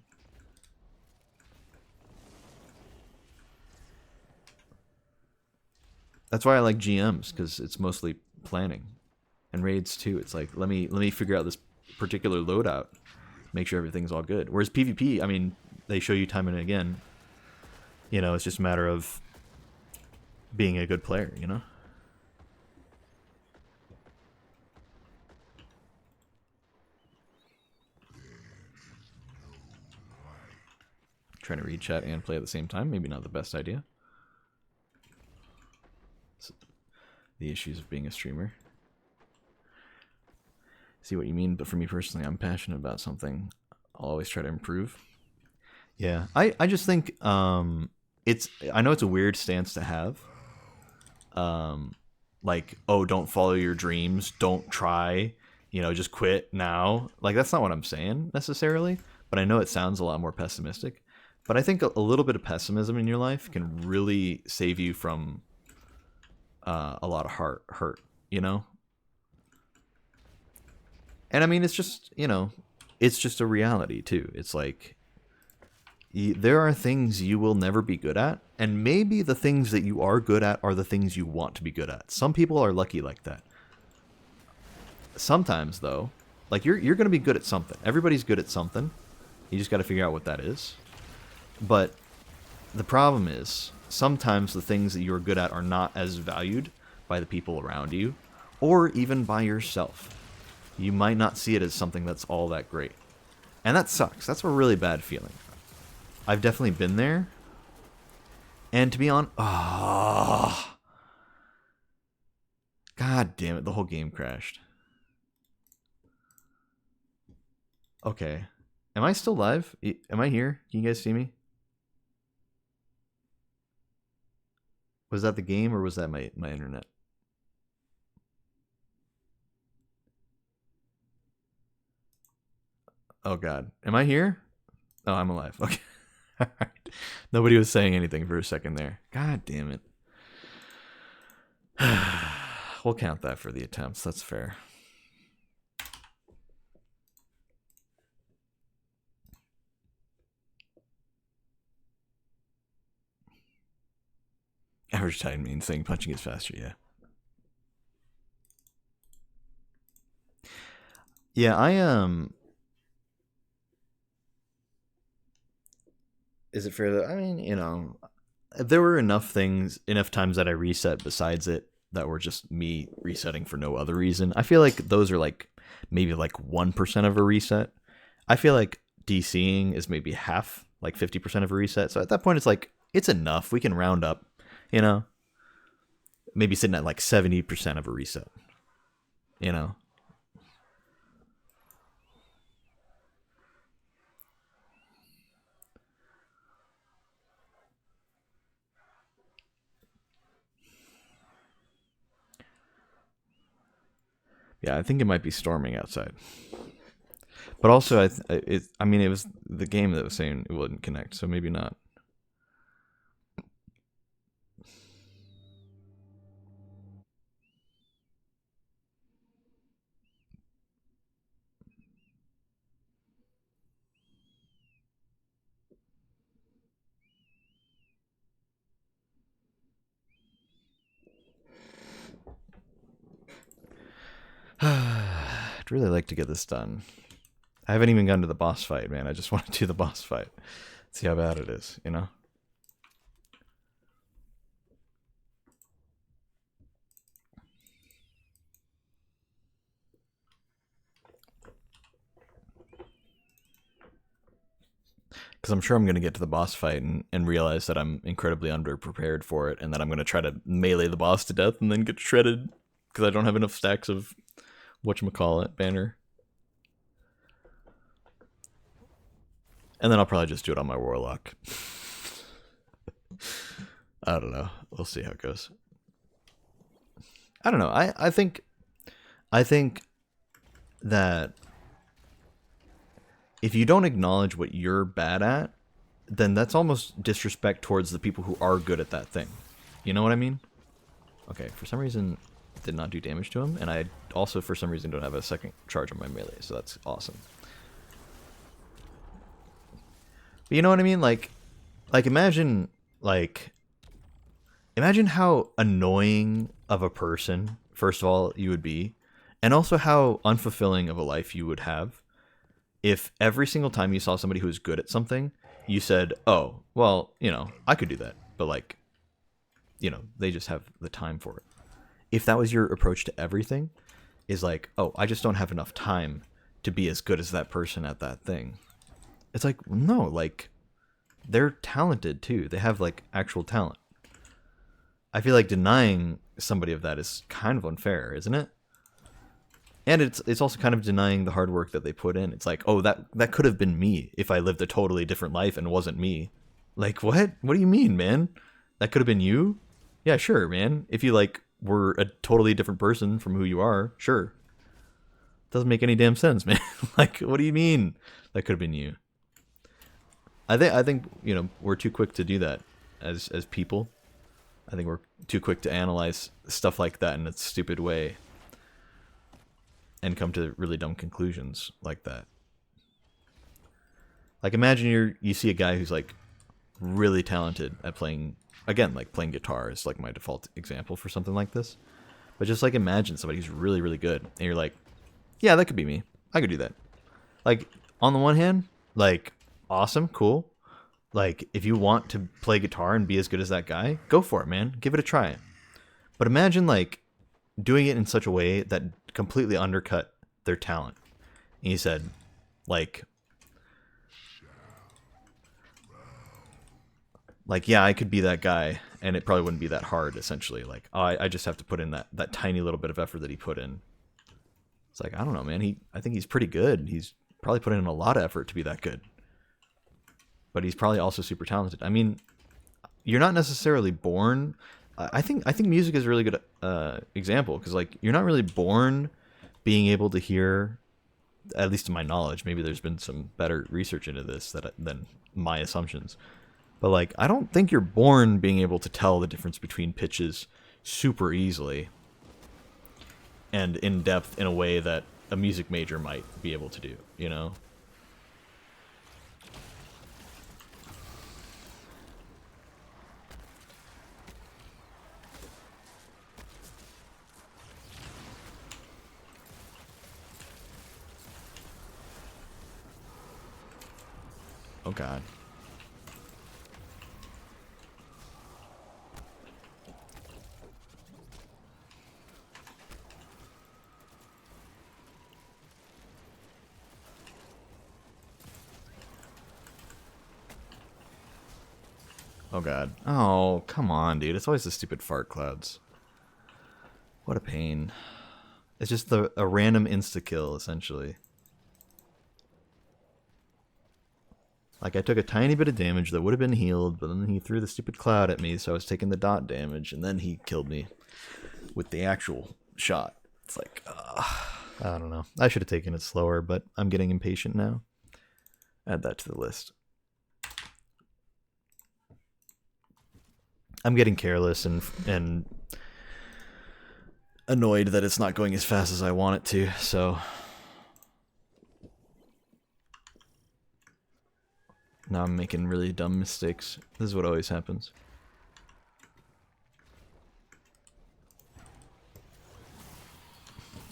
[SPEAKER 1] That's why I like GMs, because it's mostly planning, and raids too. It's like let me figure out this particular loadout, make sure everything's all good. Whereas PvP, I mean, they show you time and again. You know, it's just a matter of being a good player. You know. Trying to read chat and play at the same time, maybe not the best idea. The issues of being a streamer. See what you mean, but for me personally, I'm passionate about something. I'll always try to improve. Yeah, I just think it's, I know it's a weird stance to have. Like, oh, don't follow your dreams, don't try, you know, just quit now. Like, that's not what I'm saying necessarily, but I know it sounds a lot more pessimistic. But I think a little bit of pessimism in your life can really save you from a lot of hurt, you know? And I mean, it's just, you know, it's just a reality too. It's like, there are things you will never be good at, and maybe the things that you are good at are the things you want to be good at. Some people are lucky like that. Sometimes, though, like you're going to be good at something. Everybody's good at something. You just got to figure out what that is. But the problem is, sometimes the things that you're good at are not as valued by the people around you, or even by yourself. You might not see it as something that's all that great. And that sucks. That's a really bad feeling. I've definitely been there. And to be honest, God damn it, the whole game crashed. Okay. Am I still live? Am I here? Can you guys see me? Was that the game or was that my internet? Oh god. Am I here? Oh, I'm alive. Okay. Alright. Nobody was saying anything for a second there. God damn it. We'll count that for the attempts. That's fair. Average time means saying punching is faster, yeah. Yeah, is it fair that, I mean, you know, there were enough times that I reset besides it that were just me resetting for no other reason. I feel like those are like maybe like 1% of a reset. I feel like DCing is maybe half, like 50% of a reset. So at that point, it's like, it's enough. We can round up, you know? Maybe sitting at like 70% of a reset, you know? Yeah, I think it might be storming outside. But also, I mean, it was the game that was saying it wouldn't connect, so maybe not. I'd really like to get this done. I haven't even gotten to the boss fight, man. I just want to do the boss fight. See how bad it is, you know? Because I'm sure I'm going to get to the boss fight and realize that I'm incredibly underprepared for it, and that I'm going to try to melee the boss to death and then get shredded because I don't have enough stacks of whatchamacallit banner. And then I'll probably just do it on my warlock. I don't know. We'll see how it goes. I don't know. I think that if you don't acknowledge what you're bad at, then that's almost disrespect towards the people who are good at that thing. You know what I mean? Okay, for some reason did not do damage to him, and I also for some reason don't have a second charge on my melee, so that's awesome. But you know what I mean? Like imagine how annoying of a person, first of all, you would be, and also how unfulfilling of a life you would have if every single time you saw somebody who was good at something, you said, oh, well, you know, I could do that, but like, you know, they just have the time for it. If that was your approach to everything, is like, oh, I just don't have enough time to be as good as that person at that thing. It's like, no, like, they're talented too. They have like actual talent. I feel like denying somebody of that is kind of unfair, isn't it? And it's also kind of denying the hard work that they put in. It's like, oh, that could have been me if I lived a totally different life and wasn't me. Like, what? What do you mean, man? That could have been you? Yeah, sure, man. If you, like, were a totally different person from who you are, sure. Doesn't make any damn sense, man. Like, what do you mean that could have been you? I think, you know, we're too quick to do that as people. I think we're too quick to analyze stuff like that in a stupid way and come to really dumb conclusions like that. Like, imagine you see a guy who's like really talented at playing, again, like playing guitar is like my default example for something like this. But just like imagine somebody who's really, really good, and you're like, yeah, that could be me. I could do that. Like, on the one hand, like, awesome, cool. Like, if you want to play guitar and be as good as that guy, go for it, man. Give it a try. But imagine, like, doing it in such a way that completely undercut their talent. And he said, like, yeah, I could be that guy, and it probably wouldn't be that hard, essentially. Like, oh, I just have to put in that tiny little bit of effort that he put in. It's like, I don't know, man. I think he's pretty good. He's probably put in a lot of effort to be that good. But he's probably also super talented. I mean, you're not necessarily born. I think music is a really good example, because like you're not really born being able to hear, at least to my knowledge. Maybe there's been some better research into this than my assumptions. But like, I don't think you're born being able to tell the difference between pitches super easily and in depth in a way that a music major might be able to do, you know? Oh god. Oh god. Oh, come on, dude. It's always the stupid fart clouds. What a pain. It's just a random insta-kill, essentially. Like, I took a tiny bit of damage that would have been healed, but then he threw the stupid cloud at me, so I was taking the dot damage, and then he killed me with the actual shot. It's like, I don't know. I should have taken it slower, but I'm getting impatient now. Add that to the list. I'm getting careless and annoyed that it's not going as fast as I want it to, so now I'm making really dumb mistakes. This is what always happens.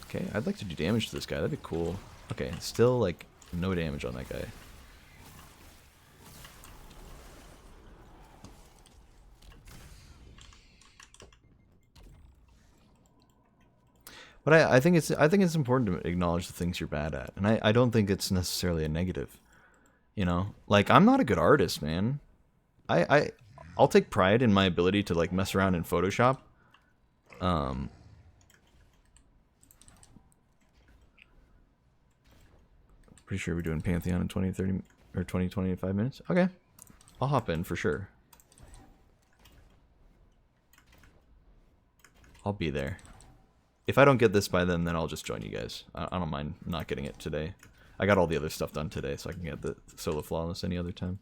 [SPEAKER 1] Okay, I'd like to do damage to this guy. That'd be cool. Okay, still, like, no damage on that guy. But I think it's important to acknowledge the things you're bad at, and I don't think it's necessarily a negative. You know, like I'm not a good artist, man. I'll take pride in my ability to like mess around in Photoshop. Um, pretty sure we're doing Pantheon in 20, 30, or 20, 25 minutes. Okay, I'll hop in for sure. I'll be there. If I don't get this by then I'll just join you guys. I don't mind not getting it today. I got all the other stuff done today, so I can get the solo flawless any other time.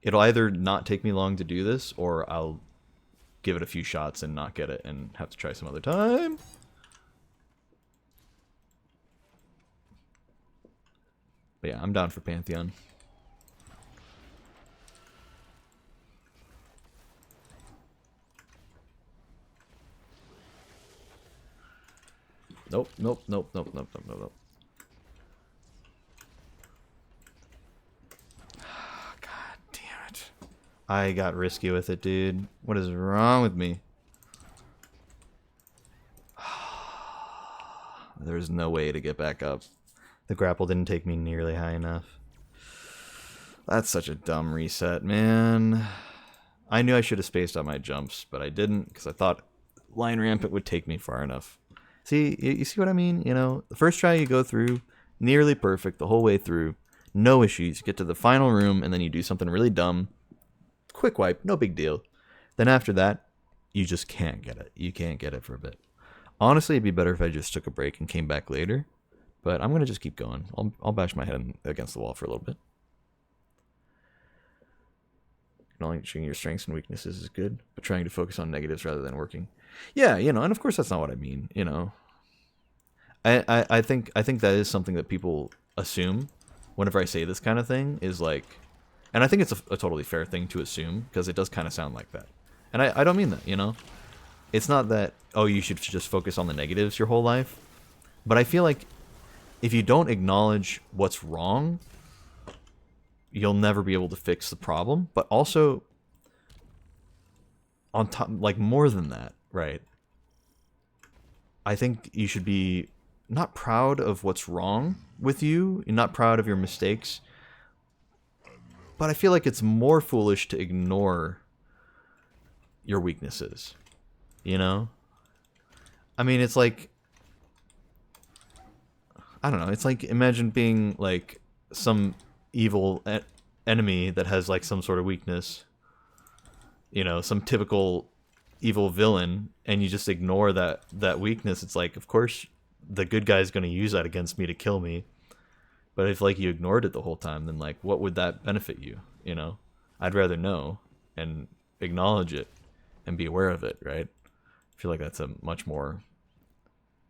[SPEAKER 1] It'll either not take me long to do this, or I'll give it a few shots and not get it and have to try some other time. But yeah, I'm down for Pantheon. Nope, nope, nope, nope, nope, nope, nope, nope. God damn it. I got risky with it, dude. What is wrong with me? There's no way to get back up. The grapple didn't take me nearly high enough. That's such a dumb reset, man. I knew I should have spaced out my jumps, but I didn't because I thought line rampant would take me far enough. See, you see what I mean? You know, the first try you go through, nearly perfect the whole way through, no issues. You get to the final room and then you do something really dumb. Quick wipe, no big deal. Then after that, you just can't get it. You can't get it for a bit. Honestly, it'd be better if I just took a break and came back later. But I'm gonna just keep going. I'll bash my head against the wall for a little bit. Acknowledging your strengths and weaknesses is good, but trying to focus on negatives rather than working. Yeah, you know, and of course that's not what I mean. You know, I think that is something that people assume whenever I say this kind of thing is like, and I think it's a totally fair thing to assume because it does kind of sound like that, and I don't mean that. You know, it's not that oh you should just focus on the negatives your whole life, but I feel like if you don't acknowledge what's wrong, you'll never be able to fix the problem. But also, on top, like more than that, right? I think you should be not proud of what's wrong with you, you're not proud of your mistakes, but I feel like it's more foolish to ignore your weaknesses. You know? I mean, it's like, I don't know, it's like imagine being like some evil enemy that has like some sort of weakness, you know, some typical evil villain, and you just ignore that weakness. It's like, of course the good guy's going to use that against me to kill me, but if like you ignored it the whole time, then like what would that benefit you? You know, I'd rather know and acknowledge it and be aware of it, right? I feel like that's a much more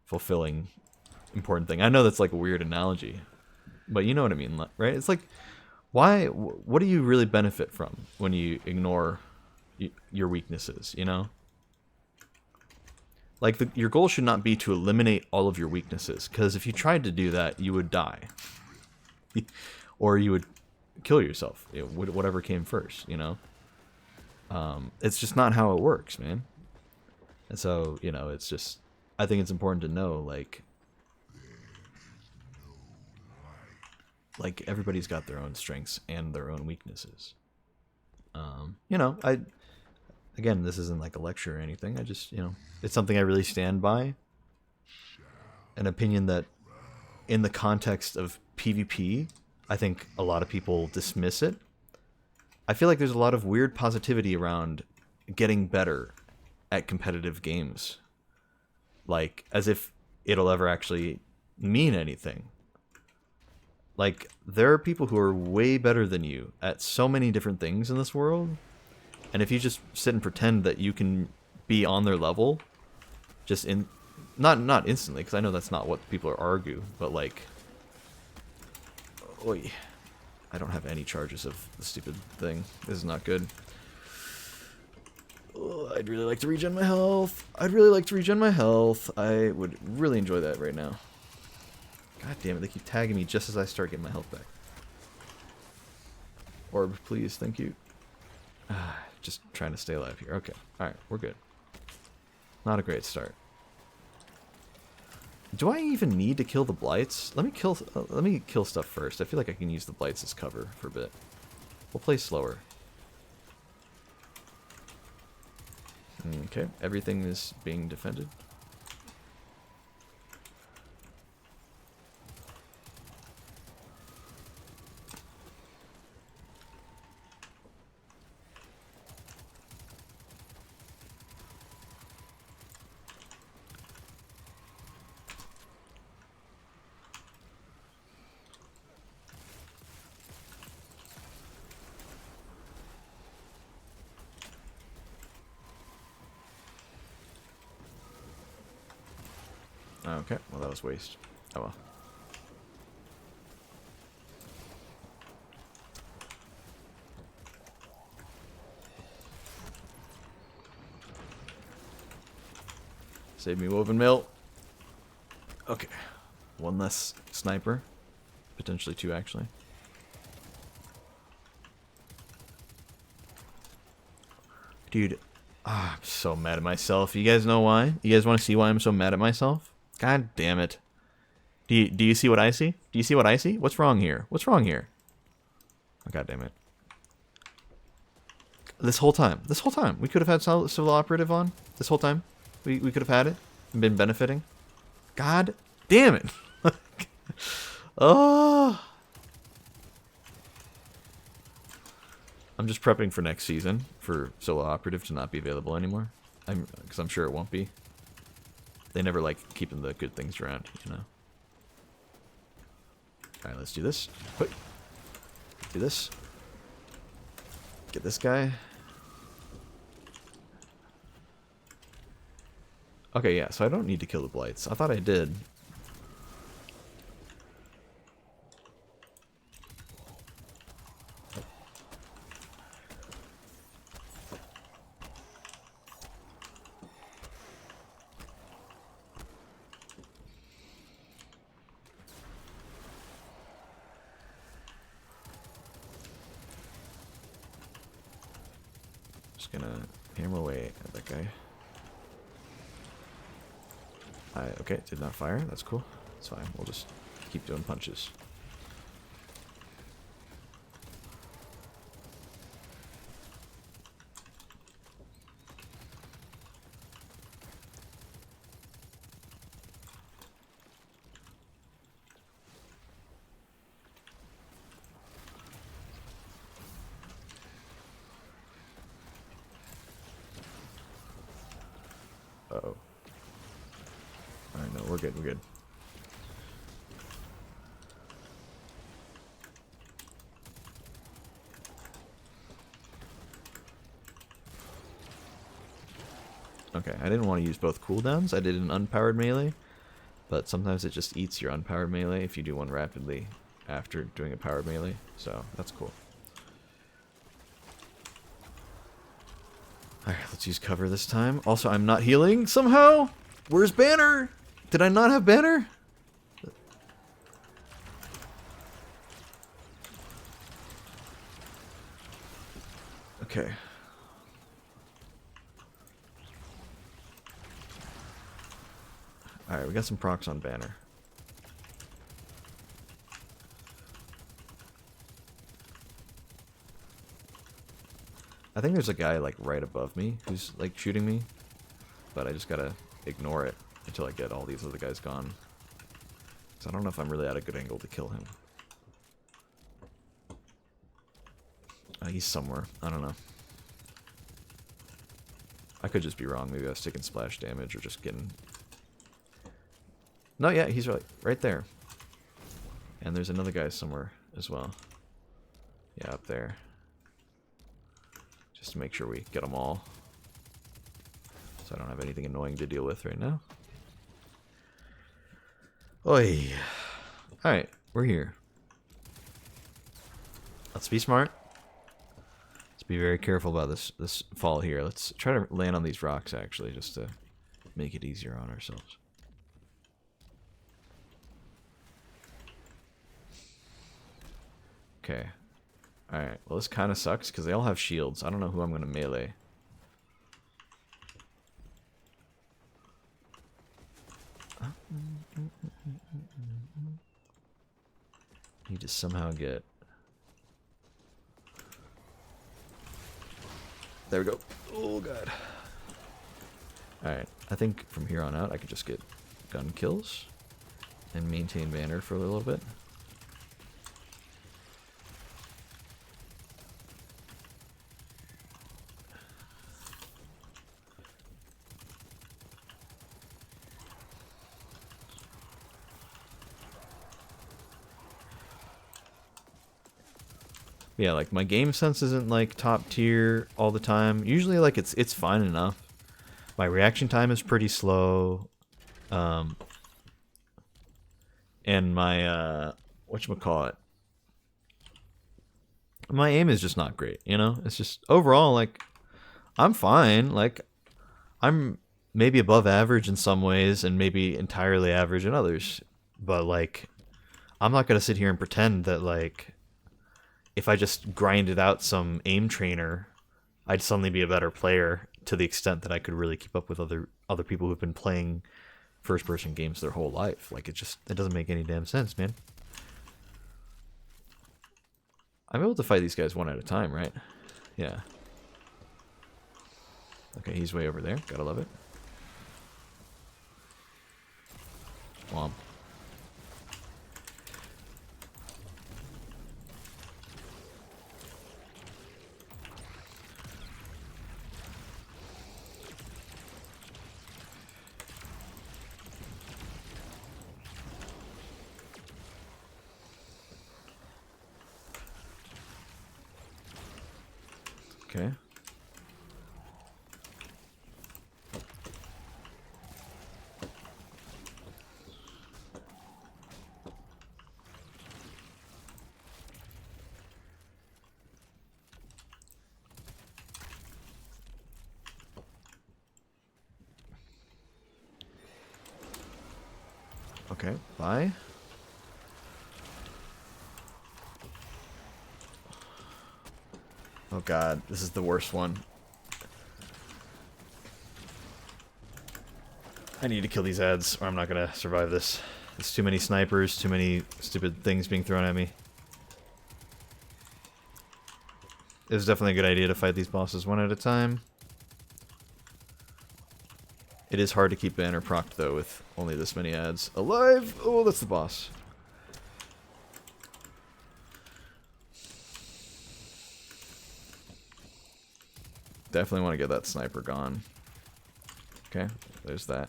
[SPEAKER 1] fulfilling, important thing. I know that's like a weird analogy, but you know what I mean, right? It's like, why? What do you really benefit from when you ignore your weaknesses? You know, like your goal should not be to eliminate all of your weaknesses, because if you tried to do that, you would die, or you would kill yourself. Whatever came first, you know. It's just not how it works, man. And so, you know, it's just, I think it's important to know, like everybody's got their own strengths and their own weaknesses. You know, again, this isn't like a lecture or anything. I just, you know, it's something I really stand by. An opinion that in the context of PvP, I think a lot of people dismiss it. I feel like there's a lot of weird positivity around getting better at competitive games. Like, as if it'll ever actually mean anything. Like, there are people who are way better than you at so many different things in this world. And if you just sit and pretend that you can be on their level, just in... Not instantly, because I know that's not what people argue, but like... Oy. I don't have any charges of the stupid thing. This is not good. Oh, I'd really like to regen my health. I would really enjoy that right now. God damn it, they keep tagging me just as I start getting my health back. Orb, please, thank you. Just trying to stay alive here. Okay, alright, we're good. Not a great start. Do I even need to kill the blights? Let me kill stuff first. I feel like I can use the blights as cover for a bit. We'll play slower. Okay, everything is being defended. Okay, well that was waste. Oh well. Save me woven mill. Okay. One less sniper. Potentially two, actually. Dude, I'm so mad at myself. You guys know why? You guys want to see why I'm so mad at myself? God damn it. Do you see what I see? Do you see what I see? What's wrong here? What's wrong here? Oh, God damn it. This whole time, we could have had civil operative on. This whole time, we could have had it and been benefiting. God damn it. Oh. I'm just prepping for next season for solo operative to not be available anymore. Because I'm sure it won't be. They never like keeping the good things around, you know. Alright, let's do this. Quick. Do this. Get this guy. Okay, yeah, so I don't need to kill the blights. I thought I did. Just gonna hammer away at that guy. Okay, did not fire. That's cool. It's fine. We'll just keep doing punches. Uh-oh. Alright, no, we're good, we're good. Okay, I didn't want to use both cooldowns. I did an unpowered melee, but sometimes it just eats your unpowered melee if you do one rapidly after doing a powered melee, so that's cool. Alright, let's use cover this time. Also, I'm not healing somehow! Where's Banner? Did I not have Banner? Okay. Alright, we got some procs on Banner. I think there's a guy like right above me who's like shooting me, but I just gotta ignore it until I get all these other guys gone. So I don't know if I'm really at a good angle to kill him. He's somewhere. I don't know. I could just be wrong. Maybe I was taking splash damage or just getting... No, yeah, he's right there. And there's another guy somewhere as well. Yeah, up there. Just to make sure we get them all. So I don't have anything annoying to deal with right now. Oi. Alright, we're here. Let's be smart. Let's be very careful about this fall here. Let's try to land on these rocks, actually, just to make it easier on ourselves. Okay. Alright, well this kind of sucks, because they all have shields. I don't know who I'm going to melee. Need to somehow get... There we go. Oh, God. Alright, I think from here on out I could just get gun kills and maintain banner for a little bit. Yeah, like my game sense isn't like top tier all the time. Usually like it's fine enough. My reaction time is pretty slow. And my whatchamacallit, my aim is just not great, you know? It's just overall like I'm fine. Like I'm maybe above average in some ways and maybe entirely average in others. But like I'm not gonna sit here and pretend that like if I just grinded out some aim trainer, I'd suddenly be a better player to the extent that I could really keep up with other people who've been playing first person games their whole life. Like it doesn't make any damn sense, man. I'm able to fight these guys one at a time, right? Yeah. Okay, he's way over there. Gotta love it. Womp. Okay. Okay, bye. Oh god, this is the worst one. I need to kill these ads or I'm not gonna survive this. There's too many snipers, too many stupid things being thrown at me. It was definitely a good idea to fight these bosses one at a time. It is hard to keep banner procced though with only this many ads alive. Oh, that's the boss. Definitely want to get that sniper gone. Okay, there's that.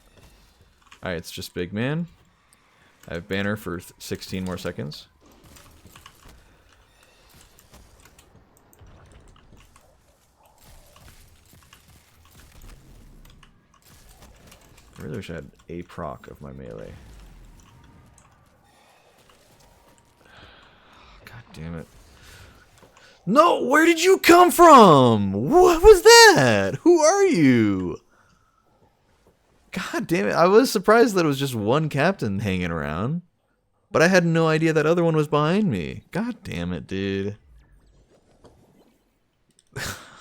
[SPEAKER 1] Alright, it's just big man. I have banner for 16 more seconds. I really wish I had a proc of my melee. God damn it. No, where did you come from? What was that? Who are you? God damn it. I was surprised that it was just one captain hanging around. But I had no idea that other one was behind me. God damn it, dude.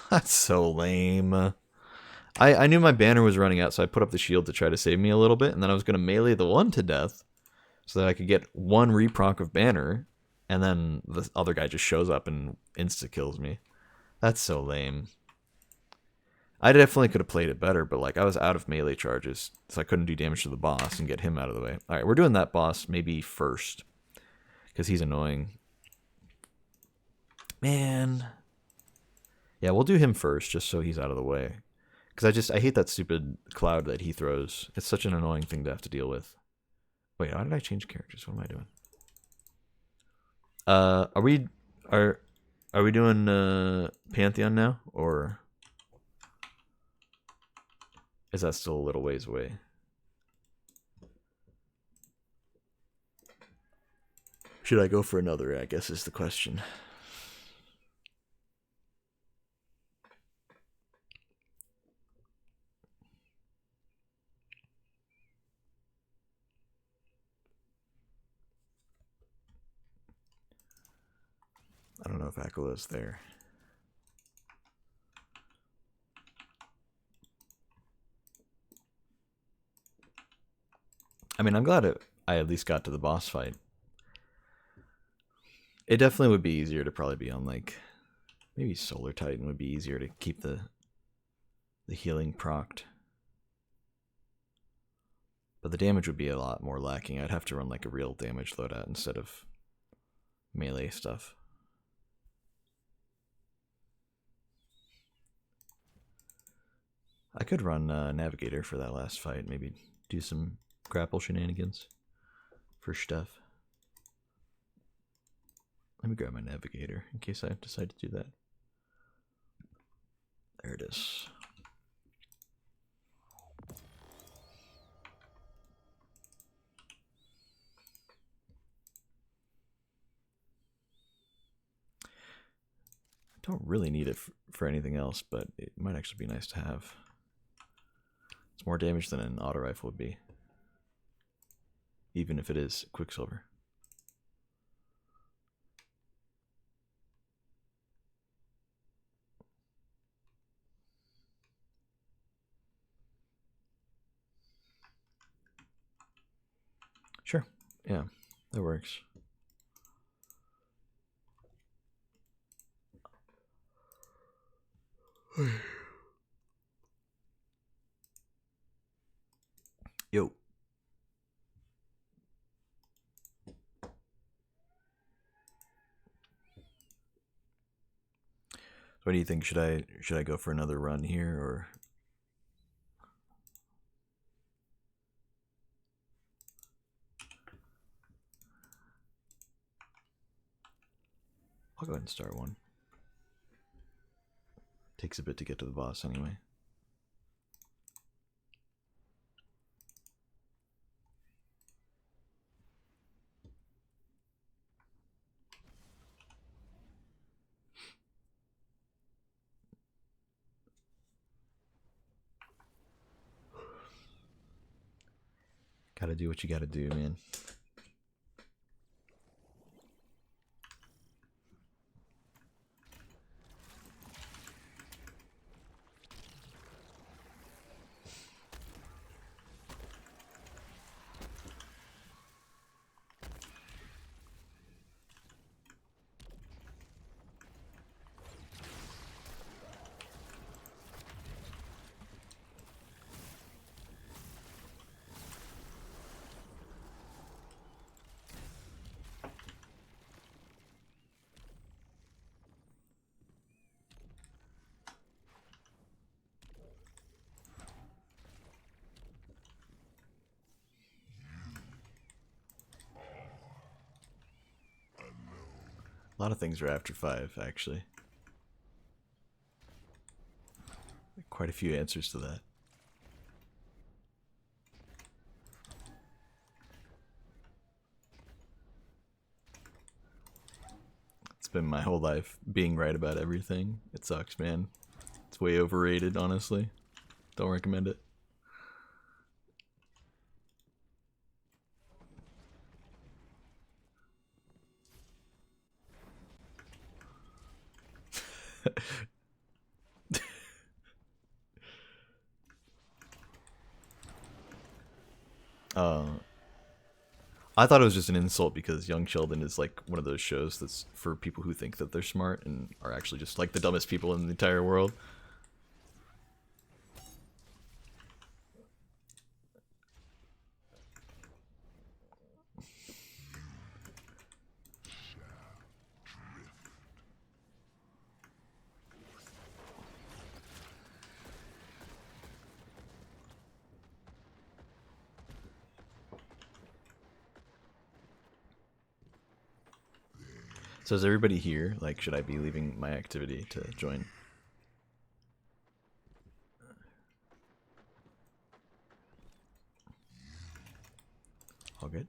[SPEAKER 1] That's so lame. I knew my banner was running out, so I put up the shield to try to save me a little bit, and then I was going to melee the one to death so that I could get one reproc of banner, and then the other guy just shows up and insta-kills me. That's so lame. I definitely could have played it better, but like I was out of melee charges, so I couldn't do damage to the boss and get him out of the way. Alright, we're doing that boss maybe first, because he's annoying. Man. Yeah, we'll do him first, just so he's out of the way. Because I hate that stupid cloud that he throws. It's such an annoying thing to have to deal with. Wait, how did I change characters? What am I doing? Are we doing Pantheon now, or is that still a little ways away? Should I go for another, I guess is the question. I don't know if Akula's there. I mean, I'm glad I at least got to the boss fight. It definitely would be easier to probably be on like maybe Solar Titan would be easier to keep the healing procced. But the damage would be a lot more lacking. I'd have to run like a real damage loadout instead of melee stuff. I could run Navigator for that last fight. Maybe do some grapple shenanigans for stuff. Let me grab my Navigator in case I decide to do that. There it is. I don't really need it for anything else, but it might actually be nice to have. It's more damage than an auto rifle would be, even if it is Quicksilver. Sure, yeah, that works. Yo. What do you think? Should I go for another run here, or I'll go ahead and start one. Takes a bit to get to the boss anyway. Gotta do what you gotta do, man. A lot of things are after 5, actually. Quite a few answers to that. It's been my whole life being right about everything. It sucks, man. It's way overrated, honestly. Don't recommend it. uh, I thought it was just an insult because Young Sheldon is like one of those shows that's for people who think that they're smart and are actually just like the dumbest people in the entire world. So is everybody here? Like, should I be leaving my activity to join? All good?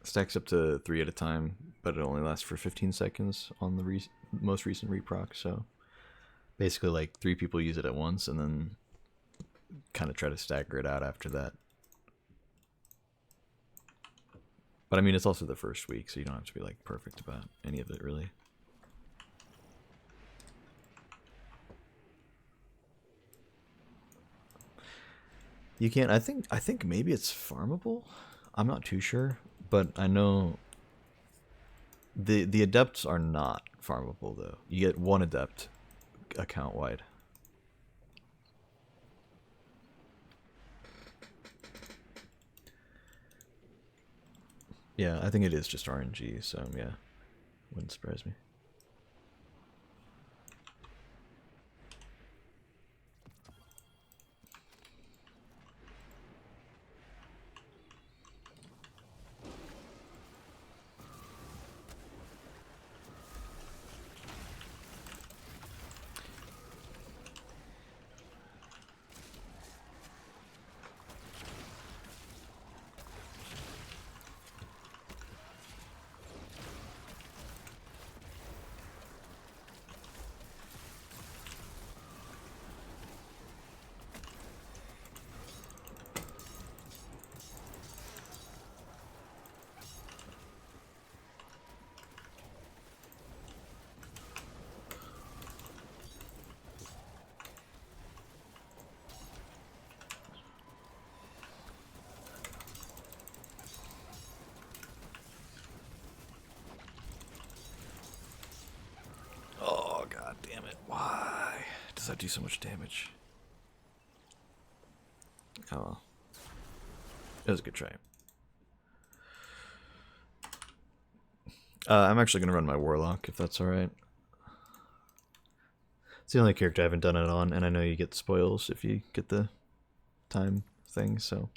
[SPEAKER 1] Stacks up to 3 at a time, but it only lasts for 15 seconds on the most recent reproc, so basically like 3 people use it at once and then kind of try to stagger it out after that. But I mean, it's also the first week, so you don't have to be like perfect about any of it, really. You can't. I think maybe it's farmable. I'm not too sure, but I know the adepts are not farmable though. You get 1 adept account wide. Yeah, I think it is just RNG, so yeah, wouldn't surprise me. Oh, god damn it. Why does that do so much damage? Oh well. It was a good try. I'm actually going to run my Warlock, if that's alright. It's the only character I haven't done it on, and I know you get spoils if you get the time thing, so...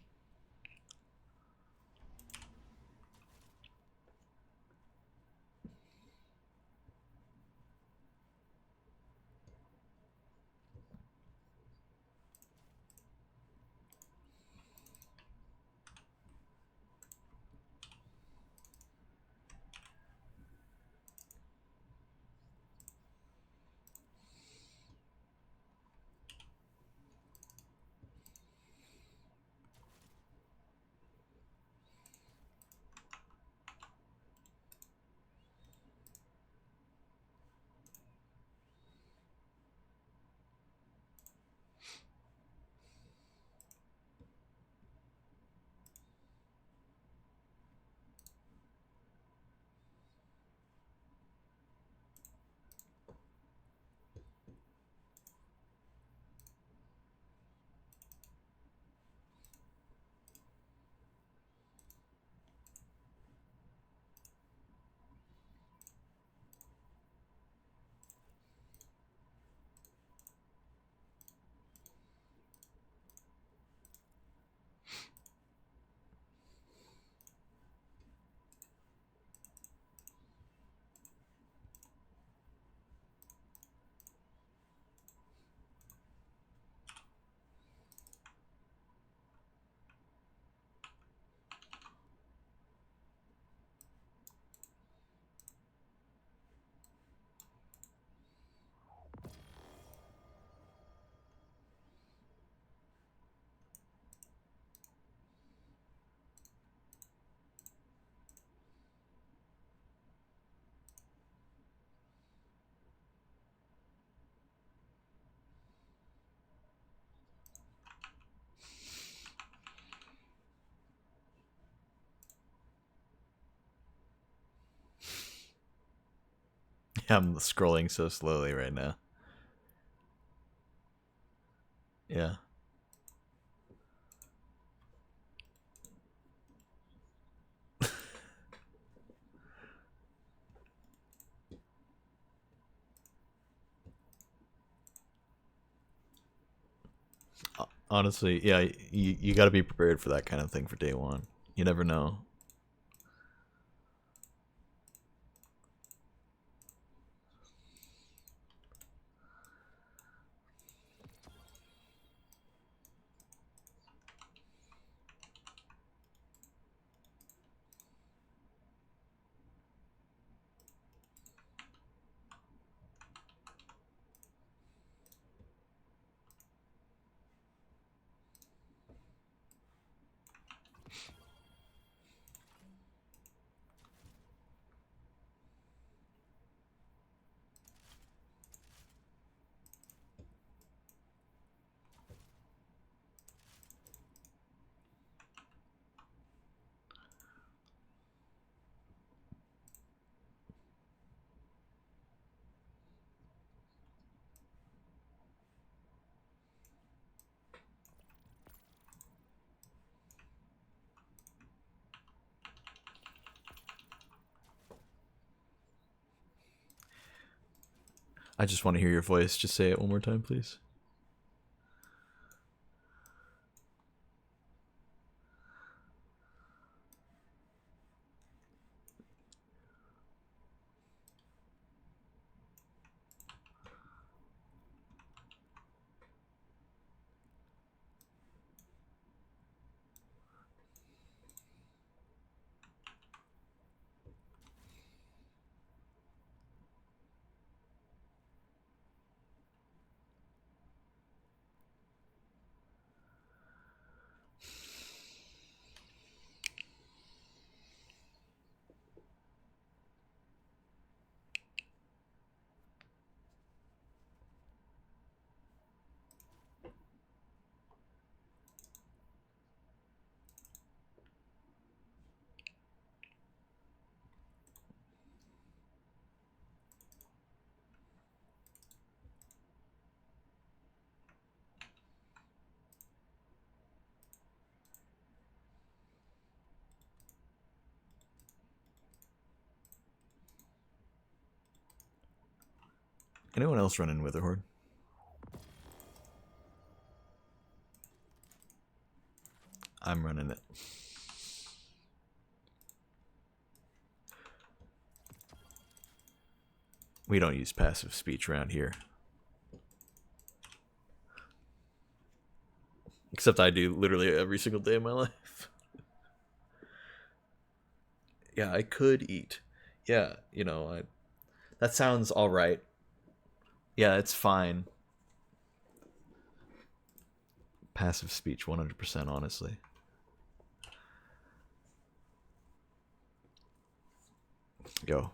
[SPEAKER 1] Yeah, I'm scrolling so slowly right now. Yeah. Honestly, yeah, you got to be prepared for that kind of thing for day 1. You never know. I just want to hear your voice. Just say it one more time, please. Anyone else running Witherhorde? I'm running it. We don't use passive speech around here. Except I do literally every single day of my life. Yeah, I could eat. Yeah, that sounds alright. Yeah, it's fine. Passive speech, 100%, honestly. Go.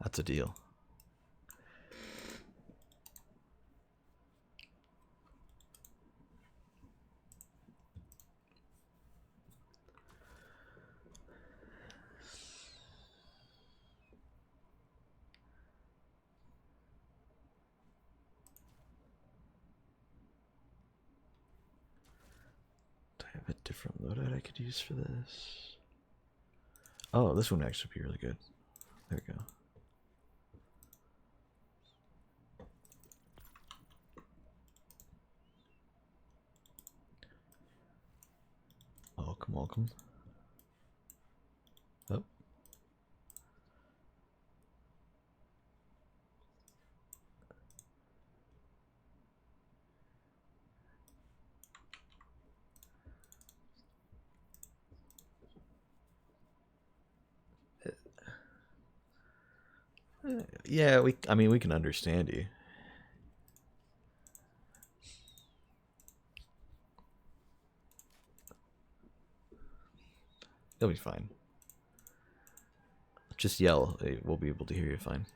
[SPEAKER 1] That's a deal. Do I have a different loadout I could use for this? Oh, this one actually would be really good. There we go. Welcome, welcome. Oh. Yeah, we can understand you. You'll be fine. Just yell. We'll be able to hear you fine.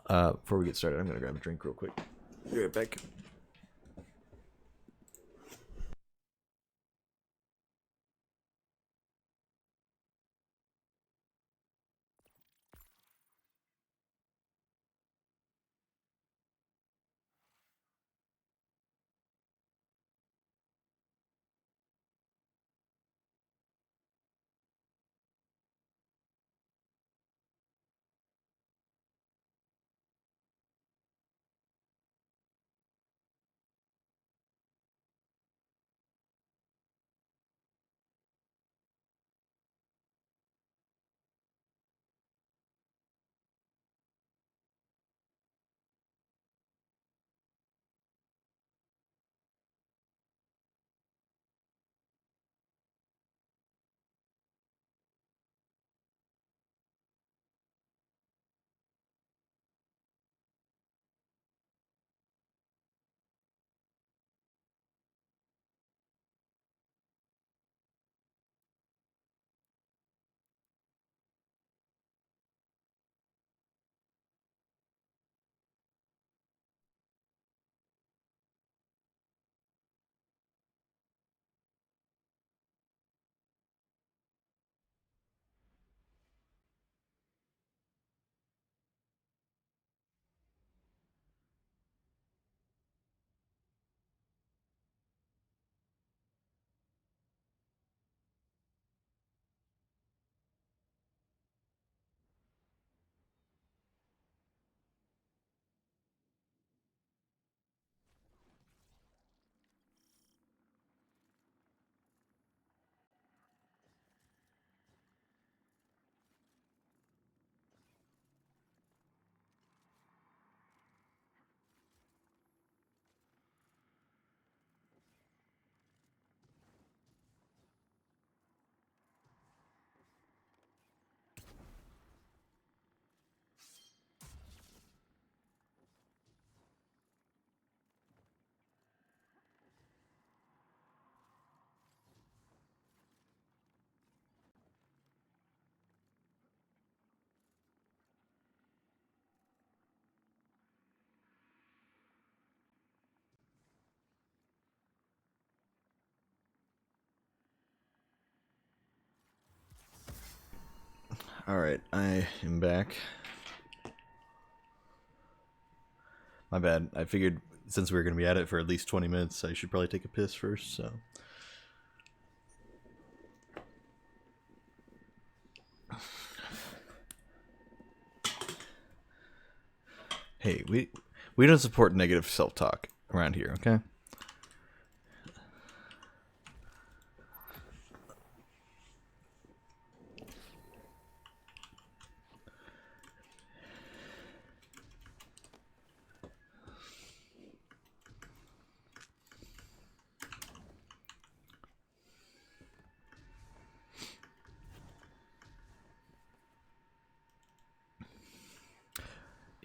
[SPEAKER 1] Before we get started, I'm gonna grab a drink real quick. Be right back. Alright, I am back. My bad. I figured since we were going to be at it for at least 20 minutes, I should probably take a piss first, so. Hey, we don't support negative self-talk around here, okay?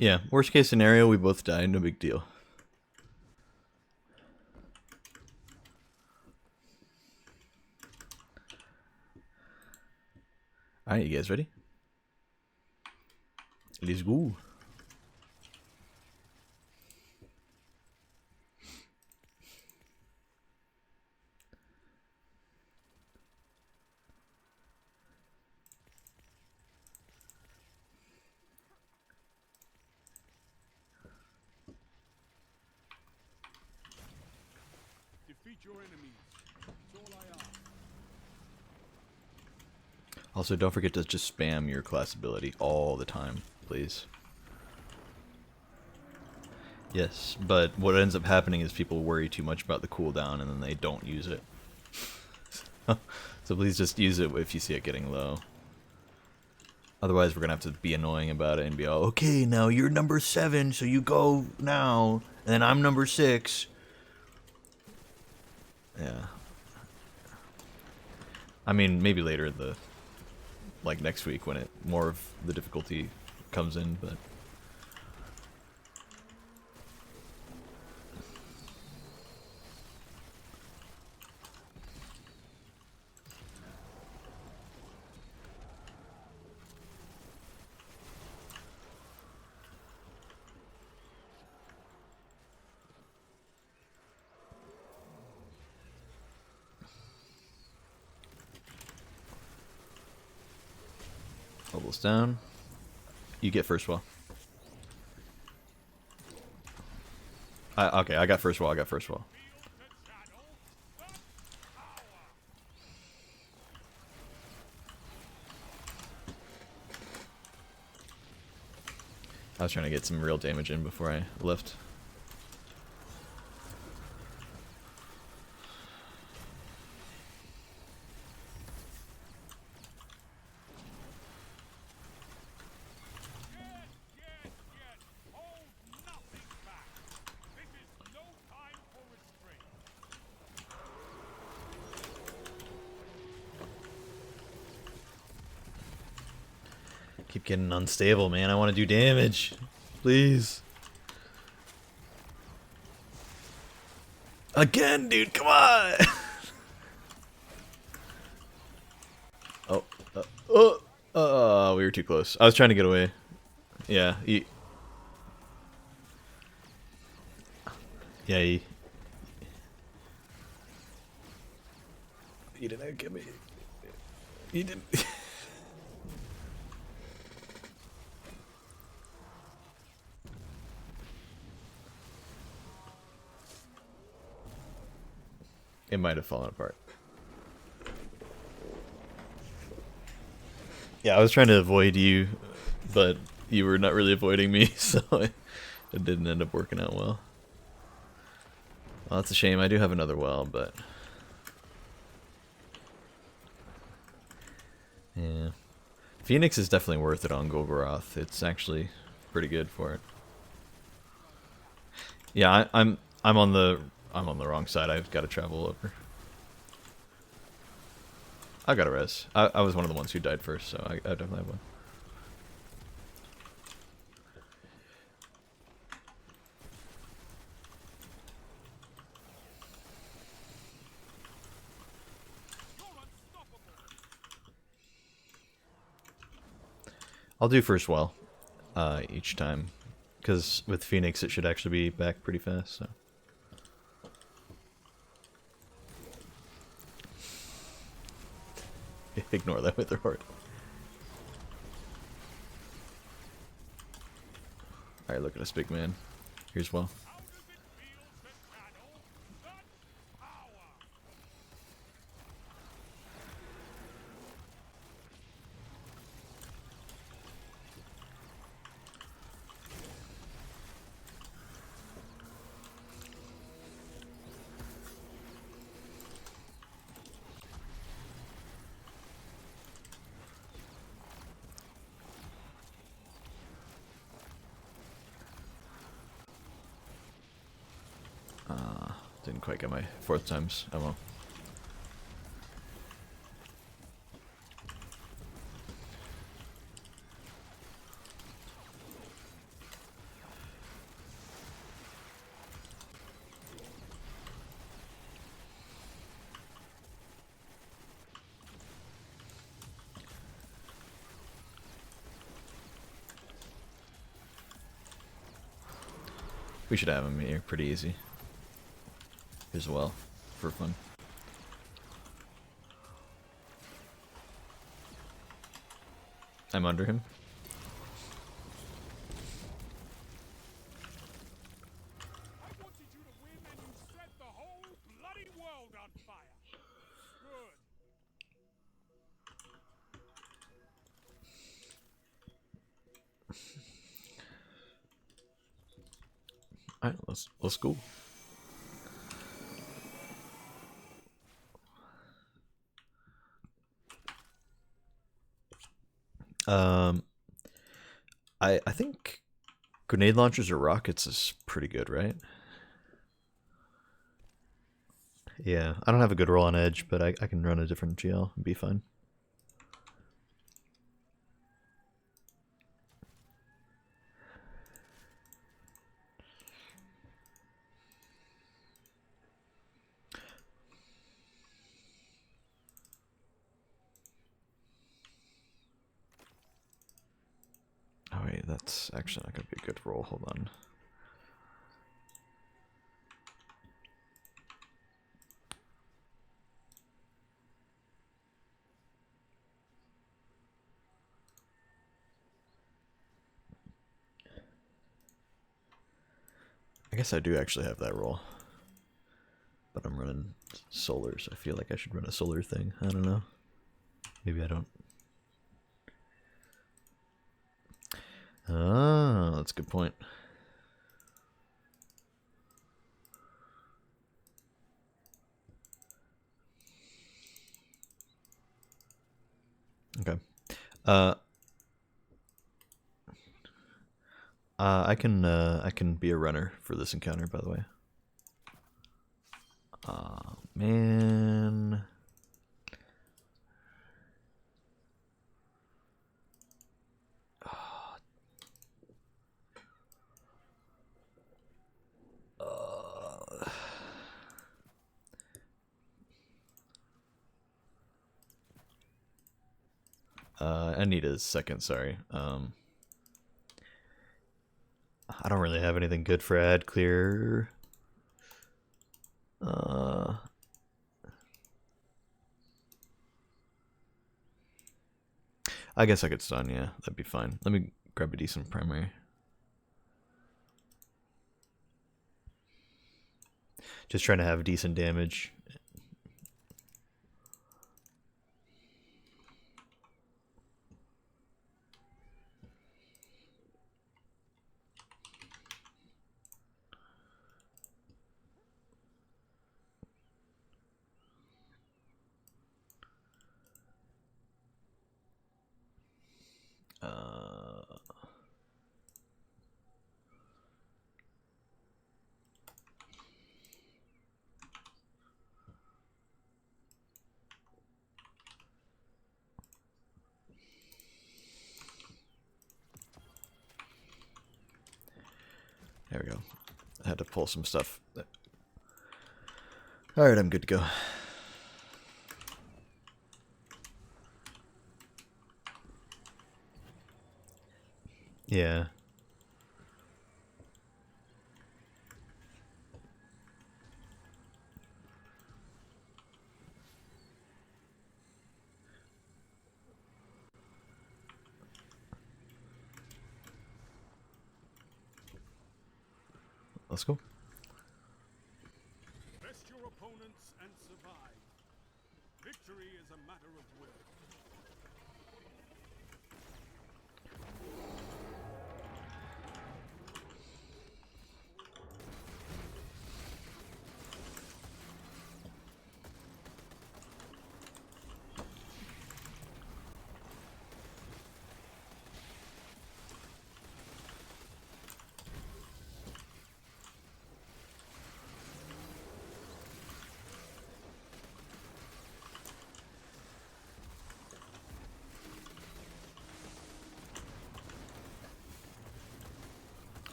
[SPEAKER 1] Yeah, worst case scenario, we both die, no big deal. Alright, you guys ready? Let's go.
[SPEAKER 3] Defeat your enemies. That's all I ask.
[SPEAKER 1] Also, don't forget to just spam your class ability all the time, please. Yes, but what ends up happening is people worry too much about the cooldown and then they don't use it. So please just use it if you see it getting low. Otherwise, we're gonna have to be annoying about it and be all, okay, now you're number 7, so you go now, and then I'm number 6. Yeah. I mean, maybe later in the, like next week when it more of the difficulty comes in, but. Levels down. You get first wall. Okay, I got first wall. I got first wall. I was trying to get some real damage in before I left. Keep getting unstable, man. I want to do damage. Please. Again, dude, come on! We were too close. I was trying to get away. Yeah, you didn't get me. You didn't. It might have fallen apart. Yeah, I was trying to avoid you, but you were not really avoiding me, so it didn't end up working out well. Well, that's a shame. I do have another well, but... yeah. Phoenix is definitely worth it on Golgoroth. It's actually pretty good for it. Yeah, I'm on the wrong side. I've got to travel over. I got a res. I was one of the ones who died first, so I definitely have one. I'll do first well each time, because with Phoenix it should actually be back pretty fast. So. Ignore that with their heart. Alright, look at us, big man. Here's well.
[SPEAKER 3] How does it feel to channel such power?
[SPEAKER 1] Didn't quite get my 4th times. Oh well. We should have him here pretty easy as well, for fun. I'm under him.
[SPEAKER 3] I wanted you to win and you set the whole bloody world on fire. Good.
[SPEAKER 1] Alright, let's go. I think grenade launchers or rockets is pretty good, right? Yeah, I don't have a good roll on edge, but I can run a different GL and be fine. Oh wait, that's actually not gonna be a good roll. Hold on. I guess I do actually have that roll. But I'm running solar, so I feel like I should run a solar thing. I don't know. Maybe I don't. Ah, that's a good point. Okay. I can be a runner for this encounter, by the way. Man. I need a second, sorry. I don't really have anything good for ad clear. I guess I could stun, yeah, that'd be fine. Let me grab a decent primary. Just trying to have decent damage. There we go. I had to pull some stuff. Alright, I'm good to go. Yeah. let's go.
[SPEAKER 3] Best your opponents and survive. Victory is a matter of will.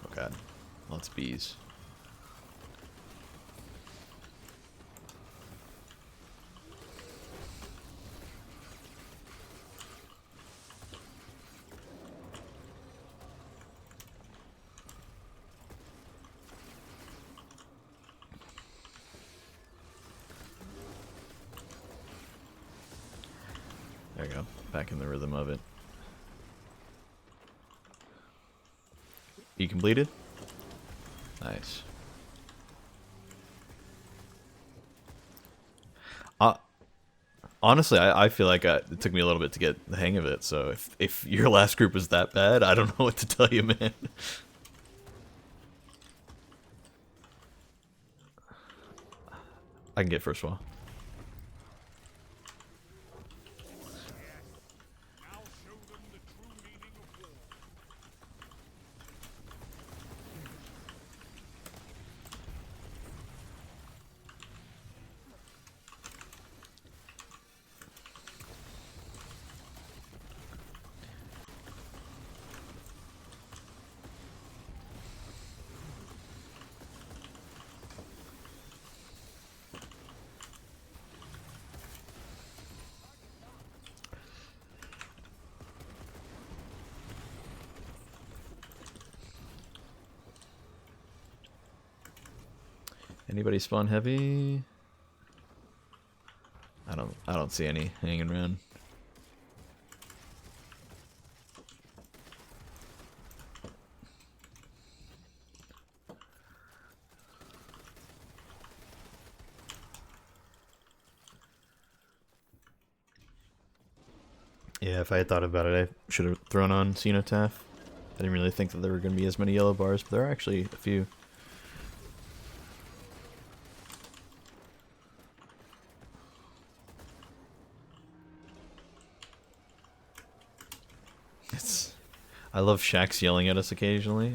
[SPEAKER 1] Oh god, lots of bees. There you go. Back in the rhythm of it. You completed? Nice. Honestly, I feel like it took me a little bit to get the hang of it, so if your last group was that bad, I don't know what to tell you, man. I can get first wall.
[SPEAKER 3] Now show them the true meaning of war.
[SPEAKER 1] Anybody spawn heavy? I don't see any hanging around. Yeah, if I had thought about it, I should have thrown on Cenotaph. I didn't really think that there were going to be as many yellow bars, but there are actually a few. I love Shax yelling at us occasionally.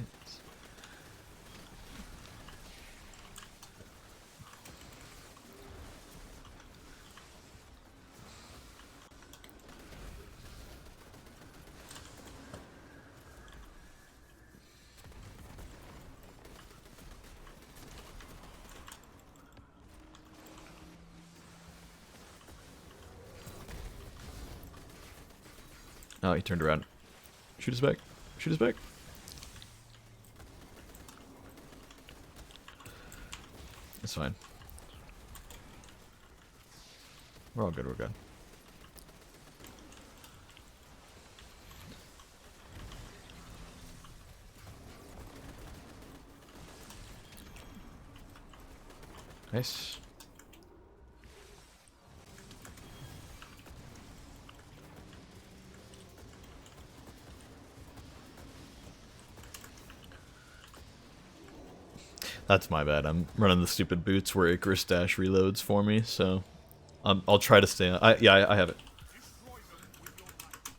[SPEAKER 1] Oh, he turned around. Shoot us back. Shoot us back. It's fine. We're all good, we're good. Nice. That's my bad. I'm running the stupid boots where Icarus Dash reloads for me, so I'll try to stay on. I have it.
[SPEAKER 3] Destroy them with your might.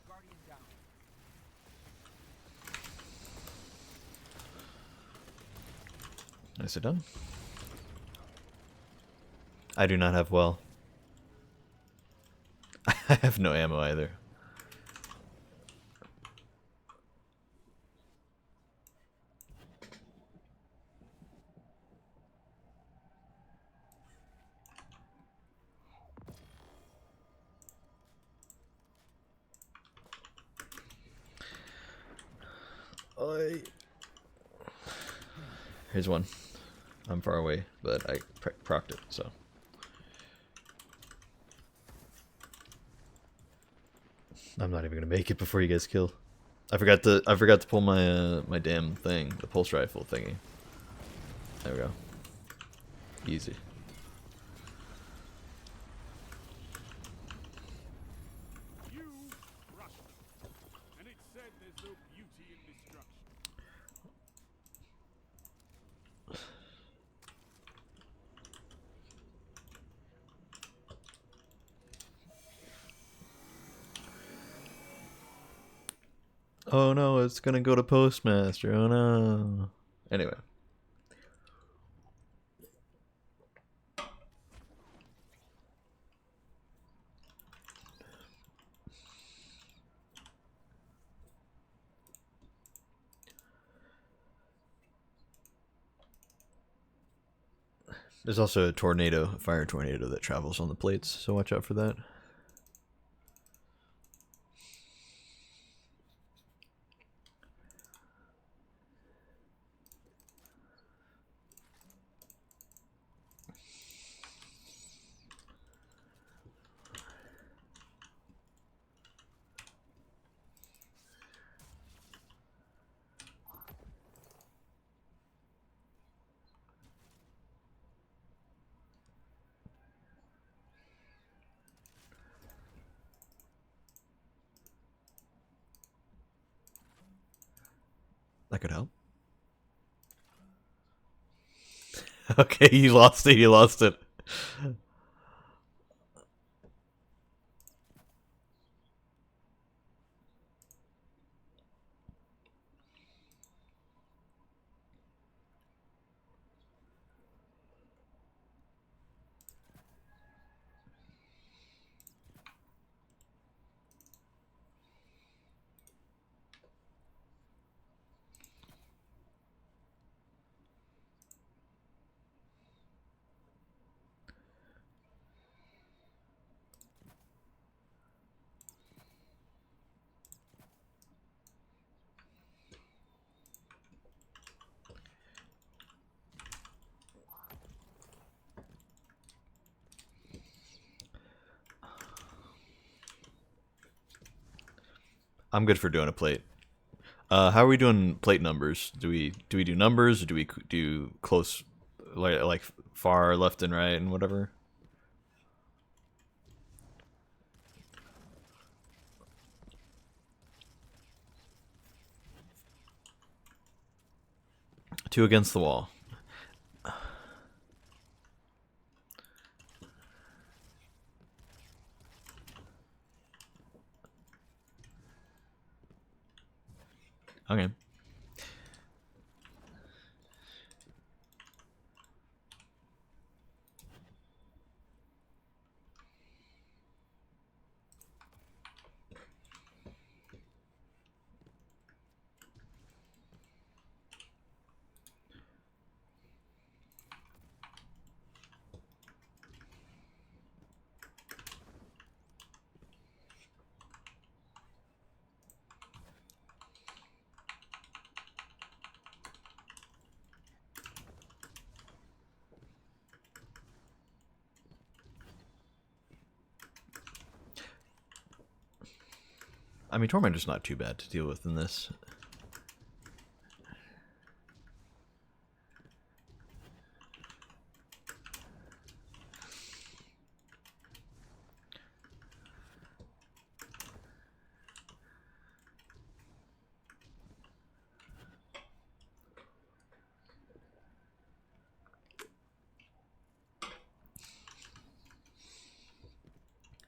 [SPEAKER 3] Guardian down.
[SPEAKER 1] Is it done? I do not have well. I have no ammo either. Here's one. I'm far away, but I procced it, so. I'm not even gonna make it before you guys kill. I forgot to pull my my damn thing, the pulse rifle thingy. There we go. Easy.
[SPEAKER 3] You crushed them, and it said there's no beauty in destruction.
[SPEAKER 1] Oh no, it's gonna go to Postmaster. Oh no. Anyway. There's also a tornado, a fire tornado that travels on the plates, so watch out for that. That could help. Okay, you lost it, you lost it. I'm good for doing a plate. How are we doing plate numbers? Do we do numbers, or do we do close, like far left and right and whatever? Two against the wall. Okay. I mean, Tormentor's not too bad to deal with in this.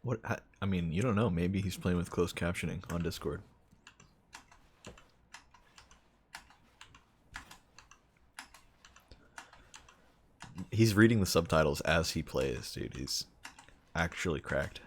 [SPEAKER 1] What? I mean, you don't know. Maybe he's playing with closed captioning on Discord. He's reading the subtitles as he plays, dude. He's actually cracked.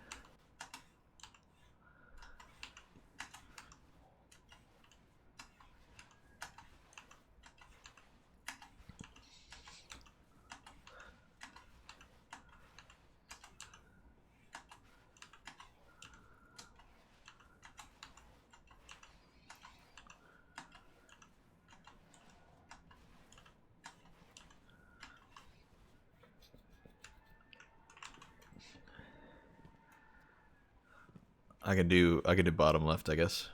[SPEAKER 1] I could do bottom left, I guess.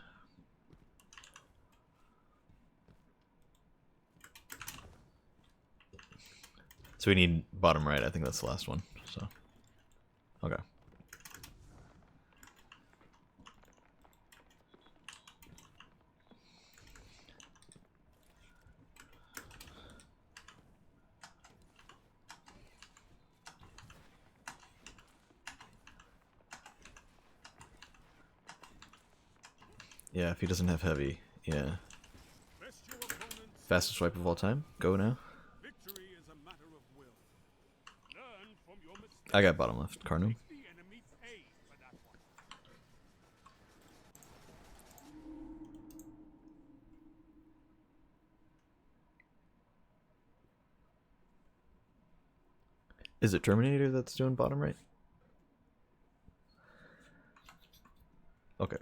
[SPEAKER 1] So we need bottom right. I think that's the last one. So, okay. Yeah, if he doesn't have heavy, yeah. Fastest swipe of all time. Go now.
[SPEAKER 3] Victory is a matter of will. Learn from your mistakes.
[SPEAKER 1] I got bottom left. Carno.
[SPEAKER 3] Make the enemy pay for that one.
[SPEAKER 1] Is it Terminator that's doing bottom right? Okay.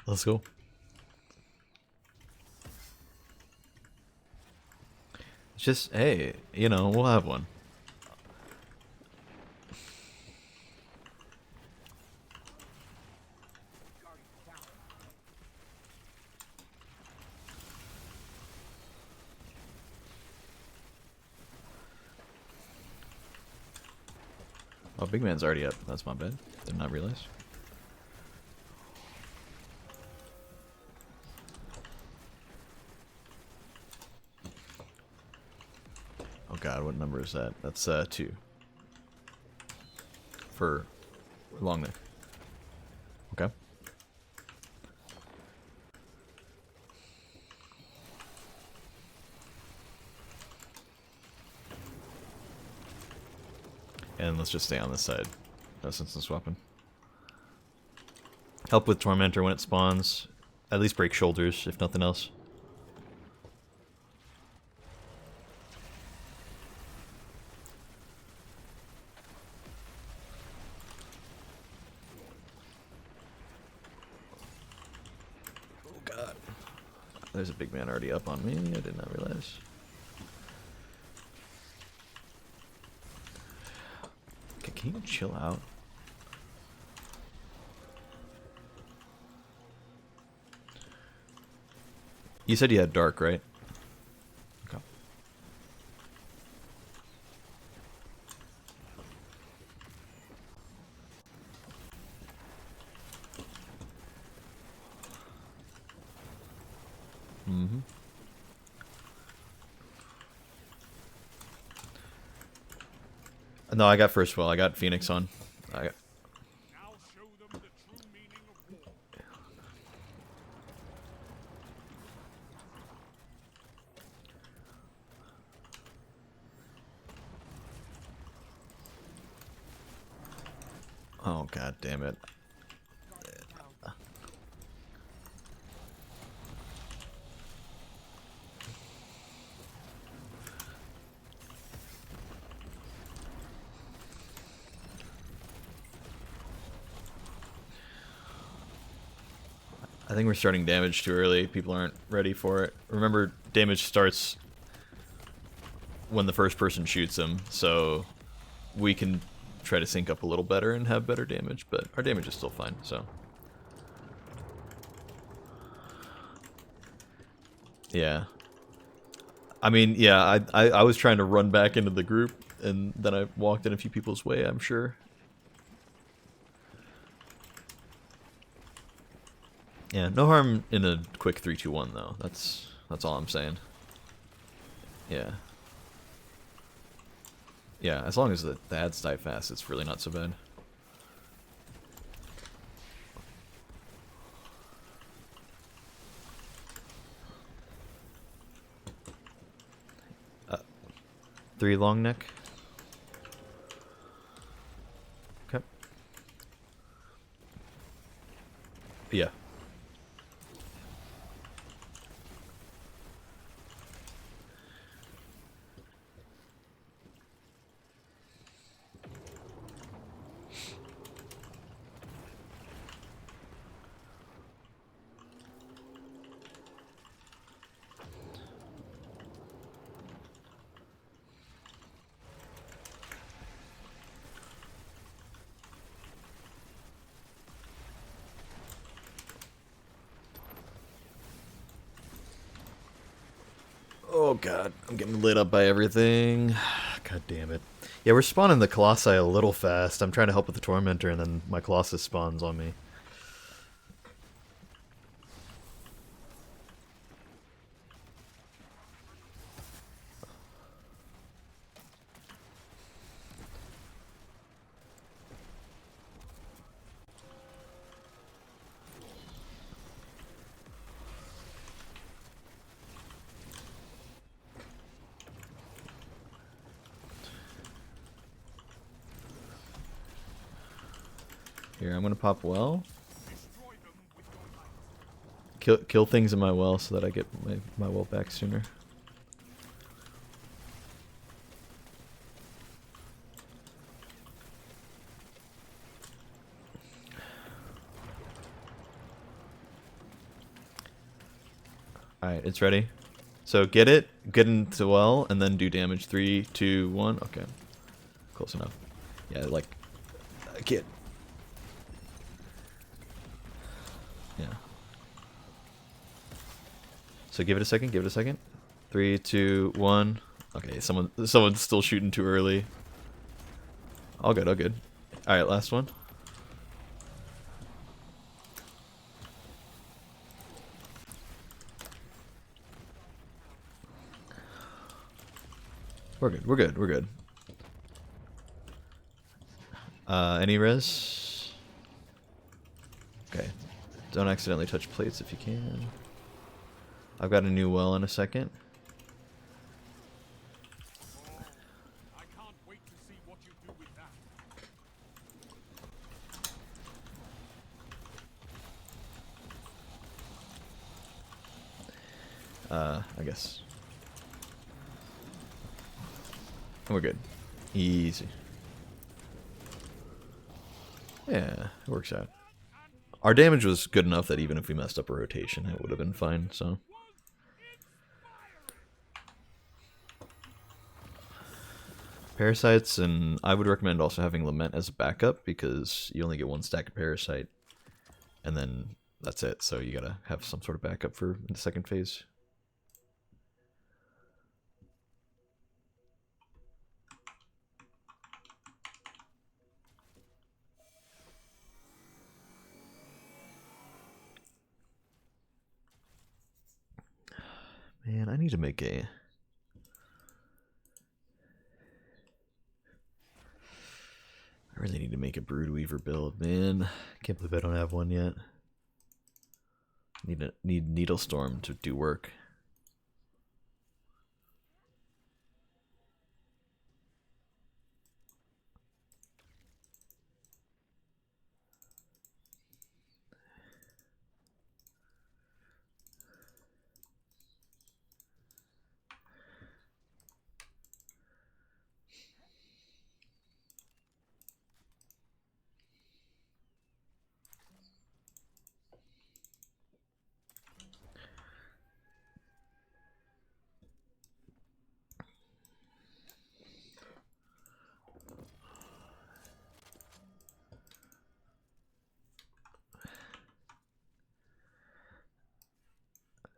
[SPEAKER 1] Let's go. It's just, hey, you know, we'll have one. Oh, big man's already up. That's my bad. Did not realize. Oh god, what number is that? That's 2. For long neck. Okay. And let's just stay on this side. No sense in swapping. Help with Tormentor when it spawns. At least break shoulders, if nothing else. Oh god. There's a big man already up on me. I did not realize. Okay, can you chill out? You said you had dark, right? Okay. Mm-hmm. No, I got first will. I got Phoenix on. I got...
[SPEAKER 3] Now show them the true meaning of war.
[SPEAKER 1] Oh god damn it. I think we're starting damage too early. People aren't ready for it. Remember, damage starts when the first person shoots him, so we can try to sync up a little better and have better damage, but our damage is still fine, so. Yeah. I mean, yeah, I was trying to run back into the group, and then I walked in a few people's way, I'm sure. Yeah, no harm in a quick 3-2-1 though. That's all I'm saying. Yeah. Yeah, as long as the ads die fast, it's really not so bad. Uh, 3 long neck. Okay. Yeah. Oh god, I'm getting lit up by everything. God damn it. Yeah, we're spawning the Colossi a little fast. I'm trying to help with the Tormentor, and then my Colossus spawns on me. Here, I'm gonna pop well. Kill things in my well so that I get my well back sooner. Alright, it's ready. So get into well, and then do damage. 3, 2, 1. Okay. Close enough. Yeah, like, I can't. Yeah. So give it a second, give it a second. 3, 2, 1. Okay, someone's still shooting too early. All good, all good. Alright, last one. We're good, we're good, we're good. Any res? Okay. Don't accidentally touch plates if you can. I've got a new well in a second.
[SPEAKER 3] I can't wait to see what you do with that.
[SPEAKER 1] I guess. We're good. Easy. Yeah, it works out. Our damage was good enough that even if we messed up a rotation, it would have been fine, so. Parasites, and I would recommend also having Lament as a backup, because you only get 1 stack of Parasite, and then that's it, so you gotta have some sort of backup for the second phase. Man, I need to make a... I really need to make a Broodweaver build, man. Can't believe I don't have one yet. Need Needlestorm to do work.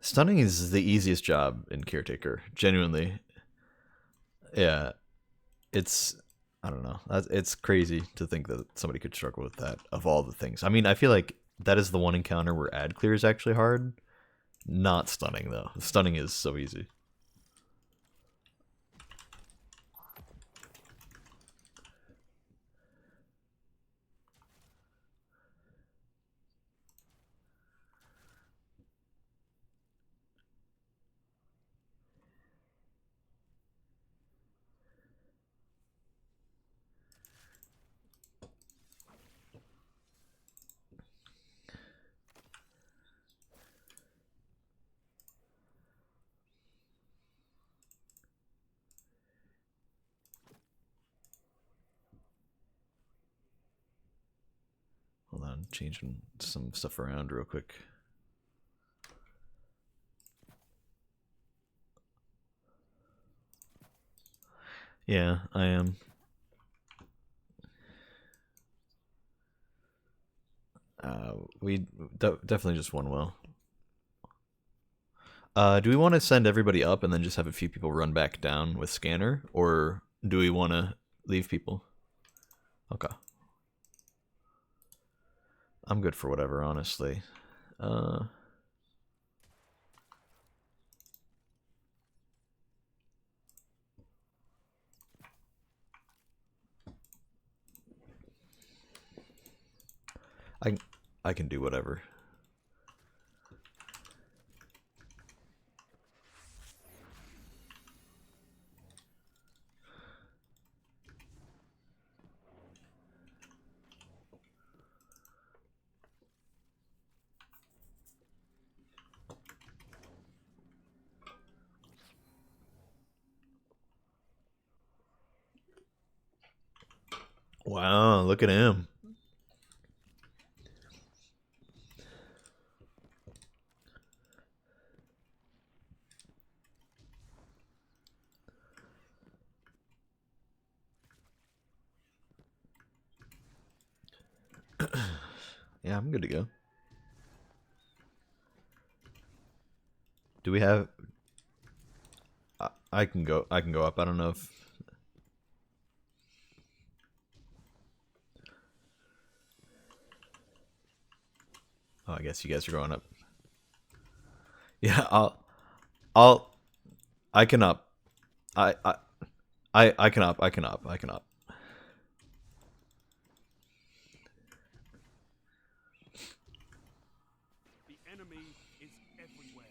[SPEAKER 1] Stunning is the easiest job in Caretaker. Genuinely. Yeah. It's I don't know. It's crazy to think that somebody could struggle with that of all the things. I mean, I feel like that is the one encounter where ad clear is actually hard. Not stunning though. Stunning is so easy. Hold on, changing some stuff around real quick. Yeah, I am. We definitely just won well. Do we want to send everybody up and then just have a few people run back down with scanner, or do we want to leave people? Okay. I'm good for whatever, honestly. I can do whatever. Wow, look at him. Yeah, I'm good to go. Do we have... I can go up. I don't know if... Oh, I guess you guys are going up. Yeah, I can up. I can up. I can up. I can up.
[SPEAKER 3] The enemy is everywhere.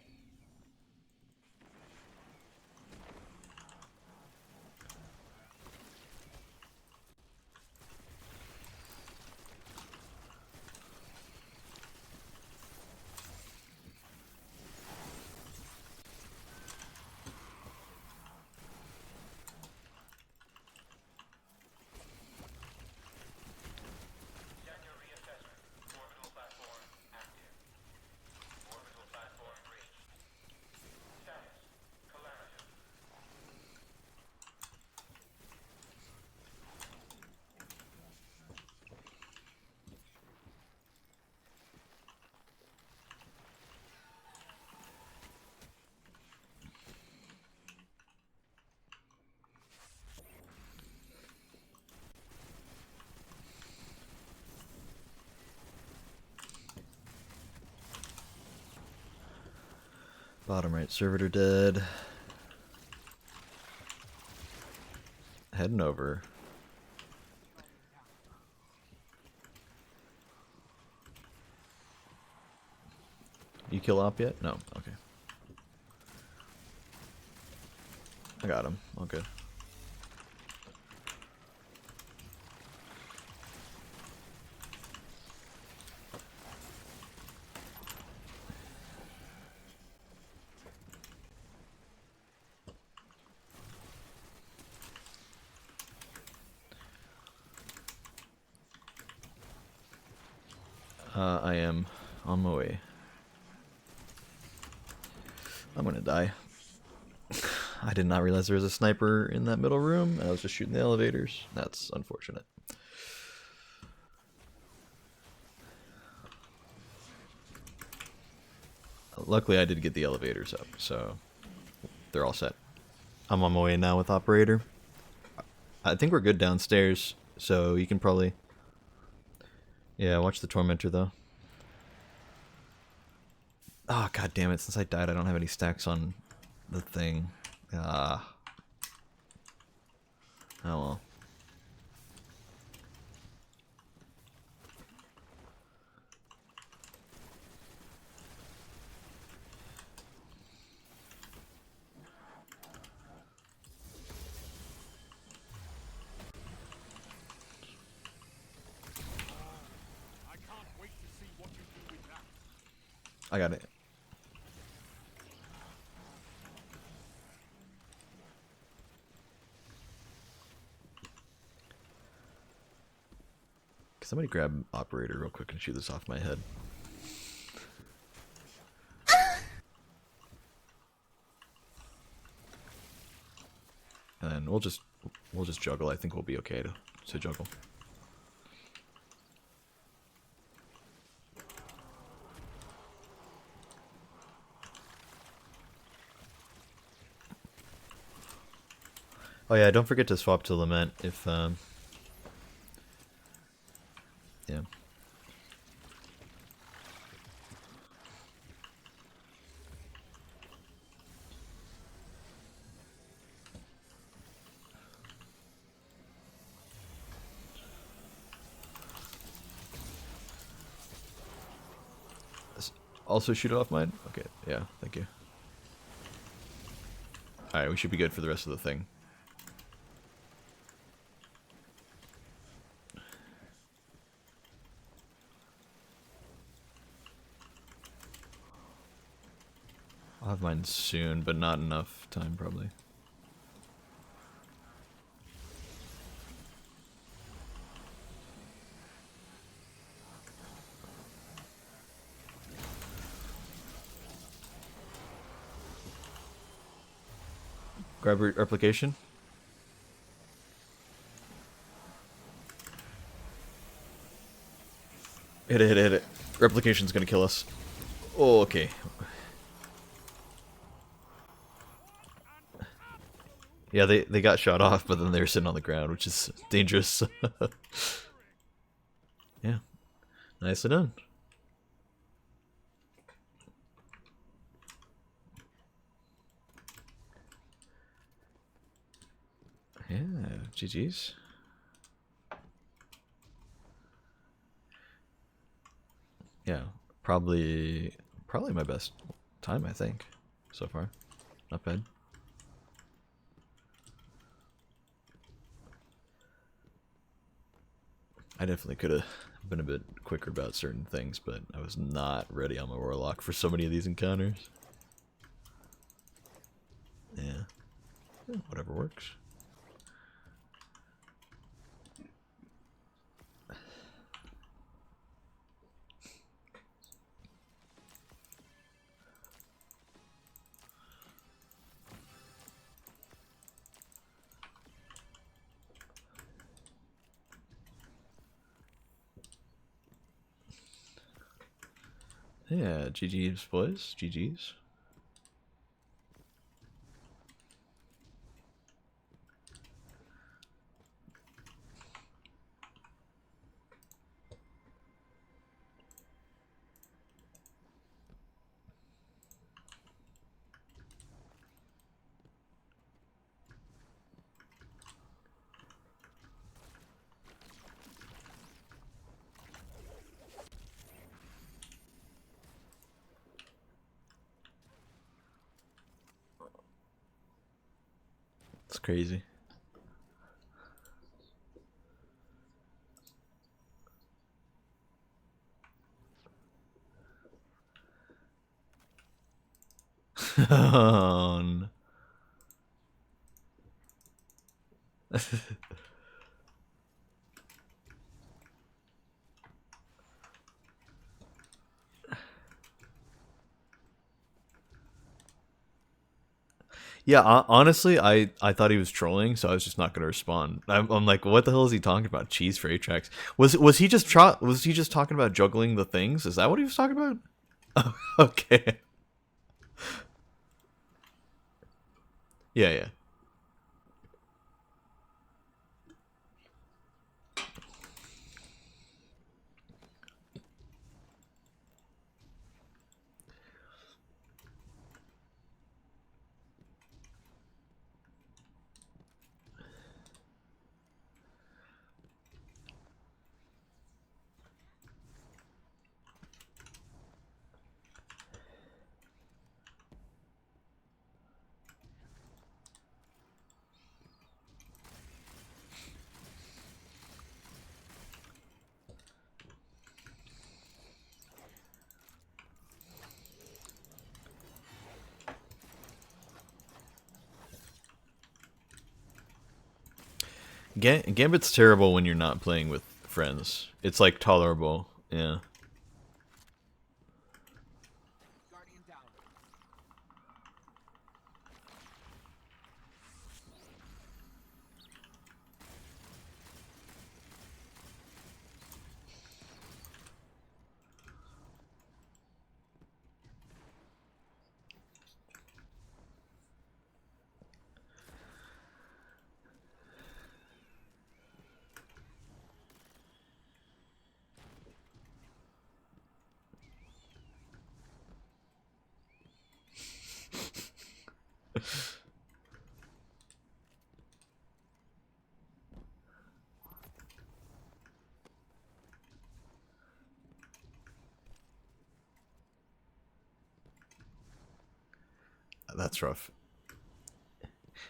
[SPEAKER 1] Bottom right servitor dead. Heading over. You kill op yet? No. Okay. I got him. All good. I am on my way. I'm gonna die. I did not realize there was a sniper in that middle room. I was just shooting the elevators. That's unfortunate. Luckily, I did get the elevators up, so they're all set. I'm on my way now with operator. I think we're good downstairs, so you can probably... Yeah, watch the Tormentor, though. Oh, god damn it. Since I died, I don't have any stacks on the thing. Ah. Oh well.
[SPEAKER 3] I can't wait to see what you do with that.
[SPEAKER 1] I got it. Can somebody grab operator real quick and shoot this off my head? And then we'll just juggle. I think we'll be okay to juggle. Oh yeah, don't forget to swap to Lament if yeah. Also shoot it off mine? Okay, yeah, thank you. Alright, we should be good for the rest of the thing. I'll have mine soon, but not enough time probably. Grab replication. Hit it, hit it, hit it. Replication's gonna kill us. Oh, okay. Yeah, they got shot off, but then they were sitting on the ground, which is dangerous. Yeah. Nicely done. Yeah, GG's. Yeah, probably my best time, I think, so far. Not bad. I definitely could have been a bit quicker about certain things, but I was not ready on my Warlock for so many of these encounters. Yeah. Whatever works. Yeah, GG's boys, GG's. It's crazy. Oh, no. Yeah, honestly, I thought he was trolling, so I was just not gonna respond. I'm like, what the hell is he talking about? Cheese for 8-tracks. Was he just talking about juggling the things? Is that what he was talking about? Okay. Yeah, yeah. Gambit's terrible when you're not playing with friends. It's like tolerable, yeah.
[SPEAKER 3] Guardian down.
[SPEAKER 1] That's rough.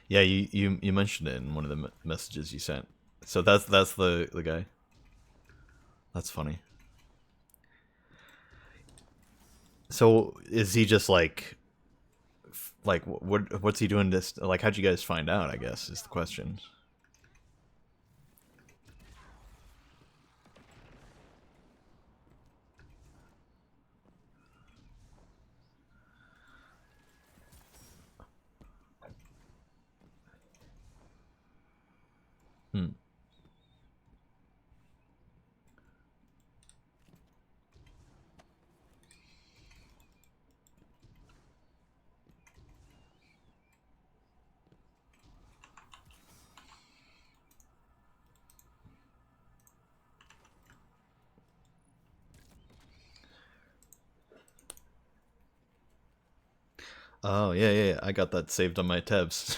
[SPEAKER 1] Yeah, you mentioned it in one of the messages you sent. So that's the guy. That's funny. So is he just like what's he doing this, like, how'd you guys find out, I guess is the question. Hmm. Oh, yeah, yeah, yeah. I got that saved on my tabs.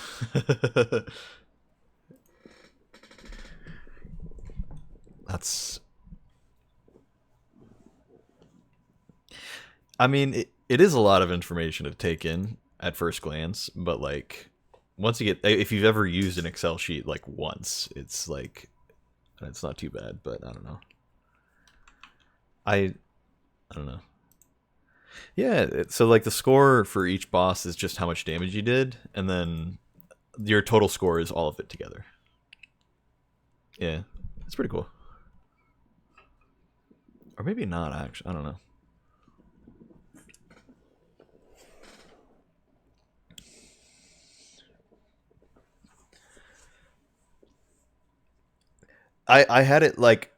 [SPEAKER 1] That's, I mean, it is a lot of information to take in at first glance, but like once you get, if you've ever used an Excel sheet like once, it's like it's not too bad, but I don't know. I don't know. Yeah, so like the score for each boss is just how much damage you did, and then your total score is all of it together. Yeah, it's pretty cool. Or maybe not, actually. I don't know. I had it like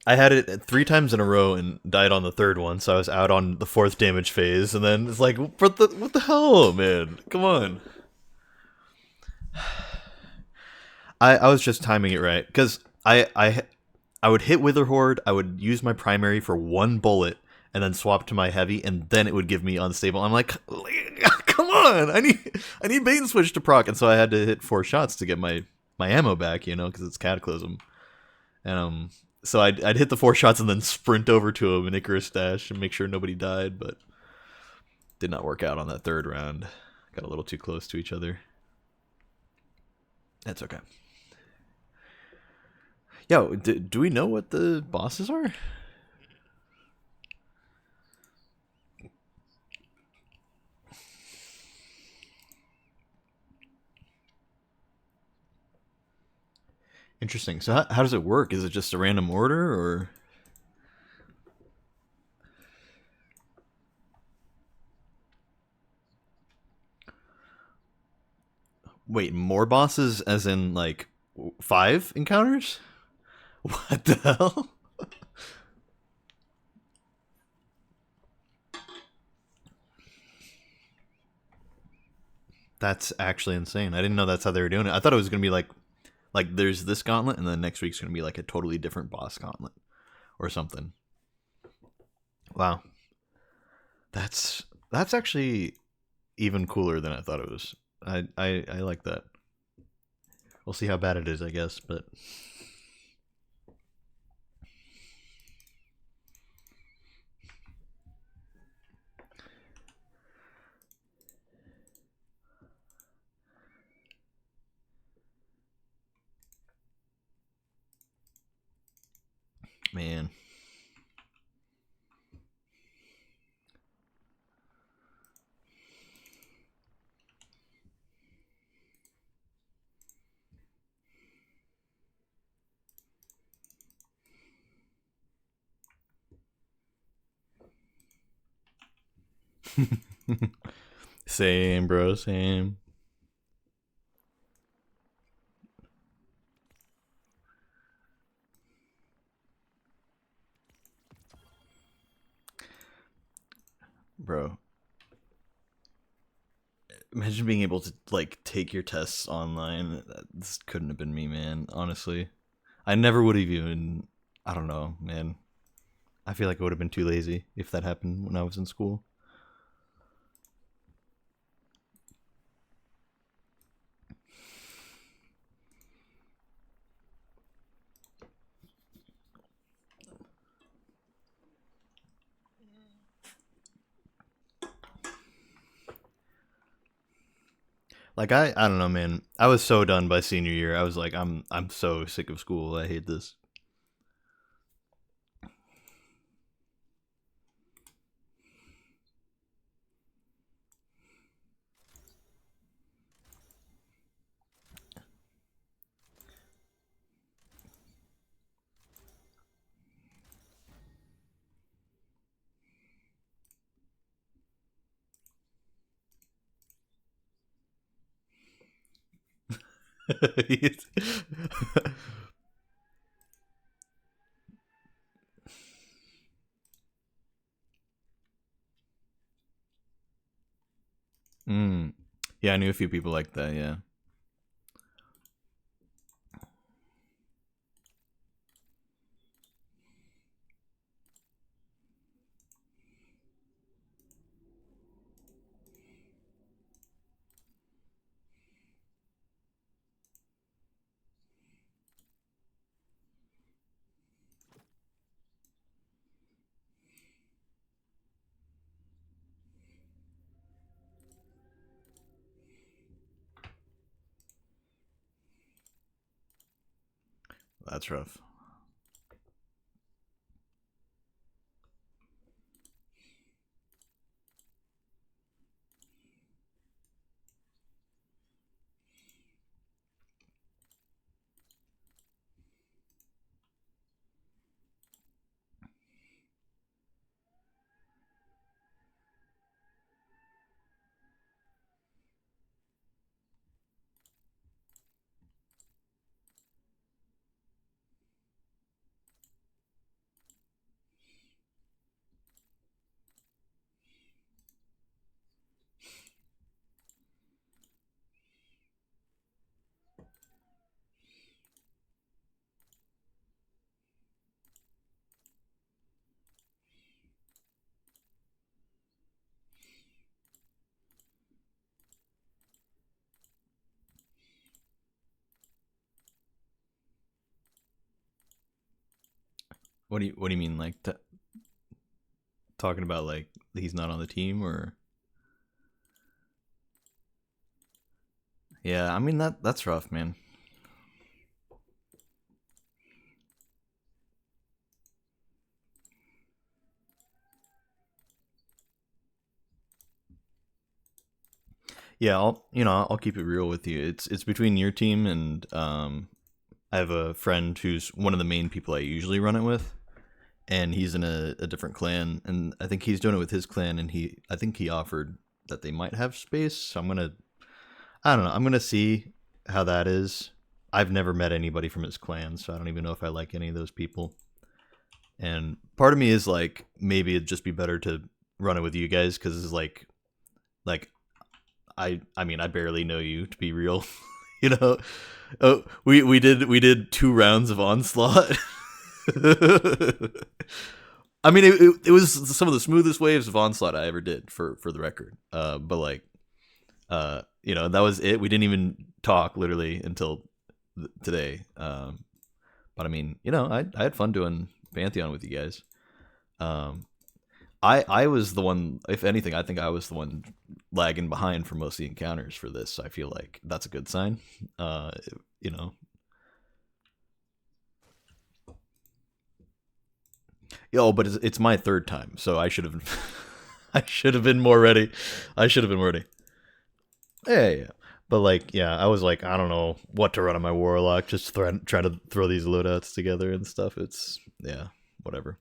[SPEAKER 1] I had it 3 times in a row and died on the third one, so I was out on the 4th damage phase, and then it's like, what the hell, man? Come on. I was just timing it right because I would hit Witherhoard, I would use my primary for 1 bullet, and then swap to my heavy, and then it would give me unstable. I'm like, come on, I need bait and switch to proc, and so I had to hit 4 shots to get my ammo back, you know, because it's Cataclysm, and so I'd hit the 4 shots and then sprint over to him and Icarus dash and make sure nobody died, but did not work out on that 3rd round. Got a little too close to each other. That's okay. Yo, do we know what the bosses are? Interesting. So how does it work? Is it just a random order, or? Wait, more bosses as in like 5 encounters? What the hell? That's actually insane. I didn't know that's how they were doing it. I thought it was gonna be like there's this gauntlet, and then next week's gonna be like a totally different boss gauntlet or something. Wow, that's actually even cooler than I thought it was. I like that. We'll see how bad it is, I guess, but man. Same, bro, same. Bro, imagine being able to like take your tests online. This couldn't have been me, man. Honestly, I never would have even. I don't know, man. I feel like I would have been too lazy if that happened when I was in school. Like I don't know, man. I was so done by senior year. I was like, I'm so sick of school. I hate this. mm. Yeah, I knew a few people like that. Yeah, that's rough. What do you mean, like talking about like he's not on the team or? Yeah, I mean that's rough, man. Yeah, I'll keep it real with you. It's between your team and I have a friend who's one of the main people I usually run it with, and he's in a different clan, and I think he's doing it with his clan, and I think he offered that they might have space. So I don't know, I'm gonna see how that is. I've never met anybody from his clan, so I don't even know if I like any of those people. And part of me is like, maybe it'd just be better to run it with you guys because it's like I mean, I barely know you, to be real. You know, oh, we did 2 rounds of Onslaught. I mean, it was some of the smoothest waves of Onslaught I ever did, for the record. But like, you know, that was it. We didn't even talk literally until today. But I mean, you know, I had fun doing Pantheon with you guys. Um, I was the one, if anything, I think I was the one lagging behind for most of the encounters for this. I feel like that's a good sign. You know, yo, but it's my third time, so I should have, I should have been more ready. I should have been ready. Yeah, yeah. But like, yeah, I was like, I don't know what to run on my warlock. Just try to throw these loadouts together and stuff. It's yeah, whatever.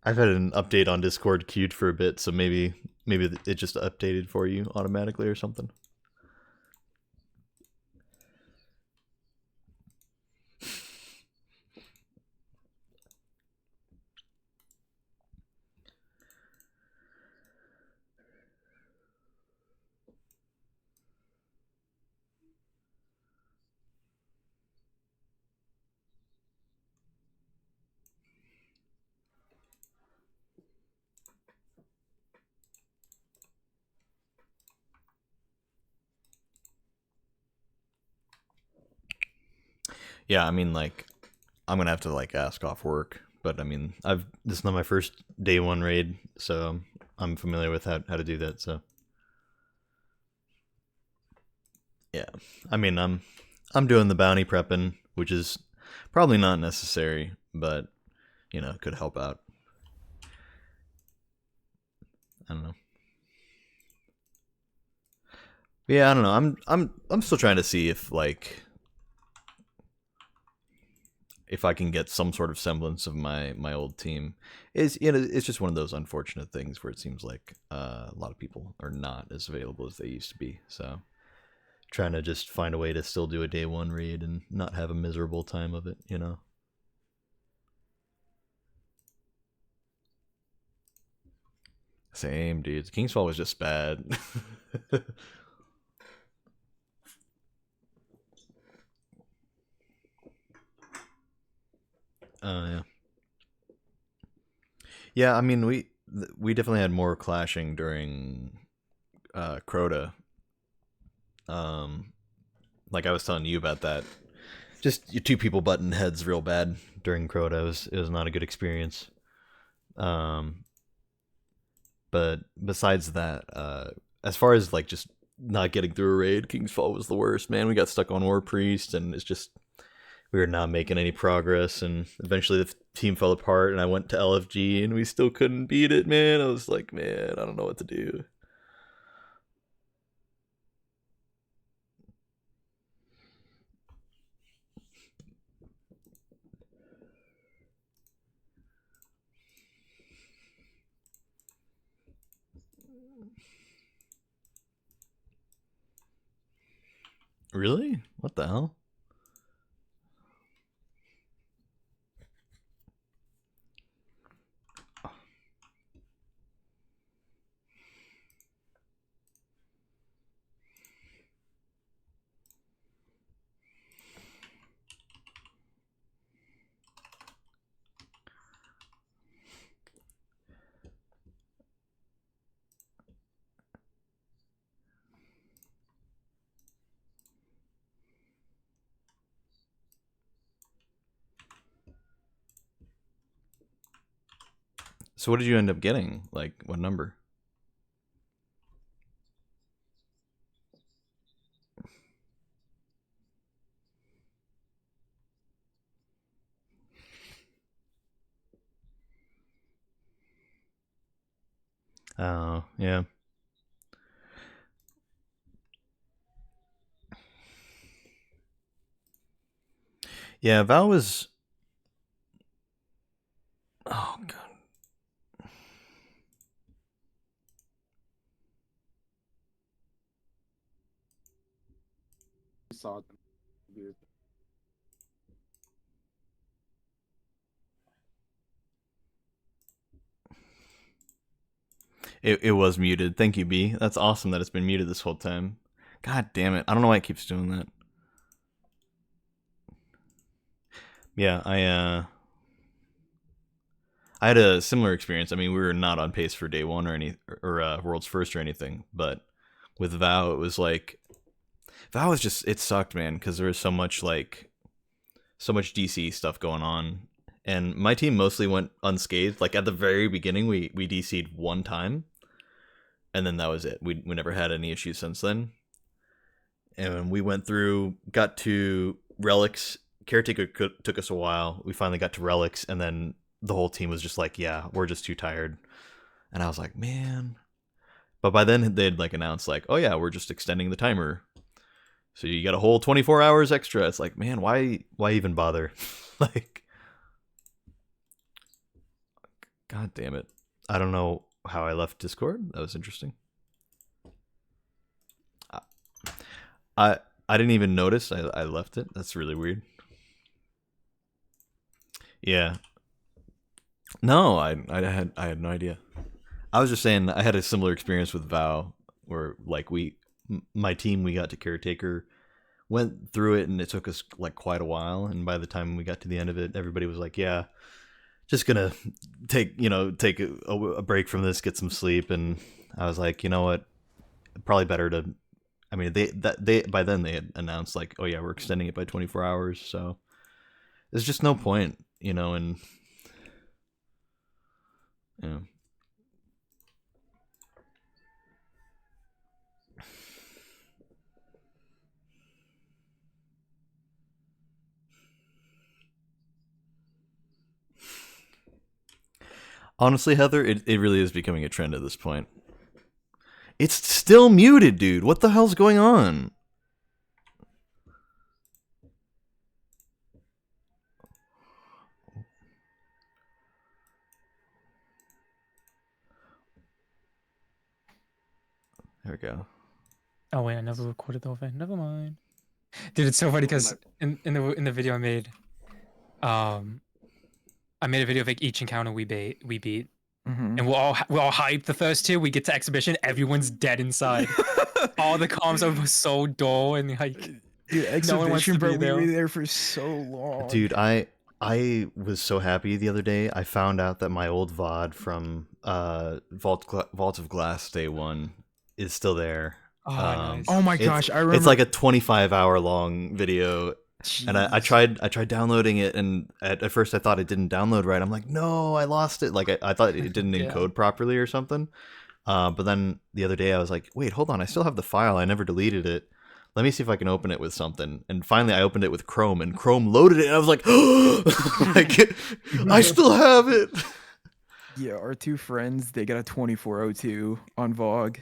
[SPEAKER 1] I've had an update on Discord queued for a bit, so maybe it just updated for you automatically or something. Yeah, I mean, like, I'm gonna have to like ask off work, but I mean, this is not my first day one raid, so I'm familiar with how to do that. So yeah, I mean, I'm doing the bounty prepping, which is probably not necessary, but you know, could help out. I don't know. Yeah, I don't know. I'm still trying to see if like if I can get some sort of semblance of my old team. Is you know, it's just one of those unfortunate things where it seems like a lot of people are not as available as they used to be. So trying to just find a way to still do a day one raid and not have a miserable time of it, you know. Same, dude. Kingsfall was just bad. Yeah. Yeah, I mean we definitely had more clashing during Crota. Um like I was telling you about that. Just 2 people button heads real bad during Crota. It was not a good experience. Um but besides that, as far as like just not getting through a raid, Kingsfall was the worst, man. We got stuck on War Priest and it's just we were not making any progress, and eventually the team fell apart and I went to LFG and we still couldn't beat it, man. I was like, man, I don't know what to do. Really? What the hell? So what did you end up getting? Like what number? Oh, yeah. Yeah, Val was oh god.
[SPEAKER 4] Saw them.
[SPEAKER 1] It was muted. Thank you, B. That's awesome that it's been muted this whole time. God damn it. I don't know why it keeps doing that. Yeah, I had a similar experience. I mean, we were not on pace for day one or world's first or anything, but with Vow, it was like Vow was just, it sucked, man, because there was so much DC stuff going on, and my team mostly went unscathed. Like at the very beginning, we DC'd one time, and then that was it. We never had any issues since then. And we went through, got to relics. Caretaker took us a while. We finally got to relics, and then the whole team was just like, yeah, we're just too tired. And I was like, man. But by then they'd like announced like, oh yeah, we're just extending the timer, so you got a whole 24 hours extra. It's like, man, why even bother? Like, god damn it. I don't know how I left Discord. That was interesting. I didn't even notice I left it. That's really weird. Yeah. No, I had no idea. I was just saying I had a similar experience with Vow, where like my team, we got to Caretaker, went through it, and it took us like quite a while. And by the time we got to the end of it, everybody was like, yeah, just gonna take a break from this, get some sleep. And I was like, you know what, probably better to, I mean, they by then they had announced like, oh yeah, we're extending it by 24 hours. So there's just no point, and yeah. Honestly, Heather, it really is becoming a trend at this point. It's still muted, dude. What the hell's going on? There we go.
[SPEAKER 4] Oh wait, I never recorded the whole thing. Never mind. Dude, it's so funny because in the video I made a video of like each encounter we beat. And we're all hyped. The first two, we get to exhibition, everyone's dead inside. All the comms are so dull and like,
[SPEAKER 5] dude, exhibition,
[SPEAKER 4] no one wants to
[SPEAKER 5] bro.
[SPEAKER 4] be there.
[SPEAKER 5] We were there for so long.
[SPEAKER 1] Dude, I was so happy the other day. I found out that my old VOD from Vault of Glass Day 1 is still there.
[SPEAKER 4] Oh, nice.
[SPEAKER 5] Oh my gosh, I remember.
[SPEAKER 1] It's like a 25-hour long video. Jeez. And I tried downloading it, and at first I thought it didn't download right. I'm like, no, I lost it. Like I thought it didn't encode properly or something. But then the other day I was like, wait, hold on, I still have the file. I never deleted it. Let me see if I can open it with something. And finally I opened it with Chrome, and Chrome loaded it, and I was like, oh, like, I still have it.
[SPEAKER 5] Yeah, our two friends, they got a 2402 on VOG.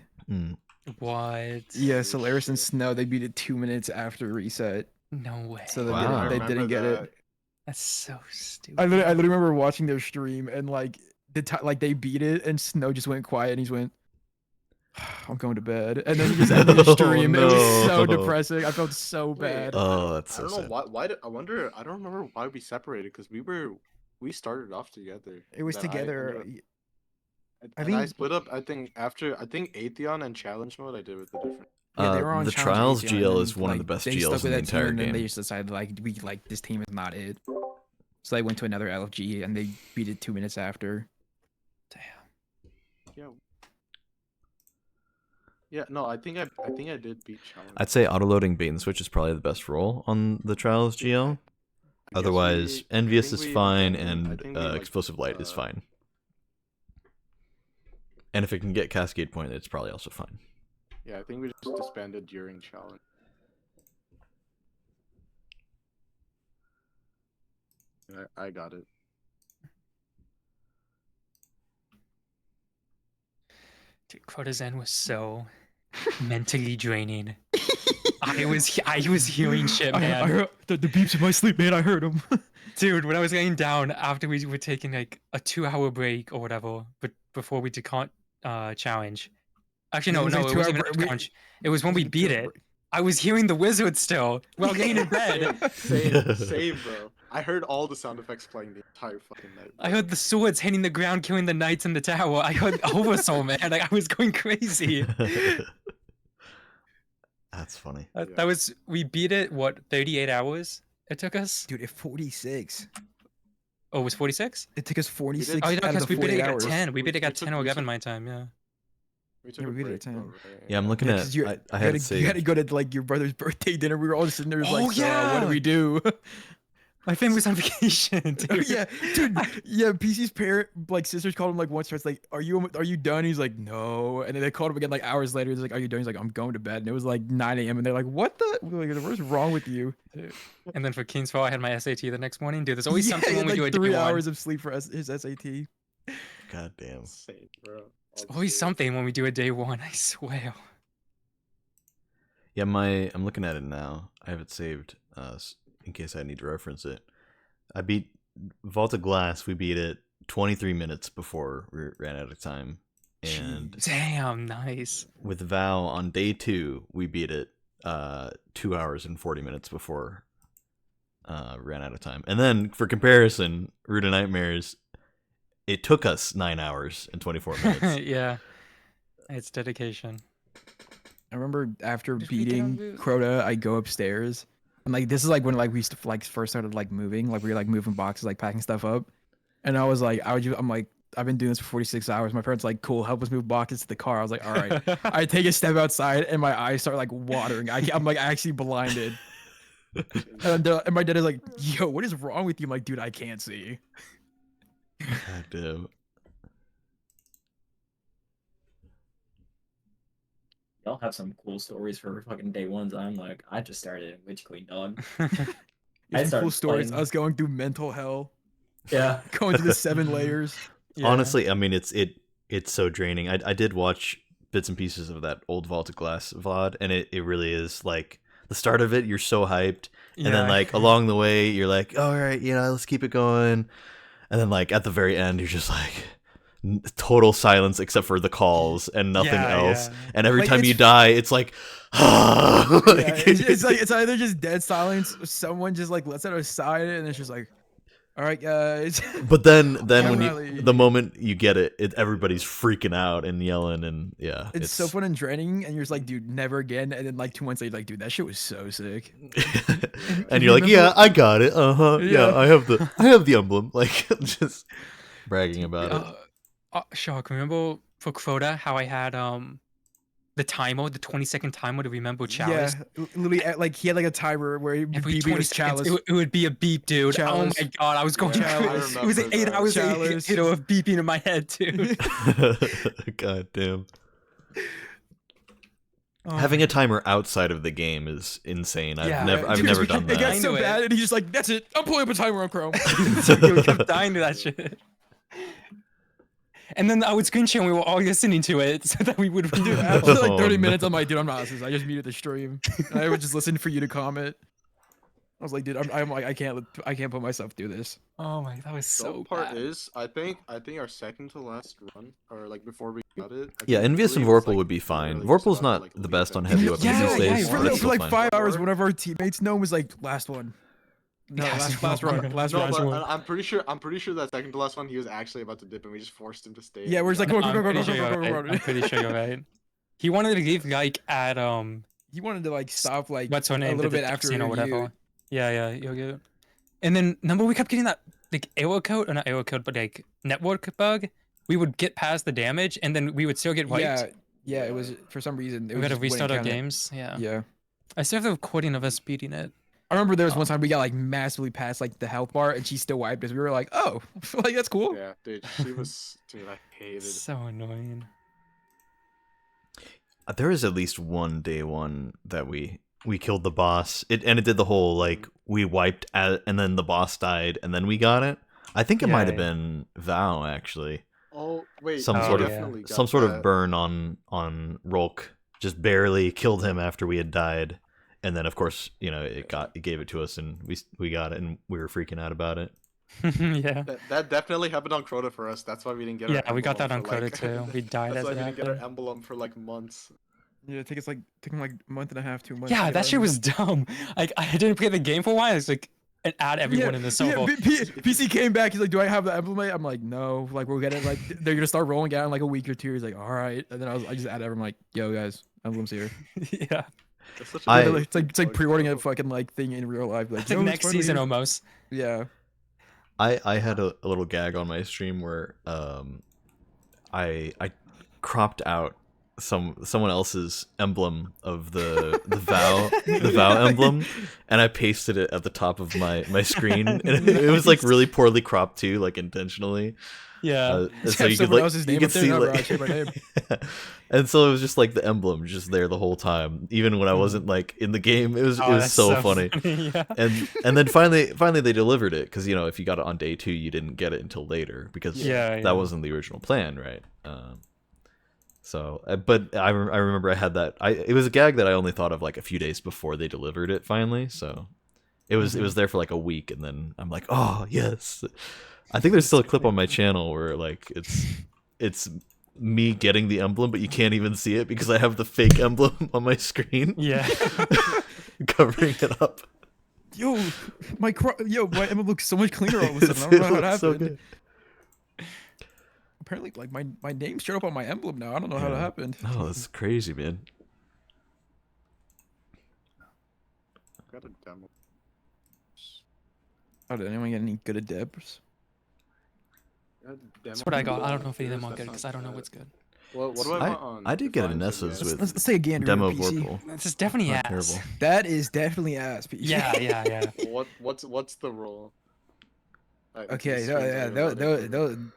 [SPEAKER 4] What?
[SPEAKER 5] Yeah, Solaris and Snow, they beat it 2 minutes after reset.
[SPEAKER 4] No way.
[SPEAKER 5] So they didn't get it.
[SPEAKER 4] That's so stupid.
[SPEAKER 5] I literally remember watching their stream, and like they beat it, and Snow just went quiet, and he's went, I'm going to bed, and then he just ended the stream.
[SPEAKER 1] No.
[SPEAKER 5] It was so depressing. I felt so bad.
[SPEAKER 1] Oh, that's so
[SPEAKER 6] I don't
[SPEAKER 1] sad.
[SPEAKER 6] know why. I wonder. I don't remember why we separated, because we started off together.
[SPEAKER 5] It was together.
[SPEAKER 6] I think I split up. I think Atheon and Challenge Mode I did with the different.
[SPEAKER 5] Yeah, they were on
[SPEAKER 1] the
[SPEAKER 5] Challenge
[SPEAKER 1] Trials
[SPEAKER 5] Atheon,
[SPEAKER 1] GL
[SPEAKER 5] and,
[SPEAKER 1] is one of the best
[SPEAKER 5] they
[SPEAKER 1] GLs
[SPEAKER 5] stuck
[SPEAKER 1] in
[SPEAKER 5] with
[SPEAKER 1] the
[SPEAKER 5] that
[SPEAKER 1] entire
[SPEAKER 5] team, and then
[SPEAKER 1] game.
[SPEAKER 5] they just decided this team is not it. So they went to another LFG, and they beat it 2 minutes after.
[SPEAKER 6] Yeah. Yeah. No, I think I did beat Challenge.
[SPEAKER 1] I'd say autoloading bait and switch is probably the best role on the Trials GL. Otherwise, Envious is fine, and Explosive Light is fine. And if it can get Cascade Point, it's probably also fine.
[SPEAKER 6] Yeah, I think we just disbanded during Challenge. I got it.
[SPEAKER 4] Dude, Courtesan was so mentally draining. I was hearing shit, man.
[SPEAKER 5] I heard the beeps in my sleep, man. I heard them.
[SPEAKER 4] Dude, when I was laying down after we were taking like a 2-hour break or whatever, but before we did challenge. Actually, no, it wasn't even a challenge. It was when we beat it. I was hearing the wizard still while laying in bed.
[SPEAKER 6] Same, bro. I heard all the sound effects playing the entire fucking night.
[SPEAKER 4] I heard the swords hitting the ground, killing the knights in the tower. I heard Oversoul, man. Like, I was going crazy.
[SPEAKER 1] That's funny.
[SPEAKER 4] That was, we beat it, what, 38 hours it took us?
[SPEAKER 5] Dude, at 46.
[SPEAKER 4] Oh, it was 46?
[SPEAKER 5] It took us 46
[SPEAKER 4] Oh, yeah,
[SPEAKER 5] out of
[SPEAKER 4] because
[SPEAKER 5] the
[SPEAKER 4] we beat
[SPEAKER 5] 48
[SPEAKER 4] it at
[SPEAKER 5] hours.
[SPEAKER 4] 10. We beat it
[SPEAKER 6] We
[SPEAKER 4] at 10 or
[SPEAKER 6] took-
[SPEAKER 4] 11 my time, yeah.
[SPEAKER 6] We took
[SPEAKER 5] Yeah,
[SPEAKER 6] a
[SPEAKER 5] we beat it
[SPEAKER 6] break,
[SPEAKER 5] at 10.
[SPEAKER 6] though, right?
[SPEAKER 1] Yeah, I'm looking
[SPEAKER 5] Yeah,
[SPEAKER 1] at.
[SPEAKER 5] 'cause you,
[SPEAKER 1] I had it
[SPEAKER 5] you had to
[SPEAKER 1] saved.
[SPEAKER 5] go to like your brother's birthday dinner. We were all just sitting there,
[SPEAKER 4] Oh,
[SPEAKER 5] like, so, what do
[SPEAKER 4] yeah.
[SPEAKER 5] we do?
[SPEAKER 4] My family was on vacation,
[SPEAKER 5] Oh,
[SPEAKER 4] dude.
[SPEAKER 5] yeah, dude. Yeah, PC's parent, like sisters, called him like once. It's like, are you done? He's like, no. And then they called him again like hours later. He's like, are you done? He's like, I'm going to bed. And it was like 9 a.m. And they're like, what the? We're like, what's wrong with you?
[SPEAKER 4] And then for King's Fall, I had my SAT the next morning. Dude, there's always
[SPEAKER 5] Yeah,
[SPEAKER 4] something
[SPEAKER 5] he
[SPEAKER 4] when
[SPEAKER 5] had,
[SPEAKER 4] we
[SPEAKER 5] like
[SPEAKER 4] do a
[SPEAKER 5] 3
[SPEAKER 4] day
[SPEAKER 5] hours
[SPEAKER 4] one.
[SPEAKER 5] of sleep for his SAT.
[SPEAKER 1] God damn.
[SPEAKER 6] Insane, bro.
[SPEAKER 4] Always something when we do a day one, I swear.
[SPEAKER 1] Yeah, I'm looking at it now. I have it saved in case I need to reference it. I beat Vault of Glass. We beat it 23 minutes before we ran out of time. And
[SPEAKER 4] Damn, nice.
[SPEAKER 1] with Vow on day 2, we beat it 2 hours and 40 minutes before ran out of time. And then for comparison, Root of Nightmares, it took us 9 hours and 24 minutes.
[SPEAKER 4] Yeah. It's dedication.
[SPEAKER 5] I remember after
[SPEAKER 4] Did we get on
[SPEAKER 5] beating
[SPEAKER 4] Root?
[SPEAKER 5] Crota, I go upstairs. And like this is like when like we used to like first started like moving, like we were like moving boxes, like packing stuff up. And I was like, I'm like, I've been doing this for 46 hours. My parents like, cool, help us move boxes to the car. I was like, all right. I take a step outside and my eyes start like watering. I'm like actually blinded. And my dad is like, yo, what is wrong with you? I'm like, dude, I can't see.
[SPEAKER 1] God damn.
[SPEAKER 7] Y'all have some cool stories for fucking day ones. I'm like, I just started in Witch Queen, dog.
[SPEAKER 5] It's some cool
[SPEAKER 7] started
[SPEAKER 5] stories.
[SPEAKER 7] playing-
[SPEAKER 5] Us going through mental hell,
[SPEAKER 7] Yeah.
[SPEAKER 5] going through the 7 layers.
[SPEAKER 4] Yeah.
[SPEAKER 1] Honestly, I mean, it's so draining. I did watch bits and pieces of that old Vault of Glass VOD, and it really is like the start of it. You're so hyped, and then
[SPEAKER 4] Yeah.
[SPEAKER 1] like along the way, you're like, all right, let's keep it going, and then like at the very end, you're just like total silence except for the calls and nothing
[SPEAKER 4] Yeah,
[SPEAKER 1] else.
[SPEAKER 4] yeah.
[SPEAKER 1] And every
[SPEAKER 5] Like,
[SPEAKER 1] time you
[SPEAKER 5] it's-
[SPEAKER 1] die, it's like,
[SPEAKER 5] Yeah,
[SPEAKER 1] like,
[SPEAKER 5] it's like it's either just dead silence, or someone just like lets it aside, and it's just like, all right, guys.
[SPEAKER 1] But then when
[SPEAKER 5] Finally.
[SPEAKER 1] the moment you get it, everybody's freaking out and yelling, and yeah,
[SPEAKER 5] It's so fun and draining, and you're just like, dude, never again. And then like 2 months later, you're like, dude, that shit was so sick.
[SPEAKER 1] and you're like, yeah, I got it. Yeah,
[SPEAKER 5] Yeah.
[SPEAKER 1] I have the emblem. Like, just bragging about it.
[SPEAKER 4] Shock, remember for Crota how I had the timer, the 20-second timer to remember Chalice?
[SPEAKER 5] Yeah, literally, like he had like a timer where he
[SPEAKER 4] Every
[SPEAKER 5] beat
[SPEAKER 4] 20
[SPEAKER 5] his
[SPEAKER 4] seconds,
[SPEAKER 5] chalice.
[SPEAKER 4] it would be a beep, dude.
[SPEAKER 5] Chalice.
[SPEAKER 4] Oh my god, I was going
[SPEAKER 6] Yeah, I
[SPEAKER 4] crazy. It was like
[SPEAKER 6] remember
[SPEAKER 4] 8
[SPEAKER 6] that.
[SPEAKER 4] hours
[SPEAKER 5] Chalice.
[SPEAKER 4] of beeping in my head, dude.
[SPEAKER 1] God damn.
[SPEAKER 4] Oh.
[SPEAKER 1] Having a timer outside of the game is insane. I've
[SPEAKER 4] Yeah,
[SPEAKER 1] never
[SPEAKER 5] Dude,
[SPEAKER 1] never
[SPEAKER 5] it
[SPEAKER 1] done
[SPEAKER 5] got
[SPEAKER 1] that.
[SPEAKER 5] so
[SPEAKER 4] I knew
[SPEAKER 5] bad,
[SPEAKER 4] it.
[SPEAKER 5] and he's just like, "That's it. I'm pulling up a timer on Chrome."
[SPEAKER 4] We kept dying to that shit. And then I would screen share and we were all listening to it so that we would
[SPEAKER 5] Dude, after like
[SPEAKER 1] Oh,
[SPEAKER 5] 30
[SPEAKER 1] no.
[SPEAKER 5] minutes, I'm like, dude, I'm not listening. I just muted the stream. And I would just listen for you to comment. I was like, dude, I'm like, I can't put myself through this.
[SPEAKER 4] Oh my, that was
[SPEAKER 6] The
[SPEAKER 4] so
[SPEAKER 6] dope part
[SPEAKER 4] bad.
[SPEAKER 6] is, I think our second to last run, or like before we got it. I
[SPEAKER 1] Yeah,
[SPEAKER 6] think
[SPEAKER 1] Envious and
[SPEAKER 6] really was,
[SPEAKER 1] Vorpal
[SPEAKER 6] like,
[SPEAKER 1] would be fine.
[SPEAKER 6] really just
[SPEAKER 1] Vorpal's
[SPEAKER 6] about to,
[SPEAKER 1] not
[SPEAKER 6] like,
[SPEAKER 1] the
[SPEAKER 6] leave
[SPEAKER 1] best on
[SPEAKER 6] it.
[SPEAKER 1] heavy weapons
[SPEAKER 4] Yeah,
[SPEAKER 1] these
[SPEAKER 4] yeah,
[SPEAKER 1] days,
[SPEAKER 4] for
[SPEAKER 1] but
[SPEAKER 5] For,
[SPEAKER 1] it's
[SPEAKER 5] for
[SPEAKER 1] still
[SPEAKER 5] like
[SPEAKER 1] fine.
[SPEAKER 5] 5 hours, one of our teammates, no, was like, last one. No,
[SPEAKER 4] Yeah,
[SPEAKER 5] last run. Last
[SPEAKER 6] No,
[SPEAKER 5] run.
[SPEAKER 6] but I'm pretty sure that second to last one he was actually about to dip, and we just forced him to stay.
[SPEAKER 5] Yeah, we're just like, come on,
[SPEAKER 4] I'm
[SPEAKER 5] come on,
[SPEAKER 4] pretty
[SPEAKER 5] come
[SPEAKER 4] sure
[SPEAKER 5] on,
[SPEAKER 4] you're
[SPEAKER 5] come on,
[SPEAKER 4] right.
[SPEAKER 5] come
[SPEAKER 4] I'm
[SPEAKER 5] on.
[SPEAKER 4] pretty sure you're right. He wanted to leave like at
[SPEAKER 5] He wanted to like stop like
[SPEAKER 4] what's her name?
[SPEAKER 5] a little
[SPEAKER 4] the
[SPEAKER 5] bit after
[SPEAKER 4] casino or
[SPEAKER 5] you.
[SPEAKER 4] whatever. Yeah, you're good. And then number we kept getting that like error code, or not error code, but like network bug. We would get past the damage, and then we would still get wiped.
[SPEAKER 5] Yeah, it was for some reason. It
[SPEAKER 4] We
[SPEAKER 5] was
[SPEAKER 4] gotta
[SPEAKER 5] just wouldn't
[SPEAKER 4] restart our
[SPEAKER 5] count it.
[SPEAKER 4] games. Yeah.
[SPEAKER 5] Yeah.
[SPEAKER 4] I still have the recording of us beating it.
[SPEAKER 5] I remember there was one time we got like massively past like the health bar, and she still wiped us. We were like, oh, like that's cool.
[SPEAKER 6] Yeah, dude, she was. Dude, I hated.
[SPEAKER 4] So annoying.
[SPEAKER 1] There is at least one day one that we killed the boss. It did the whole like we wiped at, and then the boss died, and then we got it. I think it
[SPEAKER 4] Yeah,
[SPEAKER 1] might have
[SPEAKER 4] yeah.
[SPEAKER 1] been Vow actually.
[SPEAKER 6] Oh wait,
[SPEAKER 1] Some
[SPEAKER 6] we
[SPEAKER 1] sort
[SPEAKER 4] of-
[SPEAKER 6] definitely got
[SPEAKER 1] Some sort of
[SPEAKER 6] that.
[SPEAKER 1] burn on Rolk. Just barely killed him after we had died, and then of course it gave it to us, and we got it, and we were freaking out about it.
[SPEAKER 4] Yeah.
[SPEAKER 6] That definitely happened on Crota for us. That's why we didn't get.
[SPEAKER 4] Yeah,
[SPEAKER 6] our
[SPEAKER 4] we got that
[SPEAKER 6] emblem
[SPEAKER 4] on
[SPEAKER 6] for,
[SPEAKER 4] Crota too. We died
[SPEAKER 6] That's
[SPEAKER 4] as
[SPEAKER 6] why
[SPEAKER 4] it
[SPEAKER 6] we didn't get our
[SPEAKER 4] happened.
[SPEAKER 6] emblem for like months.
[SPEAKER 5] Yeah, it took him like a month and a half, 2 months. to
[SPEAKER 4] Yeah,
[SPEAKER 5] get
[SPEAKER 4] that
[SPEAKER 5] our
[SPEAKER 4] shit was dumb. Like I didn't play the game for a while. It's like and add everyone in the server.
[SPEAKER 5] PC came back. He's like, "Do I have the emblem?" I'm like, "No." Like, we'll get it. Like, they're gonna start rolling out in like a week or two. He's like, "All right." And then I just added everyone. Like, "Yo, guys, emblems here."
[SPEAKER 4] Yeah.
[SPEAKER 5] It's like pre-ordering a fucking like thing in real life. Like,
[SPEAKER 4] It's like
[SPEAKER 5] "Yo,
[SPEAKER 4] next season almost.
[SPEAKER 5] Yeah.
[SPEAKER 1] I had a little gag on my stream where I cropped out someone else's emblem of the vow emblem, and I pasted it at the top of my screen, and it was like really poorly cropped too, like intentionally.
[SPEAKER 4] Yeah.
[SPEAKER 1] And so you could like
[SPEAKER 5] you could see like,
[SPEAKER 1] and so it was just like the emblem just there the whole time, even when I wasn't like in the game. It was so funny.
[SPEAKER 4] Yeah.
[SPEAKER 1] And then finally they delivered it, because if you got it on day 2, you didn't get it until later, because that wasn't the original plan, right? But I remember I had that. It was a gag that I only thought of like a few days before they delivered it finally. So it was there for like a week, and then I'm like, oh yes. I think there's still a clip on my channel where like it's me getting the emblem, but you can't even see it because I have the fake emblem on my screen.
[SPEAKER 4] Yeah.
[SPEAKER 1] Covering it up.
[SPEAKER 5] Yo, my emblem looks so much cleaner all of a sudden. I don't know how it happened.
[SPEAKER 1] So good.
[SPEAKER 5] Apparently, like my name showed up on my emblem now. I don't know how that happened.
[SPEAKER 1] Oh, that's crazy, man.
[SPEAKER 6] Got a demo.
[SPEAKER 5] Oh, did anyone get any good adepts?
[SPEAKER 4] That's what I got. I don't know if any of them are good because I don't know what's good.
[SPEAKER 6] What do I want on?
[SPEAKER 1] I did get an
[SPEAKER 6] Defiance, I
[SPEAKER 1] Nessus
[SPEAKER 6] guess?
[SPEAKER 1] with
[SPEAKER 5] Let's say again.
[SPEAKER 1] demo of
[SPEAKER 5] PC.
[SPEAKER 1] Vorpal.
[SPEAKER 4] This is definitely
[SPEAKER 1] Not
[SPEAKER 4] ass.
[SPEAKER 1] terrible.
[SPEAKER 5] That is definitely ass. PC.
[SPEAKER 4] Yeah.
[SPEAKER 6] What's the role?
[SPEAKER 5] Okay.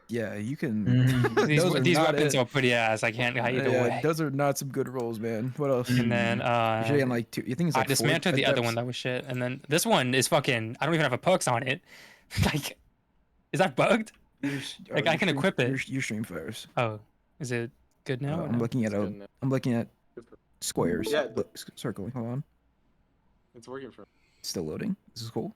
[SPEAKER 5] Yeah, you can.
[SPEAKER 4] These weapons are pretty ass. I can't hide either way.
[SPEAKER 5] Those are not some good rolls, man. What else?
[SPEAKER 4] And then
[SPEAKER 5] Usually on like 2. You think it's like
[SPEAKER 4] I dismantled
[SPEAKER 5] 4
[SPEAKER 4] the other
[SPEAKER 5] adepts?
[SPEAKER 4] one that was shit, and then this one is fucking. I don't even have a perks on it. Like, is that bugged? Like, I can equip it.
[SPEAKER 5] Your stream first.
[SPEAKER 4] Oh, is it good now? or
[SPEAKER 5] I'm
[SPEAKER 4] no?
[SPEAKER 5] looking at I'm looking at squares.
[SPEAKER 6] Yeah.
[SPEAKER 5] Circling. Hold on.
[SPEAKER 6] It's working for me.
[SPEAKER 5] Still loading. This is cool.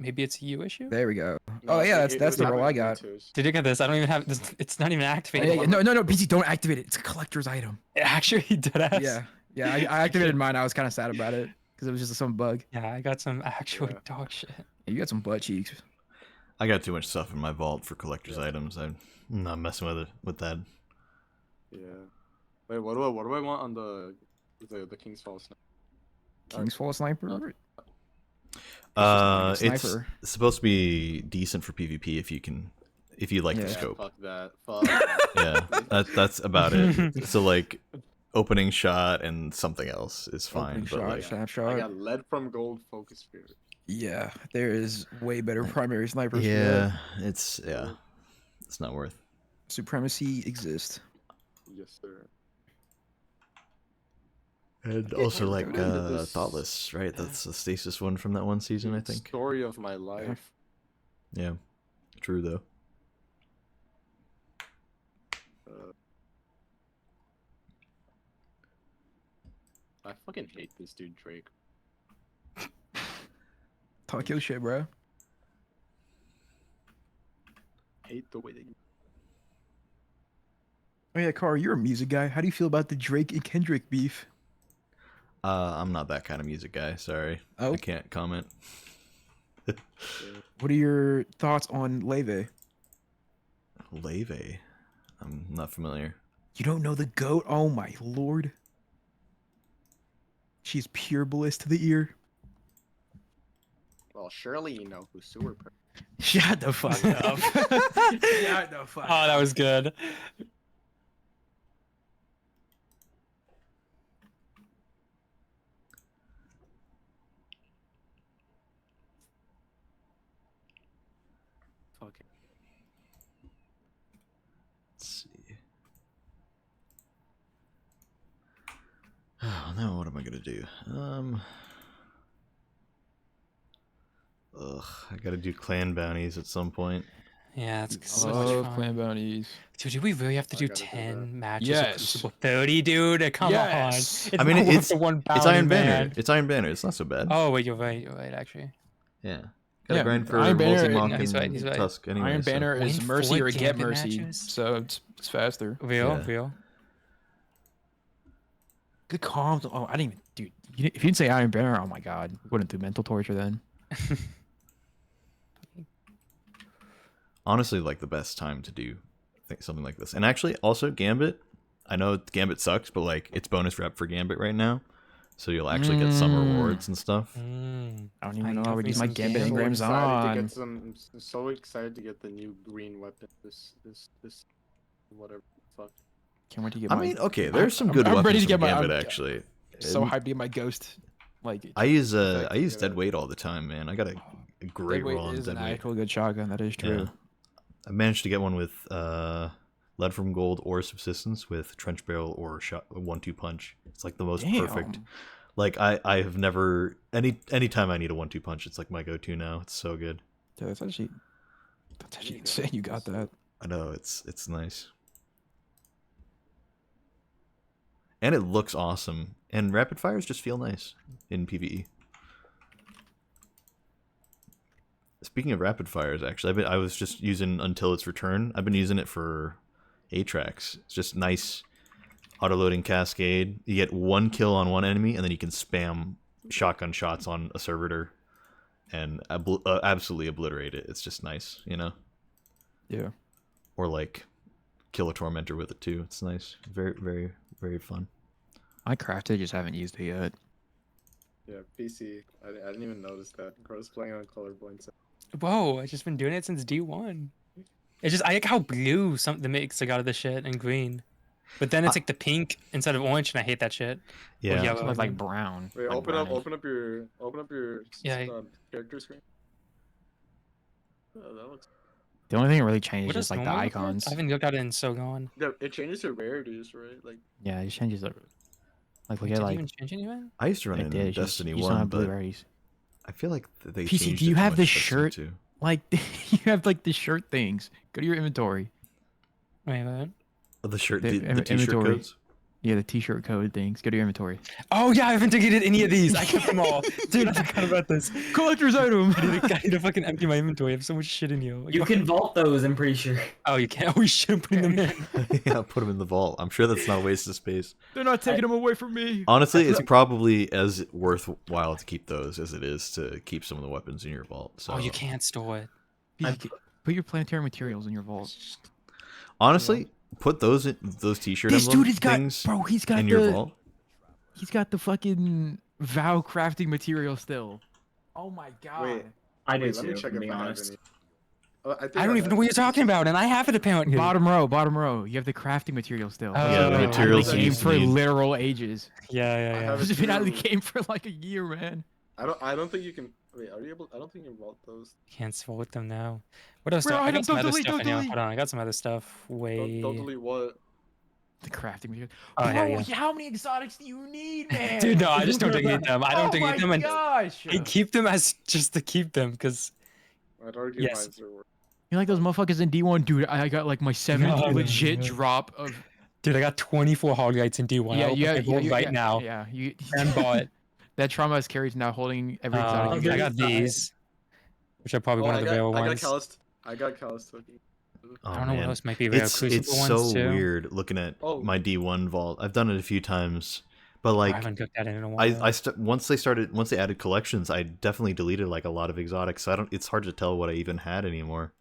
[SPEAKER 4] Maybe it's a you issue.
[SPEAKER 5] There we go.
[SPEAKER 6] No,
[SPEAKER 5] Oh yeah,
[SPEAKER 6] it
[SPEAKER 5] that's
[SPEAKER 6] was
[SPEAKER 5] the roll I
[SPEAKER 6] happening
[SPEAKER 5] got.
[SPEAKER 6] too.
[SPEAKER 4] Did you get this? I don't even have this. It's not even activated.
[SPEAKER 5] No, PC, don't activate it. It's a collector's item.
[SPEAKER 4] It actually did ass.
[SPEAKER 5] Yeah. I activated mine. I was kind of sad about it because it was just some bug.
[SPEAKER 4] Yeah, I got some actual dog shit.
[SPEAKER 5] Yeah, you got some butt cheeks.
[SPEAKER 1] I got too much stuff in my vault for collector's items. I'm not messing with that.
[SPEAKER 6] Yeah. Wait, what do I want on the King's Fall Sniper?
[SPEAKER 5] King's Fall Sniper.
[SPEAKER 1] It's
[SPEAKER 5] Sniper.
[SPEAKER 1] supposed to be decent for PvP if you like the
[SPEAKER 5] Yeah.
[SPEAKER 1] scope.
[SPEAKER 6] Fuck that. Fuck that.
[SPEAKER 1] Yeah, that's about it. So like, opening shot and something else is fine.
[SPEAKER 5] Opening
[SPEAKER 1] But
[SPEAKER 5] shot,
[SPEAKER 1] like,
[SPEAKER 6] I
[SPEAKER 5] snapshot.
[SPEAKER 6] got lead from gold focus spirit.
[SPEAKER 5] Yeah, there is way better primary snipers. for that.
[SPEAKER 1] yeah, it's not worth.
[SPEAKER 5] Supremacy exists.
[SPEAKER 6] Yes, sir.
[SPEAKER 1] And also like
[SPEAKER 6] go into this.
[SPEAKER 1] Thoughtless, right? That's the stasis one from that one season, I think.
[SPEAKER 6] Story of my life.
[SPEAKER 1] Yeah, true though.
[SPEAKER 6] I fucking hate this dude, Drake.
[SPEAKER 5] Talk your shit, bro.
[SPEAKER 6] Hate the way that you.
[SPEAKER 5] Oh yeah, Carl, you're a music guy. How do you feel about the Drake and Kendrick beef?
[SPEAKER 1] I'm not that kind of music guy. Sorry,
[SPEAKER 5] Oh.
[SPEAKER 1] I can't comment.
[SPEAKER 5] What are your thoughts on Leve?
[SPEAKER 1] Leve, I'm not familiar.
[SPEAKER 5] You don't know the goat? Oh my lord. She's pure bliss to the ear.
[SPEAKER 6] Well, surely you know who Sewer.
[SPEAKER 5] Shut the fuck up. Shut the fuck
[SPEAKER 4] Oh, that was good.
[SPEAKER 6] Fucking.
[SPEAKER 1] Let's see. Oh no, what am I gonna do? I gotta do clan bounties at some point.
[SPEAKER 4] Yeah, it's so much fun.
[SPEAKER 5] clan bounties.
[SPEAKER 4] Dude, do we really have to do
[SPEAKER 6] gotta do
[SPEAKER 4] 10
[SPEAKER 6] that.
[SPEAKER 4] matches?
[SPEAKER 5] Yes.
[SPEAKER 4] Of Crucible? 30, dude. Come
[SPEAKER 5] Yes.
[SPEAKER 4] on.
[SPEAKER 1] I mean,
[SPEAKER 4] not worth
[SPEAKER 1] it's
[SPEAKER 4] the one
[SPEAKER 1] it's
[SPEAKER 4] bounty,
[SPEAKER 1] Iron Banner.
[SPEAKER 4] man.
[SPEAKER 1] It's Iron Banner. It's not so bad.
[SPEAKER 4] Oh wait, you're right. Actually.
[SPEAKER 1] Yeah. Gotta
[SPEAKER 5] Yeah,
[SPEAKER 1] grind for
[SPEAKER 5] Iron Banner-
[SPEAKER 1] Multi-Mock
[SPEAKER 4] No, he's
[SPEAKER 1] and
[SPEAKER 4] right, he's right.
[SPEAKER 1] Tusk anyway.
[SPEAKER 5] Iron
[SPEAKER 1] so-
[SPEAKER 5] Banner is
[SPEAKER 4] Win
[SPEAKER 5] mercy
[SPEAKER 4] 4
[SPEAKER 5] or get
[SPEAKER 4] gambit
[SPEAKER 5] mercy,
[SPEAKER 4] matches?
[SPEAKER 5] so it's faster.
[SPEAKER 4] Real,
[SPEAKER 1] Yeah.
[SPEAKER 4] real.
[SPEAKER 5] Good comms. Oh, I didn't even, dude. If you didn't say Iron Banner, oh my god, we wouldn't do mental torture then.
[SPEAKER 1] honestly like the best time to do something like this. And actually, also Gambit. I know Gambit sucks, but like it's bonus rep for Gambit right now, so you'll actually get some rewards and stuff.
[SPEAKER 5] I don't even know
[SPEAKER 4] love
[SPEAKER 5] how we
[SPEAKER 4] me
[SPEAKER 5] use my
[SPEAKER 4] some
[SPEAKER 5] Gambit
[SPEAKER 4] Gambit.
[SPEAKER 5] engrams on.
[SPEAKER 6] I'm so excited to get the new green weapon. This whatever. Fuck.
[SPEAKER 5] Can't wait to get
[SPEAKER 1] I
[SPEAKER 5] my.
[SPEAKER 1] mean, okay, there's some good
[SPEAKER 5] I'm
[SPEAKER 1] weapons
[SPEAKER 5] ready to
[SPEAKER 1] from
[SPEAKER 5] get my.
[SPEAKER 1] Gambit
[SPEAKER 5] I'm
[SPEAKER 1] actually.
[SPEAKER 5] so
[SPEAKER 1] And
[SPEAKER 5] hyped to get my ghost. Like
[SPEAKER 1] I use
[SPEAKER 6] effect,
[SPEAKER 1] dead weight all the time, man. I got a great
[SPEAKER 5] Deadweight
[SPEAKER 1] roll on
[SPEAKER 5] is
[SPEAKER 1] dead
[SPEAKER 5] an
[SPEAKER 1] weight.
[SPEAKER 5] actual good shotgun. That is true.
[SPEAKER 1] Yeah. I managed to get one with lead from gold or subsistence with trench barrel or shot 1-2 punch. It's like the most perfect.
[SPEAKER 5] Damn.
[SPEAKER 1] Like I have never anytime I need a 1-2 punch, it's like my go-to now. It's so good.
[SPEAKER 5] Yeah, that's actually insane. You got that.
[SPEAKER 1] I know it's nice. And it looks awesome. And rapid fires just feel nice in PvE. Speaking of rapid fires, actually, I was just using Until Its Return. I've been using it for Atrax. It's just nice auto-loading cascade. You get 1 kill on one enemy, and then you can spam shotgun shots on a servitor and absolutely obliterate it. It's just nice, you know?
[SPEAKER 5] Yeah.
[SPEAKER 1] Or like kill a tormentor with it too. It's nice. Very, very, very fun.
[SPEAKER 5] I crafted, just haven't used it yet.
[SPEAKER 6] Yeah, PC. I didn't even notice that. I was playing on colorblind.
[SPEAKER 4] Whoa, I've just been doing it since D1. It's just I like how blue the mix I got of the shit and green. But then it's like the pink instead of orange, and I hate that shit.
[SPEAKER 1] Yeah.
[SPEAKER 4] Or yellow,
[SPEAKER 5] It's
[SPEAKER 4] I
[SPEAKER 5] like
[SPEAKER 4] mean.
[SPEAKER 5] brown.
[SPEAKER 6] Wait,
[SPEAKER 5] like
[SPEAKER 6] open up
[SPEAKER 5] brownish.
[SPEAKER 6] your
[SPEAKER 4] Yeah.
[SPEAKER 6] character screen. Oh, that looks.
[SPEAKER 5] The only thing that really changed
[SPEAKER 4] What
[SPEAKER 5] is
[SPEAKER 4] does
[SPEAKER 5] like the
[SPEAKER 4] normal look like?
[SPEAKER 5] icons.
[SPEAKER 4] I haven't looked at it in so long.
[SPEAKER 6] Yeah, it changes your rarities, right? Like.
[SPEAKER 5] Yeah, it changes it. Like look
[SPEAKER 4] Did
[SPEAKER 5] at
[SPEAKER 4] it
[SPEAKER 5] like
[SPEAKER 4] even change anything?
[SPEAKER 1] I used to run
[SPEAKER 5] it
[SPEAKER 1] it
[SPEAKER 5] did.
[SPEAKER 1] in
[SPEAKER 5] It's just-
[SPEAKER 1] Destiny
[SPEAKER 5] you just
[SPEAKER 1] 1,
[SPEAKER 5] don't have blue
[SPEAKER 1] but
[SPEAKER 5] rarities.
[SPEAKER 1] I feel like they
[SPEAKER 5] PC,
[SPEAKER 1] changed
[SPEAKER 5] do you
[SPEAKER 1] it too
[SPEAKER 5] have
[SPEAKER 1] much
[SPEAKER 5] the
[SPEAKER 1] in Destiny
[SPEAKER 5] shirt?
[SPEAKER 1] 2.
[SPEAKER 5] Like you have like the shirt things. Go to your inventory.
[SPEAKER 4] Wait, what?
[SPEAKER 1] Oh, the shirt,
[SPEAKER 5] The
[SPEAKER 1] the t-shirt
[SPEAKER 5] inventory.
[SPEAKER 1] codes.
[SPEAKER 5] Yeah, the t-shirt code things. Go to your inventory.
[SPEAKER 4] Oh yeah, I haven't deleted any of these. I kept them all. Dude, I forgot about this.
[SPEAKER 5] Collector's item.
[SPEAKER 4] I need to fucking empty my inventory. I have so much shit in here. Like,
[SPEAKER 7] You can vault those, I'm pretty sure.
[SPEAKER 4] Oh, you can't. We should put them in.
[SPEAKER 1] Yeah, put them in the vault. I'm sure that's not a waste of space.
[SPEAKER 5] They're not taking them away from me.
[SPEAKER 1] Honestly, it's probably as worthwhile to keep those as it is to keep some of the weapons in your vault. So
[SPEAKER 4] Oh, you can't store it.
[SPEAKER 5] Put your planetary materials in your vault.
[SPEAKER 1] honestly, put those t-shirt
[SPEAKER 5] This
[SPEAKER 1] emblem
[SPEAKER 5] dude has got,
[SPEAKER 1] things
[SPEAKER 5] bro. He's got
[SPEAKER 1] in
[SPEAKER 5] the.
[SPEAKER 1] your vault.
[SPEAKER 5] He's got the fucking vow crafting material still. Oh my god.
[SPEAKER 6] Wait,
[SPEAKER 7] I do
[SPEAKER 6] wait, let me
[SPEAKER 7] too,
[SPEAKER 6] check
[SPEAKER 7] to
[SPEAKER 6] if
[SPEAKER 7] be
[SPEAKER 6] I have
[SPEAKER 7] honest.
[SPEAKER 6] any. Think
[SPEAKER 4] I don't even know what you're talking about, and I have it apparently.
[SPEAKER 5] Bottom row. You have the crafting material still.
[SPEAKER 4] Oh,
[SPEAKER 1] Yeah, the
[SPEAKER 4] Oh,
[SPEAKER 1] materials
[SPEAKER 5] Been
[SPEAKER 1] you
[SPEAKER 5] out of the game
[SPEAKER 1] used to
[SPEAKER 5] for
[SPEAKER 1] need.
[SPEAKER 5] literal ages.
[SPEAKER 4] Yeah,
[SPEAKER 6] I
[SPEAKER 4] yeah, yeah.
[SPEAKER 6] have
[SPEAKER 5] It's been out of the
[SPEAKER 6] too.
[SPEAKER 5] game for like a year, man.
[SPEAKER 6] I don't think you can. Wait, are you able? I don't think you can vault those.
[SPEAKER 4] Can't vote them now. What else?
[SPEAKER 5] Bro,
[SPEAKER 4] I got some
[SPEAKER 5] don't
[SPEAKER 4] other
[SPEAKER 5] delete,
[SPEAKER 4] stuff
[SPEAKER 5] don't
[SPEAKER 4] in here.
[SPEAKER 5] delete.
[SPEAKER 4] Hold on, I got some other stuff. Wait.
[SPEAKER 6] Don't delete what.
[SPEAKER 5] The crafting material.
[SPEAKER 4] Oh,
[SPEAKER 5] Bro,
[SPEAKER 4] yeah.
[SPEAKER 5] how many exotics do you need, man?
[SPEAKER 4] Dude, no, I just don't delete them. I don't delete them,
[SPEAKER 5] Oh my
[SPEAKER 4] and
[SPEAKER 5] gosh.
[SPEAKER 4] I keep them as just to keep them, because
[SPEAKER 6] I'd argue
[SPEAKER 4] Yes.
[SPEAKER 6] mine's are worth.
[SPEAKER 5] You like those motherfuckers in D1, dude? I got like my seventh
[SPEAKER 4] No,
[SPEAKER 5] legit
[SPEAKER 4] no.
[SPEAKER 5] drop of.
[SPEAKER 4] dude, I got 24 Hoglights in D1.
[SPEAKER 5] Yeah,
[SPEAKER 4] I'll
[SPEAKER 5] yeah,
[SPEAKER 4] put them right now.
[SPEAKER 5] Yeah, you.
[SPEAKER 4] And bought.
[SPEAKER 5] That trauma is carried now, holding every exotic.
[SPEAKER 7] Okay.
[SPEAKER 4] I got these, which are probably one of the rare ones.
[SPEAKER 6] I got Callus.
[SPEAKER 1] Oh,
[SPEAKER 4] I don't know
[SPEAKER 1] man.
[SPEAKER 4] what else might be rare.
[SPEAKER 1] It's
[SPEAKER 4] Crucible
[SPEAKER 1] so
[SPEAKER 4] ones too.
[SPEAKER 1] weird looking at
[SPEAKER 6] Oh.
[SPEAKER 1] my D1 vault. I've done it a few times, but
[SPEAKER 4] I
[SPEAKER 1] like
[SPEAKER 4] haven't looked at it in a while.
[SPEAKER 1] once they added collections, I definitely deleted like a lot of exotics. So I don't. It's hard to tell what I even had anymore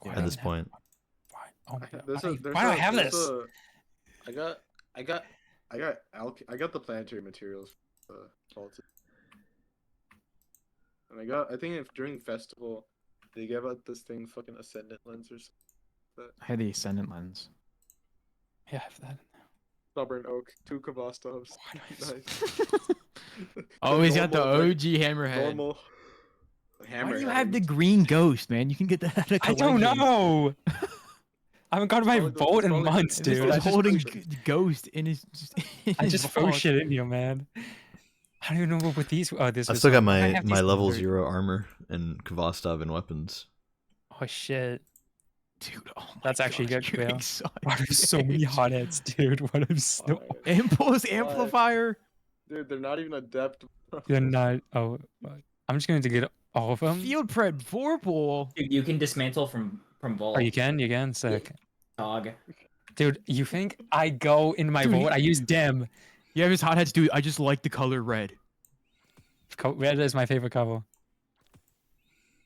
[SPEAKER 4] Why
[SPEAKER 1] at
[SPEAKER 4] don't
[SPEAKER 1] this
[SPEAKER 4] I have-
[SPEAKER 1] point.
[SPEAKER 4] Why? Oh my god.
[SPEAKER 6] There's
[SPEAKER 4] Why,
[SPEAKER 6] a- there's
[SPEAKER 4] why do I
[SPEAKER 6] a-
[SPEAKER 4] have
[SPEAKER 6] there's
[SPEAKER 4] this?
[SPEAKER 6] a- I got the planetary materials vaulted. And I think if during festival they gave out this thing fucking ascendant lens or something.
[SPEAKER 5] I had the ascendant lens.
[SPEAKER 4] Yeah, I have that.
[SPEAKER 6] Stubborn oak, 2 Kavastovs.
[SPEAKER 4] Why do I have
[SPEAKER 6] Nice.
[SPEAKER 5] Oh, he's got the
[SPEAKER 6] Normal,
[SPEAKER 5] OG hammerhead.
[SPEAKER 6] normal.
[SPEAKER 5] Why do you have the green ghost, man? You can get that at a
[SPEAKER 4] I don't
[SPEAKER 5] collection.
[SPEAKER 4] know. I haven't got my
[SPEAKER 6] Probably the-
[SPEAKER 4] vault in
[SPEAKER 6] probably the-
[SPEAKER 4] months,
[SPEAKER 5] This
[SPEAKER 4] dude.
[SPEAKER 5] is
[SPEAKER 4] I just,
[SPEAKER 5] holding ghost in his. in
[SPEAKER 4] I
[SPEAKER 5] his
[SPEAKER 4] just throw
[SPEAKER 5] vault.
[SPEAKER 4] shit in here, man. I don't even know what these. Oh, this.
[SPEAKER 1] I
[SPEAKER 4] was
[SPEAKER 1] still got
[SPEAKER 4] I
[SPEAKER 1] my
[SPEAKER 4] have
[SPEAKER 1] my
[SPEAKER 4] these
[SPEAKER 1] level
[SPEAKER 4] covered.
[SPEAKER 1] 0 armor and Kvastov and weapons.
[SPEAKER 4] Oh shit.
[SPEAKER 5] Dude, oh my
[SPEAKER 4] That's actually
[SPEAKER 5] gosh,
[SPEAKER 4] good,
[SPEAKER 5] you're
[SPEAKER 4] Kale.
[SPEAKER 5] excited.
[SPEAKER 4] Why there's so many hotheads, dude? What I'm so.
[SPEAKER 5] Impulse amplifier.
[SPEAKER 6] Dude, they're not even adept.
[SPEAKER 4] You're not. Oh, I'm just going to get all of them.
[SPEAKER 5] Field Pred Vorpal.
[SPEAKER 7] Dude, you can dismantle from vault.
[SPEAKER 4] Oh, you can? You can? Sick.
[SPEAKER 7] Dog.
[SPEAKER 4] Dude, you think I go in my
[SPEAKER 5] Dude,
[SPEAKER 4] vault? I use Dem.
[SPEAKER 5] You have his hotheads, dude. I just like the color red.
[SPEAKER 4] Red is my favorite color.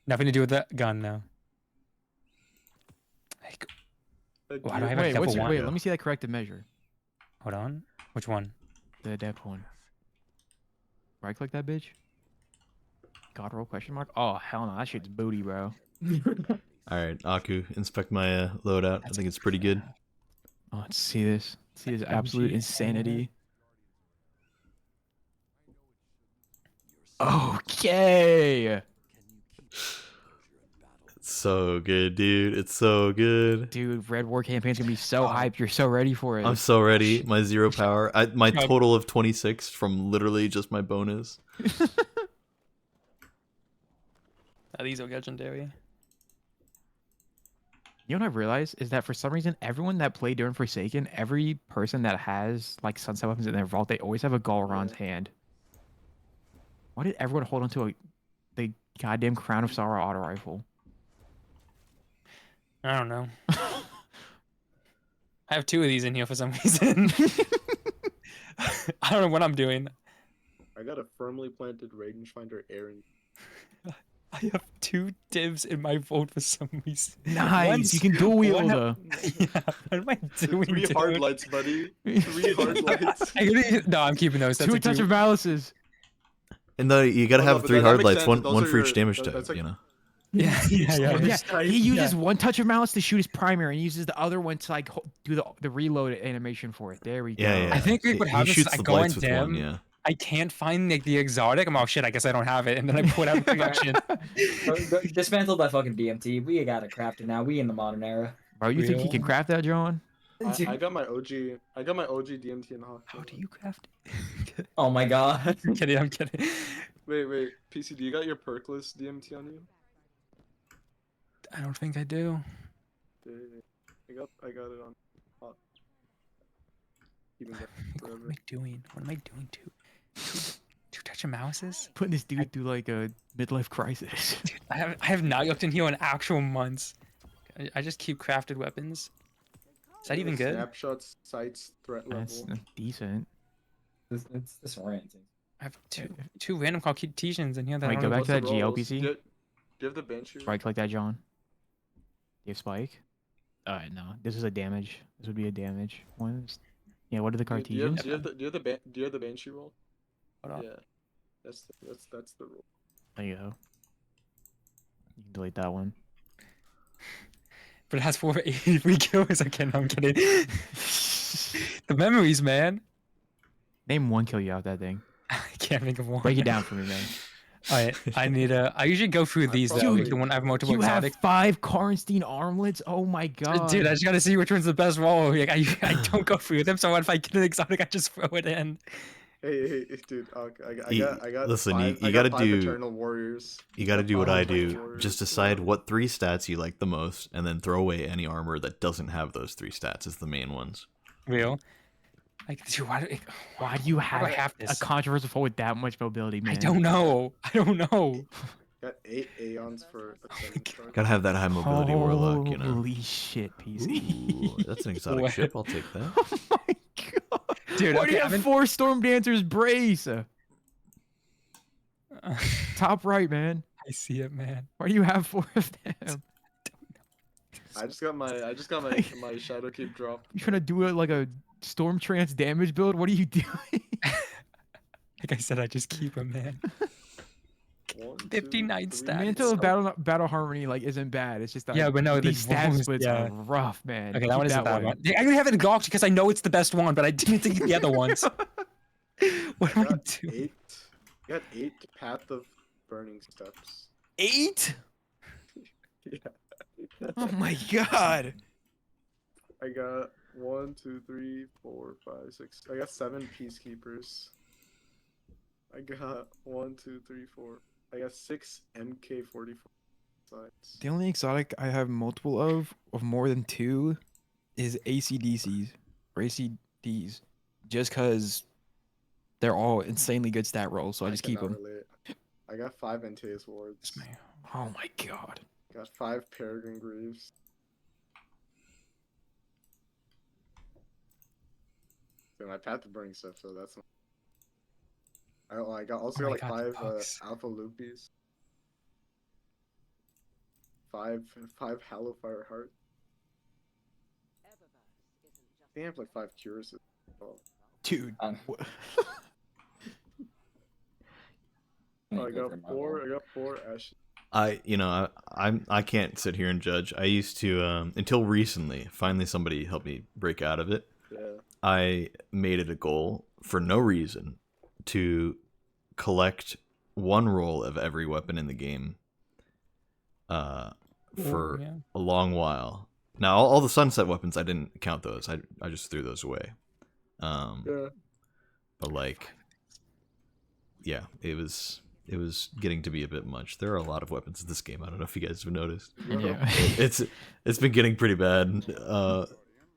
[SPEAKER 4] Nothing to do with the gun, though. Like,
[SPEAKER 6] Like,
[SPEAKER 4] why do I have a
[SPEAKER 5] Wait,
[SPEAKER 4] double one?
[SPEAKER 5] wait, let me see that corrected measure.
[SPEAKER 4] Hold on. Which one?
[SPEAKER 5] The depth one. Right click that bitch. God roll question mark? Oh hell no, that shit's booty, bro.
[SPEAKER 1] Alright, Aku, inspect my loadout. I think it's pretty good.
[SPEAKER 5] Oh, let's see this. See this absolute
[SPEAKER 4] MG.
[SPEAKER 5] insanity. Okay.
[SPEAKER 1] It's so good, dude. It's so good.
[SPEAKER 5] Dude, Red War campaign's gonna be so hyped. You're so ready for it.
[SPEAKER 1] I'm so ready. My 0 power. My
[SPEAKER 4] Shrug.
[SPEAKER 1] total of 26 from literally just my bonus.
[SPEAKER 4] These are legendary.
[SPEAKER 5] You know what I realized is that for some reason, everyone that played during Forsaken, every person that has like sunset weapons in their vault, they always have a Galron's hand. Why did everyone hold onto the goddamn Crown of Sorrow auto rifle?
[SPEAKER 4] I don't know. I have 2 of these in here for some reason. I don't know what I'm doing.
[SPEAKER 6] I got a firmly planted rangefinder Aaron.
[SPEAKER 4] I have 2 divs in my vault for some reason.
[SPEAKER 5] Nice, you can dual wield.
[SPEAKER 4] Yeah, what am I doing?
[SPEAKER 6] 3
[SPEAKER 4] dude?
[SPEAKER 6] hard lights, buddy. 3 hard lights.
[SPEAKER 4] No, I'm keeping those. That's
[SPEAKER 5] Two
[SPEAKER 4] a
[SPEAKER 5] touch
[SPEAKER 4] two.
[SPEAKER 5] of malices.
[SPEAKER 1] And though you gotta
[SPEAKER 6] Oh, no,
[SPEAKER 1] have
[SPEAKER 6] but
[SPEAKER 1] 3
[SPEAKER 6] that
[SPEAKER 1] hard
[SPEAKER 6] makes
[SPEAKER 1] lights,
[SPEAKER 6] sense.
[SPEAKER 1] one
[SPEAKER 6] Those
[SPEAKER 1] for
[SPEAKER 6] are
[SPEAKER 1] each
[SPEAKER 6] your-
[SPEAKER 1] damage
[SPEAKER 6] that's
[SPEAKER 1] type,
[SPEAKER 6] like-
[SPEAKER 1] you know.
[SPEAKER 4] Yeah,
[SPEAKER 5] He uses one touch of malice to shoot his primary and uses the other one to like do the reload animation for it. There we go.
[SPEAKER 1] Yeah, yeah.
[SPEAKER 4] I think like, what
[SPEAKER 1] He
[SPEAKER 4] happens is
[SPEAKER 1] shoots
[SPEAKER 4] I
[SPEAKER 1] the
[SPEAKER 4] go on
[SPEAKER 1] blights with one,
[SPEAKER 4] dim.
[SPEAKER 1] yeah.
[SPEAKER 4] I can't find like the exotic. I'm oh shit. I guess I don't have it, and then I put out a collection.
[SPEAKER 7] Dismantled by fucking DMT. We got it crafted now. We in the modern era.
[SPEAKER 5] Bro, you think he can
[SPEAKER 4] Real?
[SPEAKER 5] craft that, John?
[SPEAKER 6] I got my OG. I got my OG DMT in Hawk.
[SPEAKER 4] How do you craft it?
[SPEAKER 7] Oh my god.
[SPEAKER 4] I'm kidding. I'm kidding.
[SPEAKER 6] Wait, PC, do you got your perkless DMT on you?
[SPEAKER 4] I don't think I do.
[SPEAKER 6] Yeah, I got it on Hawk. Even better,
[SPEAKER 4] Like, what am
[SPEAKER 6] forever.
[SPEAKER 4] I doing? What am I doing to touch of mouses?
[SPEAKER 5] Putting this dude through like a midlife crisis.
[SPEAKER 4] Dude, I have not looked in here in actual months. I just keep crafted weapons. Is that even good?
[SPEAKER 6] Snapshots, sights, threat
[SPEAKER 5] That's
[SPEAKER 6] level.
[SPEAKER 5] decent.
[SPEAKER 7] It's disorienting.
[SPEAKER 4] I have two random Caucasians in here that
[SPEAKER 5] Wait,
[SPEAKER 4] I
[SPEAKER 5] go
[SPEAKER 4] don't know.
[SPEAKER 5] back to that
[SPEAKER 6] What's the rolls?
[SPEAKER 5] GLPC.
[SPEAKER 6] Do you have the Banshee?
[SPEAKER 5] Spike like that, John. Do you have Spike? Alright, no. This is a damage. This would be a damage one. Yeah, what are the
[SPEAKER 6] Do you
[SPEAKER 5] Cartesians?
[SPEAKER 6] have the Banshee roll?
[SPEAKER 4] Hold on.
[SPEAKER 6] Yeah, that's the roll.
[SPEAKER 5] There you go. You can delete that one.
[SPEAKER 4] But it has 483 kills. Okay, no, I'm kidding. The memories, man.
[SPEAKER 5] Name one kill you out that thing.
[SPEAKER 4] I can't think of one.
[SPEAKER 5] Break it down for me, man.
[SPEAKER 4] Alright, I need a. I usually go through these though.
[SPEAKER 6] probably-
[SPEAKER 4] Like the one I have multiple
[SPEAKER 5] You have
[SPEAKER 4] exotics.
[SPEAKER 5] 5 Karnstein armlets? Oh my god.
[SPEAKER 4] Dude, I just gotta see which one's the best roll. Like I don't go through them. So if I get an exotic, I just throw it in.
[SPEAKER 6] Hey, dude. I got.
[SPEAKER 1] Listen,
[SPEAKER 6] five,
[SPEAKER 1] you
[SPEAKER 6] I got
[SPEAKER 1] gotta
[SPEAKER 6] 5
[SPEAKER 1] do-
[SPEAKER 6] Eternal Warriors.
[SPEAKER 1] You gotta do what I do.
[SPEAKER 6] Warriors,
[SPEAKER 1] Just decide what 3 stats you like the most, and then throw away any armor that doesn't have those 3 stats as the main ones.
[SPEAKER 4] Real. Like, dude, why do
[SPEAKER 5] you
[SPEAKER 4] why
[SPEAKER 5] have,
[SPEAKER 4] do I have
[SPEAKER 5] a
[SPEAKER 4] this?
[SPEAKER 5] controversial foe with that much mobility, man?
[SPEAKER 4] I don't know. I don't know.
[SPEAKER 6] Got 8 Aeons for a 7 star.
[SPEAKER 1] Gotta have that high mobility warlock, you know.
[SPEAKER 5] Holy shit, PC.
[SPEAKER 1] Ooh, that's an exotic
[SPEAKER 4] What?
[SPEAKER 1] ship. I'll take that.
[SPEAKER 5] Oh my god.
[SPEAKER 4] Dude,
[SPEAKER 5] Why do you
[SPEAKER 4] okay,
[SPEAKER 5] have
[SPEAKER 4] I'm in-
[SPEAKER 5] 4 Storm Dancers brace? Top right, man.
[SPEAKER 4] I see it, man.
[SPEAKER 5] Why do you have 4 of them?
[SPEAKER 6] I just got my my Shadowkeep drop.
[SPEAKER 5] You trying to do it like a Storm Trance damage build? What are you doing?
[SPEAKER 4] Like I said, I just keep them, man.
[SPEAKER 6] 1, 2,
[SPEAKER 4] 59
[SPEAKER 6] 3,
[SPEAKER 4] stats.
[SPEAKER 5] Mantle
[SPEAKER 4] so-
[SPEAKER 5] of Battle Harmony like isn't bad. It's just that
[SPEAKER 4] Yeah, but no, the
[SPEAKER 5] these stat
[SPEAKER 4] bonus-
[SPEAKER 5] splits
[SPEAKER 4] yeah.
[SPEAKER 5] are rough, man.
[SPEAKER 4] Okay,
[SPEAKER 5] Keep
[SPEAKER 4] that one isn't that
[SPEAKER 5] way.
[SPEAKER 4] one. I have it locked because I know it's the best one, but I didn't think of the other ones. What am I
[SPEAKER 6] got
[SPEAKER 4] doing?
[SPEAKER 6] 8. Got 8 Path of Burning Steps.
[SPEAKER 5] 8?
[SPEAKER 6] Yeah.
[SPEAKER 5] Oh my god.
[SPEAKER 6] I got 1, 2, 3, 4, 5, 6. I got 7 Peacekeepers. I got 1, 2, 3, 4. I got 6 MK44 sides.
[SPEAKER 5] The only exotic I have multiple of more than 2 is ACDCs or ACDs. Just because they're all insanely good stat rolls, so I just keep
[SPEAKER 6] cannot
[SPEAKER 5] them.
[SPEAKER 6] relate. I got 5 Antaeus Wards.
[SPEAKER 5] Oh my god.
[SPEAKER 6] Got 5 Peregrine Greaves. So my Path of Burning stuff, so that's. I got also
[SPEAKER 4] Oh
[SPEAKER 6] got
[SPEAKER 4] my
[SPEAKER 6] like
[SPEAKER 4] God,
[SPEAKER 6] 5
[SPEAKER 4] bugs.
[SPEAKER 6] Alpha Loopies. 5 Hallowfire Heart. They have like 5 cures. Oh,
[SPEAKER 5] Dude.
[SPEAKER 6] I got 4. I got 4 ashes.
[SPEAKER 1] I can't sit here and judge. I used to until recently. Finally, somebody helped me break out of it.
[SPEAKER 6] Yeah.
[SPEAKER 1] I made it a goal for no reason to collect 1 roll of every weapon in the game. For
[SPEAKER 4] yeah.
[SPEAKER 1] a long while. Now, all the sunset weapons, I didn't count those. I just threw those away.
[SPEAKER 6] Yeah.
[SPEAKER 1] But like, yeah, it was getting to be a bit much. There are a lot of weapons in this game. I don't know if you guys have noticed.
[SPEAKER 5] Yeah.
[SPEAKER 1] It's been getting pretty bad.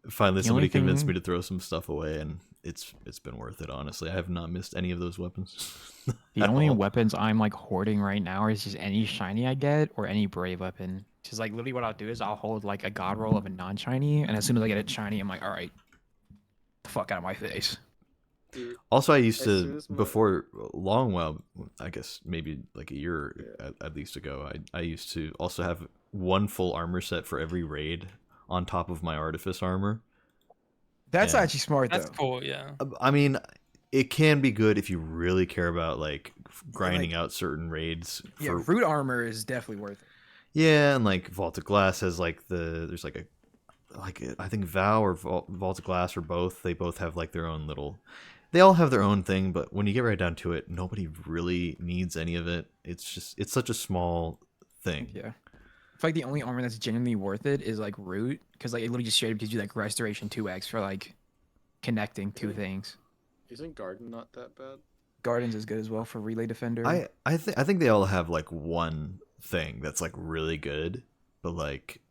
[SPEAKER 1] Finally,
[SPEAKER 5] The
[SPEAKER 1] somebody
[SPEAKER 5] only
[SPEAKER 1] convinced
[SPEAKER 5] thing-
[SPEAKER 1] me to throw some stuff away, and it's been worth it. Honestly, I have not missed any of those weapons.
[SPEAKER 5] The
[SPEAKER 1] at
[SPEAKER 5] only
[SPEAKER 1] all.
[SPEAKER 5] weapons I'm like hoarding right now is just any shiny I get or any brave weapon. Just like literally what I'll do is I'll hold like a god roll of a non-shiny, and as soon as I get a shiny, I'm like, all right, the fuck out of my face.
[SPEAKER 6] Dude,
[SPEAKER 1] Also, I used
[SPEAKER 6] as soon
[SPEAKER 1] to
[SPEAKER 6] as my-
[SPEAKER 1] before a long while, I guess maybe like a year at least ago. I used to also have 1 full armor set for every raid on top of my artifice armor.
[SPEAKER 5] That's
[SPEAKER 1] Yeah.
[SPEAKER 5] actually smart
[SPEAKER 4] That's
[SPEAKER 5] though.
[SPEAKER 4] cool. Yeah.
[SPEAKER 1] I mean, it can be good if you really care about like grinding
[SPEAKER 5] like-
[SPEAKER 1] out certain raids.
[SPEAKER 5] Yeah,
[SPEAKER 1] For,
[SPEAKER 5] root armor is definitely worth it.
[SPEAKER 1] yeah, and like Vault of Glass has like there's like I think Vow or Vault of Glass or both. They both have like their own little. They all have their own thing, but when you get right down to it, nobody really needs any of it. It's such a small thing.
[SPEAKER 5] Yeah. I feel like the only armor that's genuinely worth it is like root, because like it literally just straight up gives you like restoration 2x for like connecting 2 things.
[SPEAKER 6] Isn't Garden not that bad?
[SPEAKER 5] Gardens is good as well for relay defender.
[SPEAKER 1] I think they all have like one thing that's like really good, but like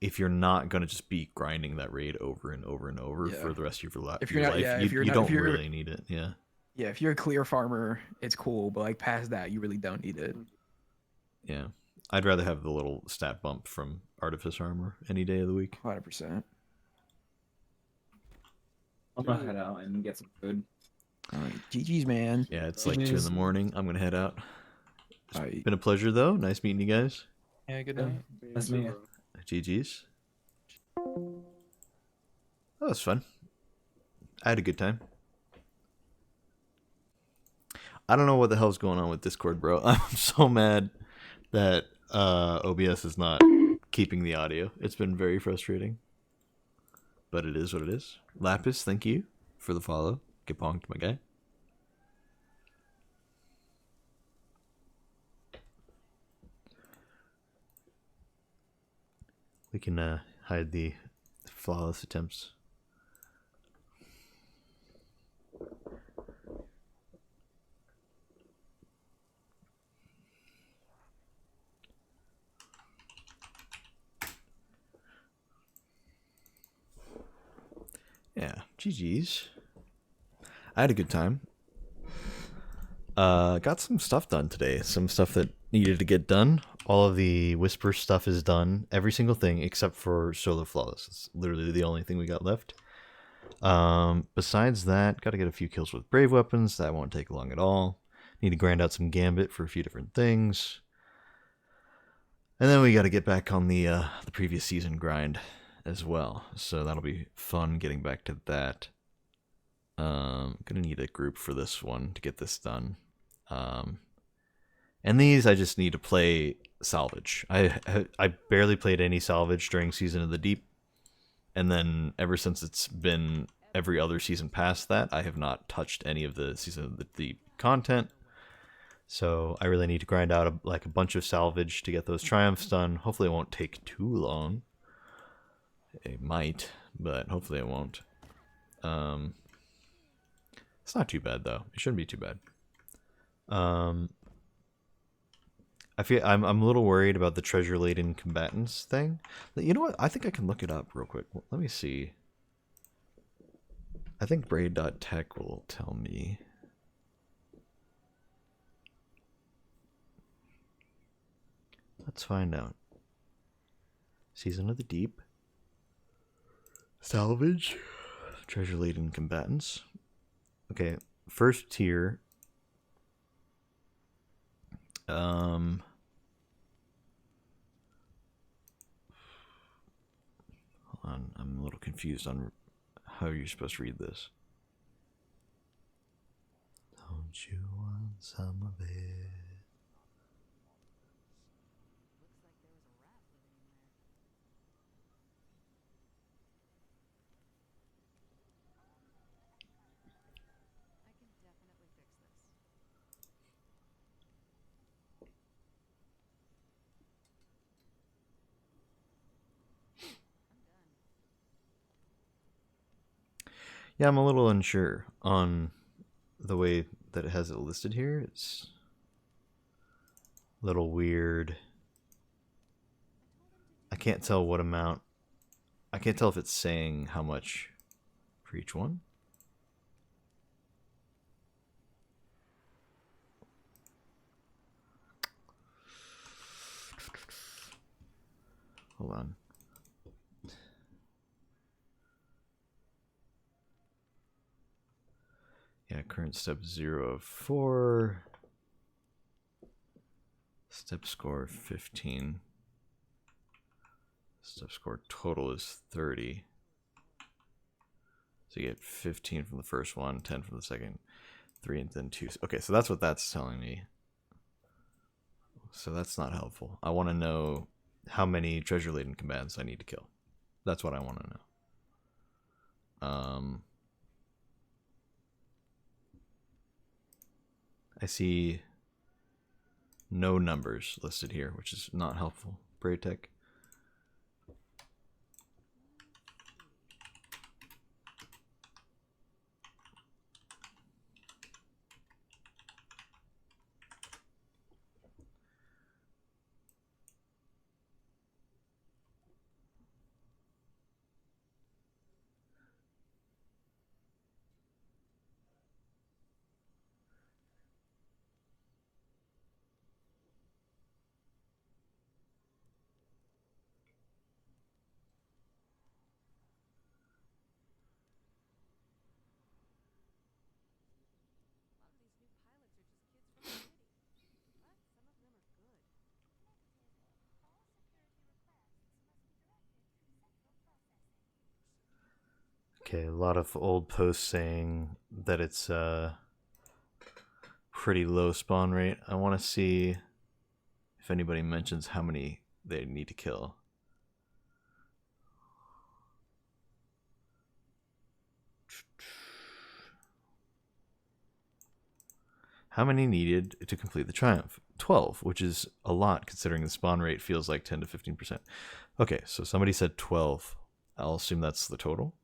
[SPEAKER 1] if you're not gonna just be grinding that raid over and over and over
[SPEAKER 5] Yeah.
[SPEAKER 1] for the rest of your,
[SPEAKER 5] If
[SPEAKER 1] your
[SPEAKER 5] you're not-
[SPEAKER 1] life,
[SPEAKER 5] yeah,
[SPEAKER 1] you,
[SPEAKER 5] if you're
[SPEAKER 1] you
[SPEAKER 5] not-
[SPEAKER 1] don't
[SPEAKER 5] if you're-
[SPEAKER 1] really need it. Yeah.
[SPEAKER 5] Yeah, if you're a clear farmer, it's cool, but like past that, you really don't need it.
[SPEAKER 1] Yeah. I'd rather have the little stat bump from Artifice Armor any day of the week.
[SPEAKER 5] 100%.
[SPEAKER 7] I'm gonna head out and get some food.
[SPEAKER 5] All right, GG's, man.
[SPEAKER 1] Yeah, it's like 2 in the morning. I'm gonna head out. It's
[SPEAKER 5] All right.
[SPEAKER 1] been a pleasure though. Nice meeting you guys.
[SPEAKER 4] Yeah. Good
[SPEAKER 7] Yeah.
[SPEAKER 4] night.
[SPEAKER 7] That's
[SPEAKER 6] too,
[SPEAKER 7] me.
[SPEAKER 6] bro.
[SPEAKER 1] GG's. That was fun. I had a good time. I don't know what the hell's going on with Discord, bro. I'm so mad that OBS is not keeping the audio. It's been very frustrating. But it is what it is. Lapis, thank you for the follow. Get bonked, my guy. We can hide the flawless attempts. Yeah, GG's. I had a good time. Got some stuff done today. Some stuff that needed to get done. All of the Whisper stuff is done. Every single thing except for Solo Flawless. It's literally the only thing we got left. Besides that, got to get a few kills with Brave Weapons. That won't take long at all. Need to grind out some Gambit for a few different things. And then we got to get back on the previous season grind as well. So that'll be fun getting back to that. Gonna need a group for this one to get this done. And these I just need to play salvage. I barely played any salvage during Season of the Deep, and then ever since it's been every other season past that, I have not touched any of the Season of the Deep content. So I really need to grind out a bunch of salvage to get those triumphs done. Hopefully it won't take too long. It might, but hopefully it won't. It's not too bad though. It shouldn't be too bad. I feel I'm a little worried about the treasure laden combatants thing. You know what? I think I can look it up real quick. Let me see. I think braid.tech will tell me. Let's find out. Season of the Deep. Salvage. Treasure laden combatants. Okay, first tier. Hold on, I'm a little confused on however you're supposed to read this. Don't you want some of it? Yeah, I'm a little unsure on the way that it has it listed here. It's a little weird. I can't tell what amount. I can't tell if it's saying how much for each one. Hold on. Yeah, current step 0 of 4. Step score 15. Step score total is 30. So you get 15 from the first one, 10 from the second, 3 and then 2. Okay, so that's what that's telling me. So that's not helpful. I want to know how many treasure-laden combatants I need to kill. That's what I want to know. I see no numbers listed here, which is not helpful. Braytech. Okay, a lot of old posts saying that it's pretty low spawn rate. I want to see if anybody mentions how many they need to kill. How many needed to complete the triumph? 12, which is a lot considering the spawn rate feels like 10 to 15%. Okay, so somebody said 12. I'll assume that's the total.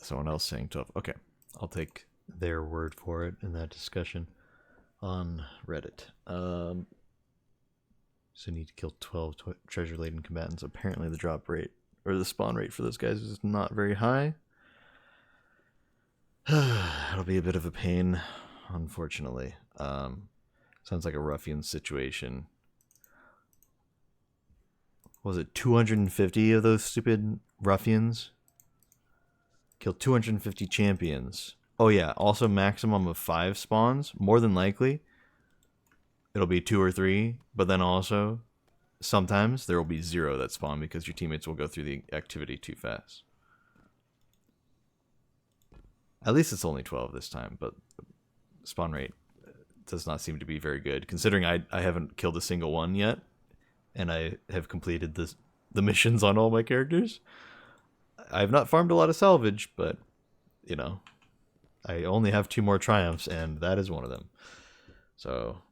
[SPEAKER 1] Someone else saying 12. Okay, I'll take their word for it in that discussion on Reddit. So need to kill 12 treasure-laden combatants. Apparently the drop rate, or the spawn rate for those guys is not very high. It'll be a bit of a pain, unfortunately. Sounds like a ruffian situation. What was it 250 of those stupid ruffians? Kill 250 champions. Oh yeah, also maximum of 5 spawns. More than likely, it'll be 2 or 3, but then also, sometimes there will be 0 that spawn because your teammates will go through the activity too fast. At least it's only 12 this time, but spawn rate does not seem to be very good, considering I haven't killed a single one yet, and I have completed the missions on all my characters. I have not farmed a lot of salvage, but, you know, I only have 2 more triumphs, and that is one of them. So,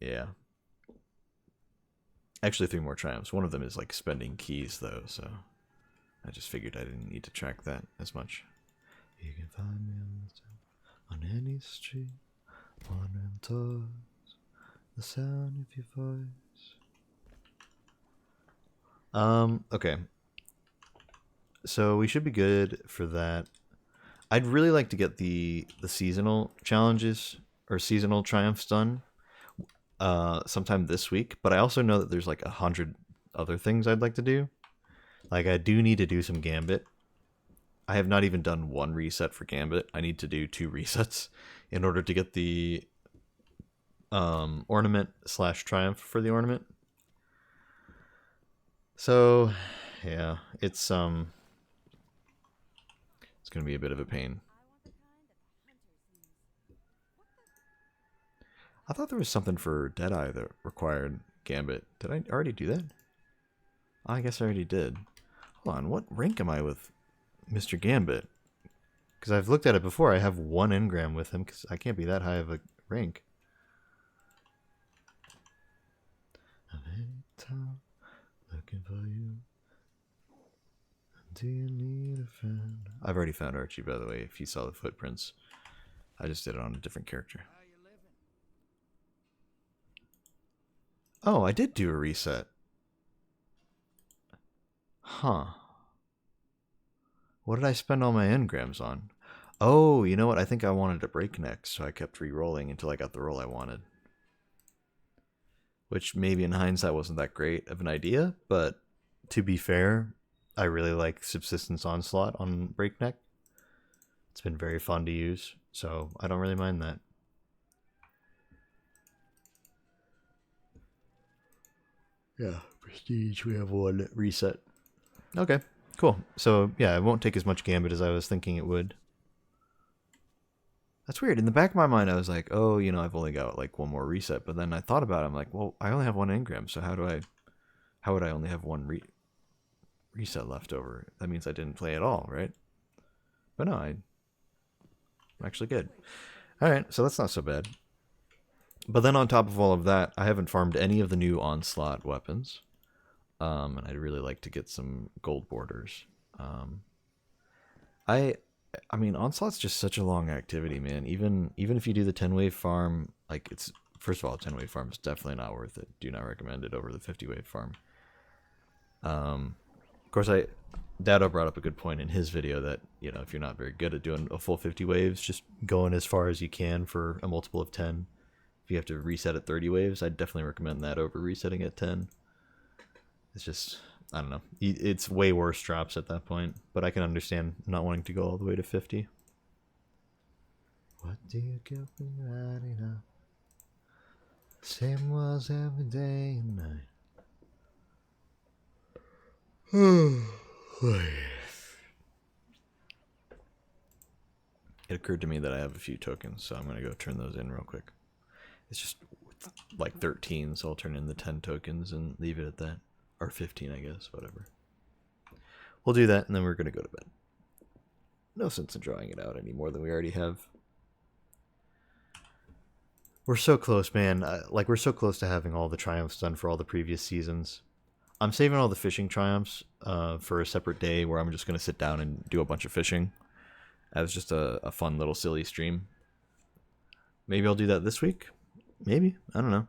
[SPEAKER 1] yeah. Actually, 3 more triumphs. One of them is, like, spending keys, though, so I just figured I didn't need to track that as much. You can find me on any street, wandering towards the sound of your voice. Okay. So we should be good for that. I'd really like to get the seasonal challenges or seasonal triumphs done sometime this week, but I also know that there's like 100 other things I'd like to do. Like, I do need to do some Gambit. I have not even done one reset for Gambit. I need to do 2 resets in order to get the ornament / triumph for the ornament. So, yeah, it's gonna be a bit of a pain. I thought there was something for Deadeye that required Gambit. Did I already do that? Oh, I guess I already did. Hold on, what rank am I with Mr. Gambit? Because I've looked at it before. I have 1 engram with him, because I can't be that high of a rank. Looking for you. Do you need a friend? I've already found Archie, by the way, if you saw the footprints. I just did it on a different character. Oh, I did do a reset. Huh. What did I spend all my engrams on? Oh, you know what? I think I wanted a breakneck, so I kept re-rolling until I got the roll I wanted. Which maybe in hindsight wasn't that great of an idea, but to be fair, I really like Subsistence Onslaught on breakneck. It's been very fun to use, so I don't really mind that. Yeah, prestige, we have 1 reset. Okay, cool. So, yeah, it won't take as much Gambit as I was thinking it would. That's weird. In the back of my mind, I was like, oh, you know, I've only got like 1 more reset. But then I thought about it. I'm like, well, I only have 1 engram, so how would I only have 1 reset left over? That means I didn't play at all, right? But no, I'm actually good. All right, so that's not so bad. But then on top of all of that, I haven't farmed any of the new Onslaught weapons. And I'd really like to get some gold borders. I mean, Onslaught's just such a long activity, man. Even if you do the 10-wave farm, like, it's... First of all, 10-wave farm is definitely not worth it. Do not recommend it over the 50-wave farm. Of course, Dado brought up a good point in his video that, you know, if you're not very good at doing a full 50 waves, just going as far as you can for a multiple of 10. If you have to reset at 30 waves, I'd definitely recommend that over resetting at 10. It's just, I don't know. It's way worse drops at that point, but I can understand not wanting to go all the way to 50. What do you get when you're adding up? Same was every day and night. It occurred to me that I have a few tokens, so I'm going to go turn those in real quick. It's just like 13, so I'll turn in the 10 tokens and leave it at that. Or 15, I guess, whatever. We'll do that, and then we're going to go to bed. No sense in drawing it out any more than we already have. We're so close, man. We're so close to having all the triumphs done for all the previous seasons. I'm saving all the fishing triumphs for a separate day where I'm just going to sit down and do a bunch of fishing. As just a fun little silly stream. Maybe I'll do that this week. Maybe. I don't know.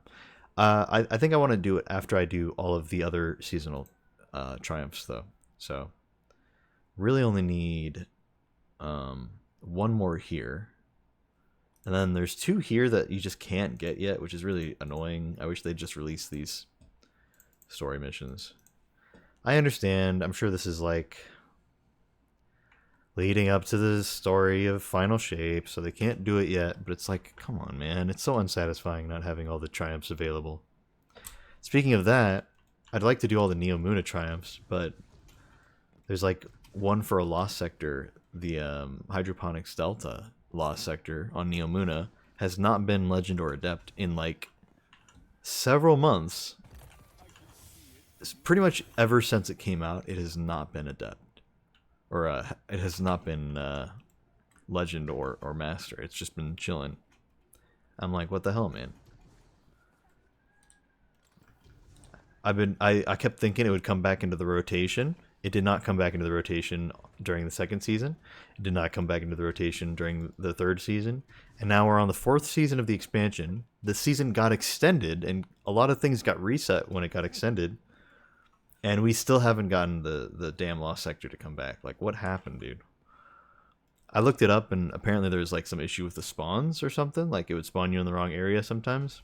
[SPEAKER 1] I think I want to do it after I do all of the other seasonal triumphs, though. So, really only need 1 more here. And then there's 2 here that you just can't get yet, which is really annoying. I wish they'd just release these story missions. I understand. I'm sure this is like leading up to the story of Final Shape, so they can't do it yet, but it's like, come on, man. It's so unsatisfying not having all the triumphs available. Speaking of that, I'd like to do all the Neo Muna triumphs, but there's like 1 for a Lost Sector. The Hydroponics Delta Lost Sector on Neo Muna has not been Legend or Adept in like several months. It's pretty much ever since it came out, it has not been Adept. Or it has not been Legend or Master. It's just been chilling. I'm like, what the hell, man? I kept thinking it would come back into the rotation. It did not come back into the rotation during the 2nd season. It did not come back into the rotation during the 3rd season. And now we're on the 4th season of the expansion. The season got extended, and a lot of things got reset when it got extended. And we still haven't gotten the damn Lost Sector to come back. Like, what happened, dude? I looked it up, and apparently there was, like, some issue with the spawns or something. Like, it would spawn you in the wrong area sometimes.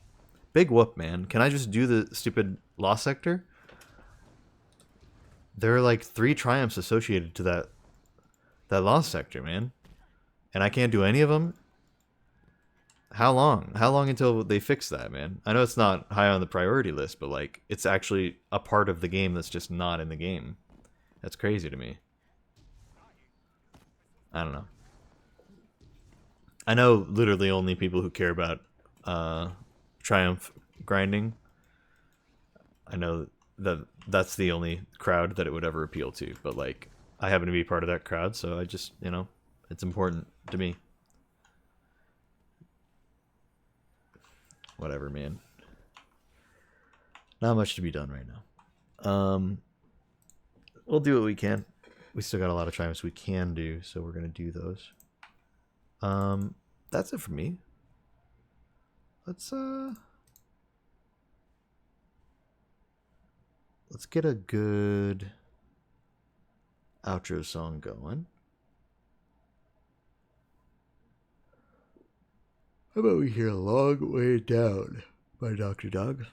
[SPEAKER 1] Big whoop, man. Can I just do the stupid Lost Sector? there are like 3 triumphs associated to that lost sector, man. And I can't do any of them? How long? How long until they fix that, man? I know it's not high on the priority list, but like it's actually a part of the game that's just not in the game. That's crazy to me. I don't know. I know literally only people who care about triumph grinding. I know that that's the only crowd that it would ever appeal to, but like I happen to be part of that crowd, so I just, you know, it's important to me. Whatever, man. Not much to be done right now. We'll do what we can. We still got a lot of triumphs we can do, so we're gonna do those. That's it for me. Let's get a good outro song going. How about we hear A Long Way Down by Dr. Dog?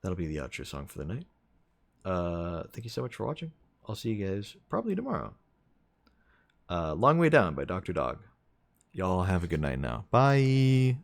[SPEAKER 1] That'll be the outro song for the night. Thank you so much for watching. I'll see you guys probably tomorrow. Long Way Down by Dr. Dog. Y'all have a good night now. Bye.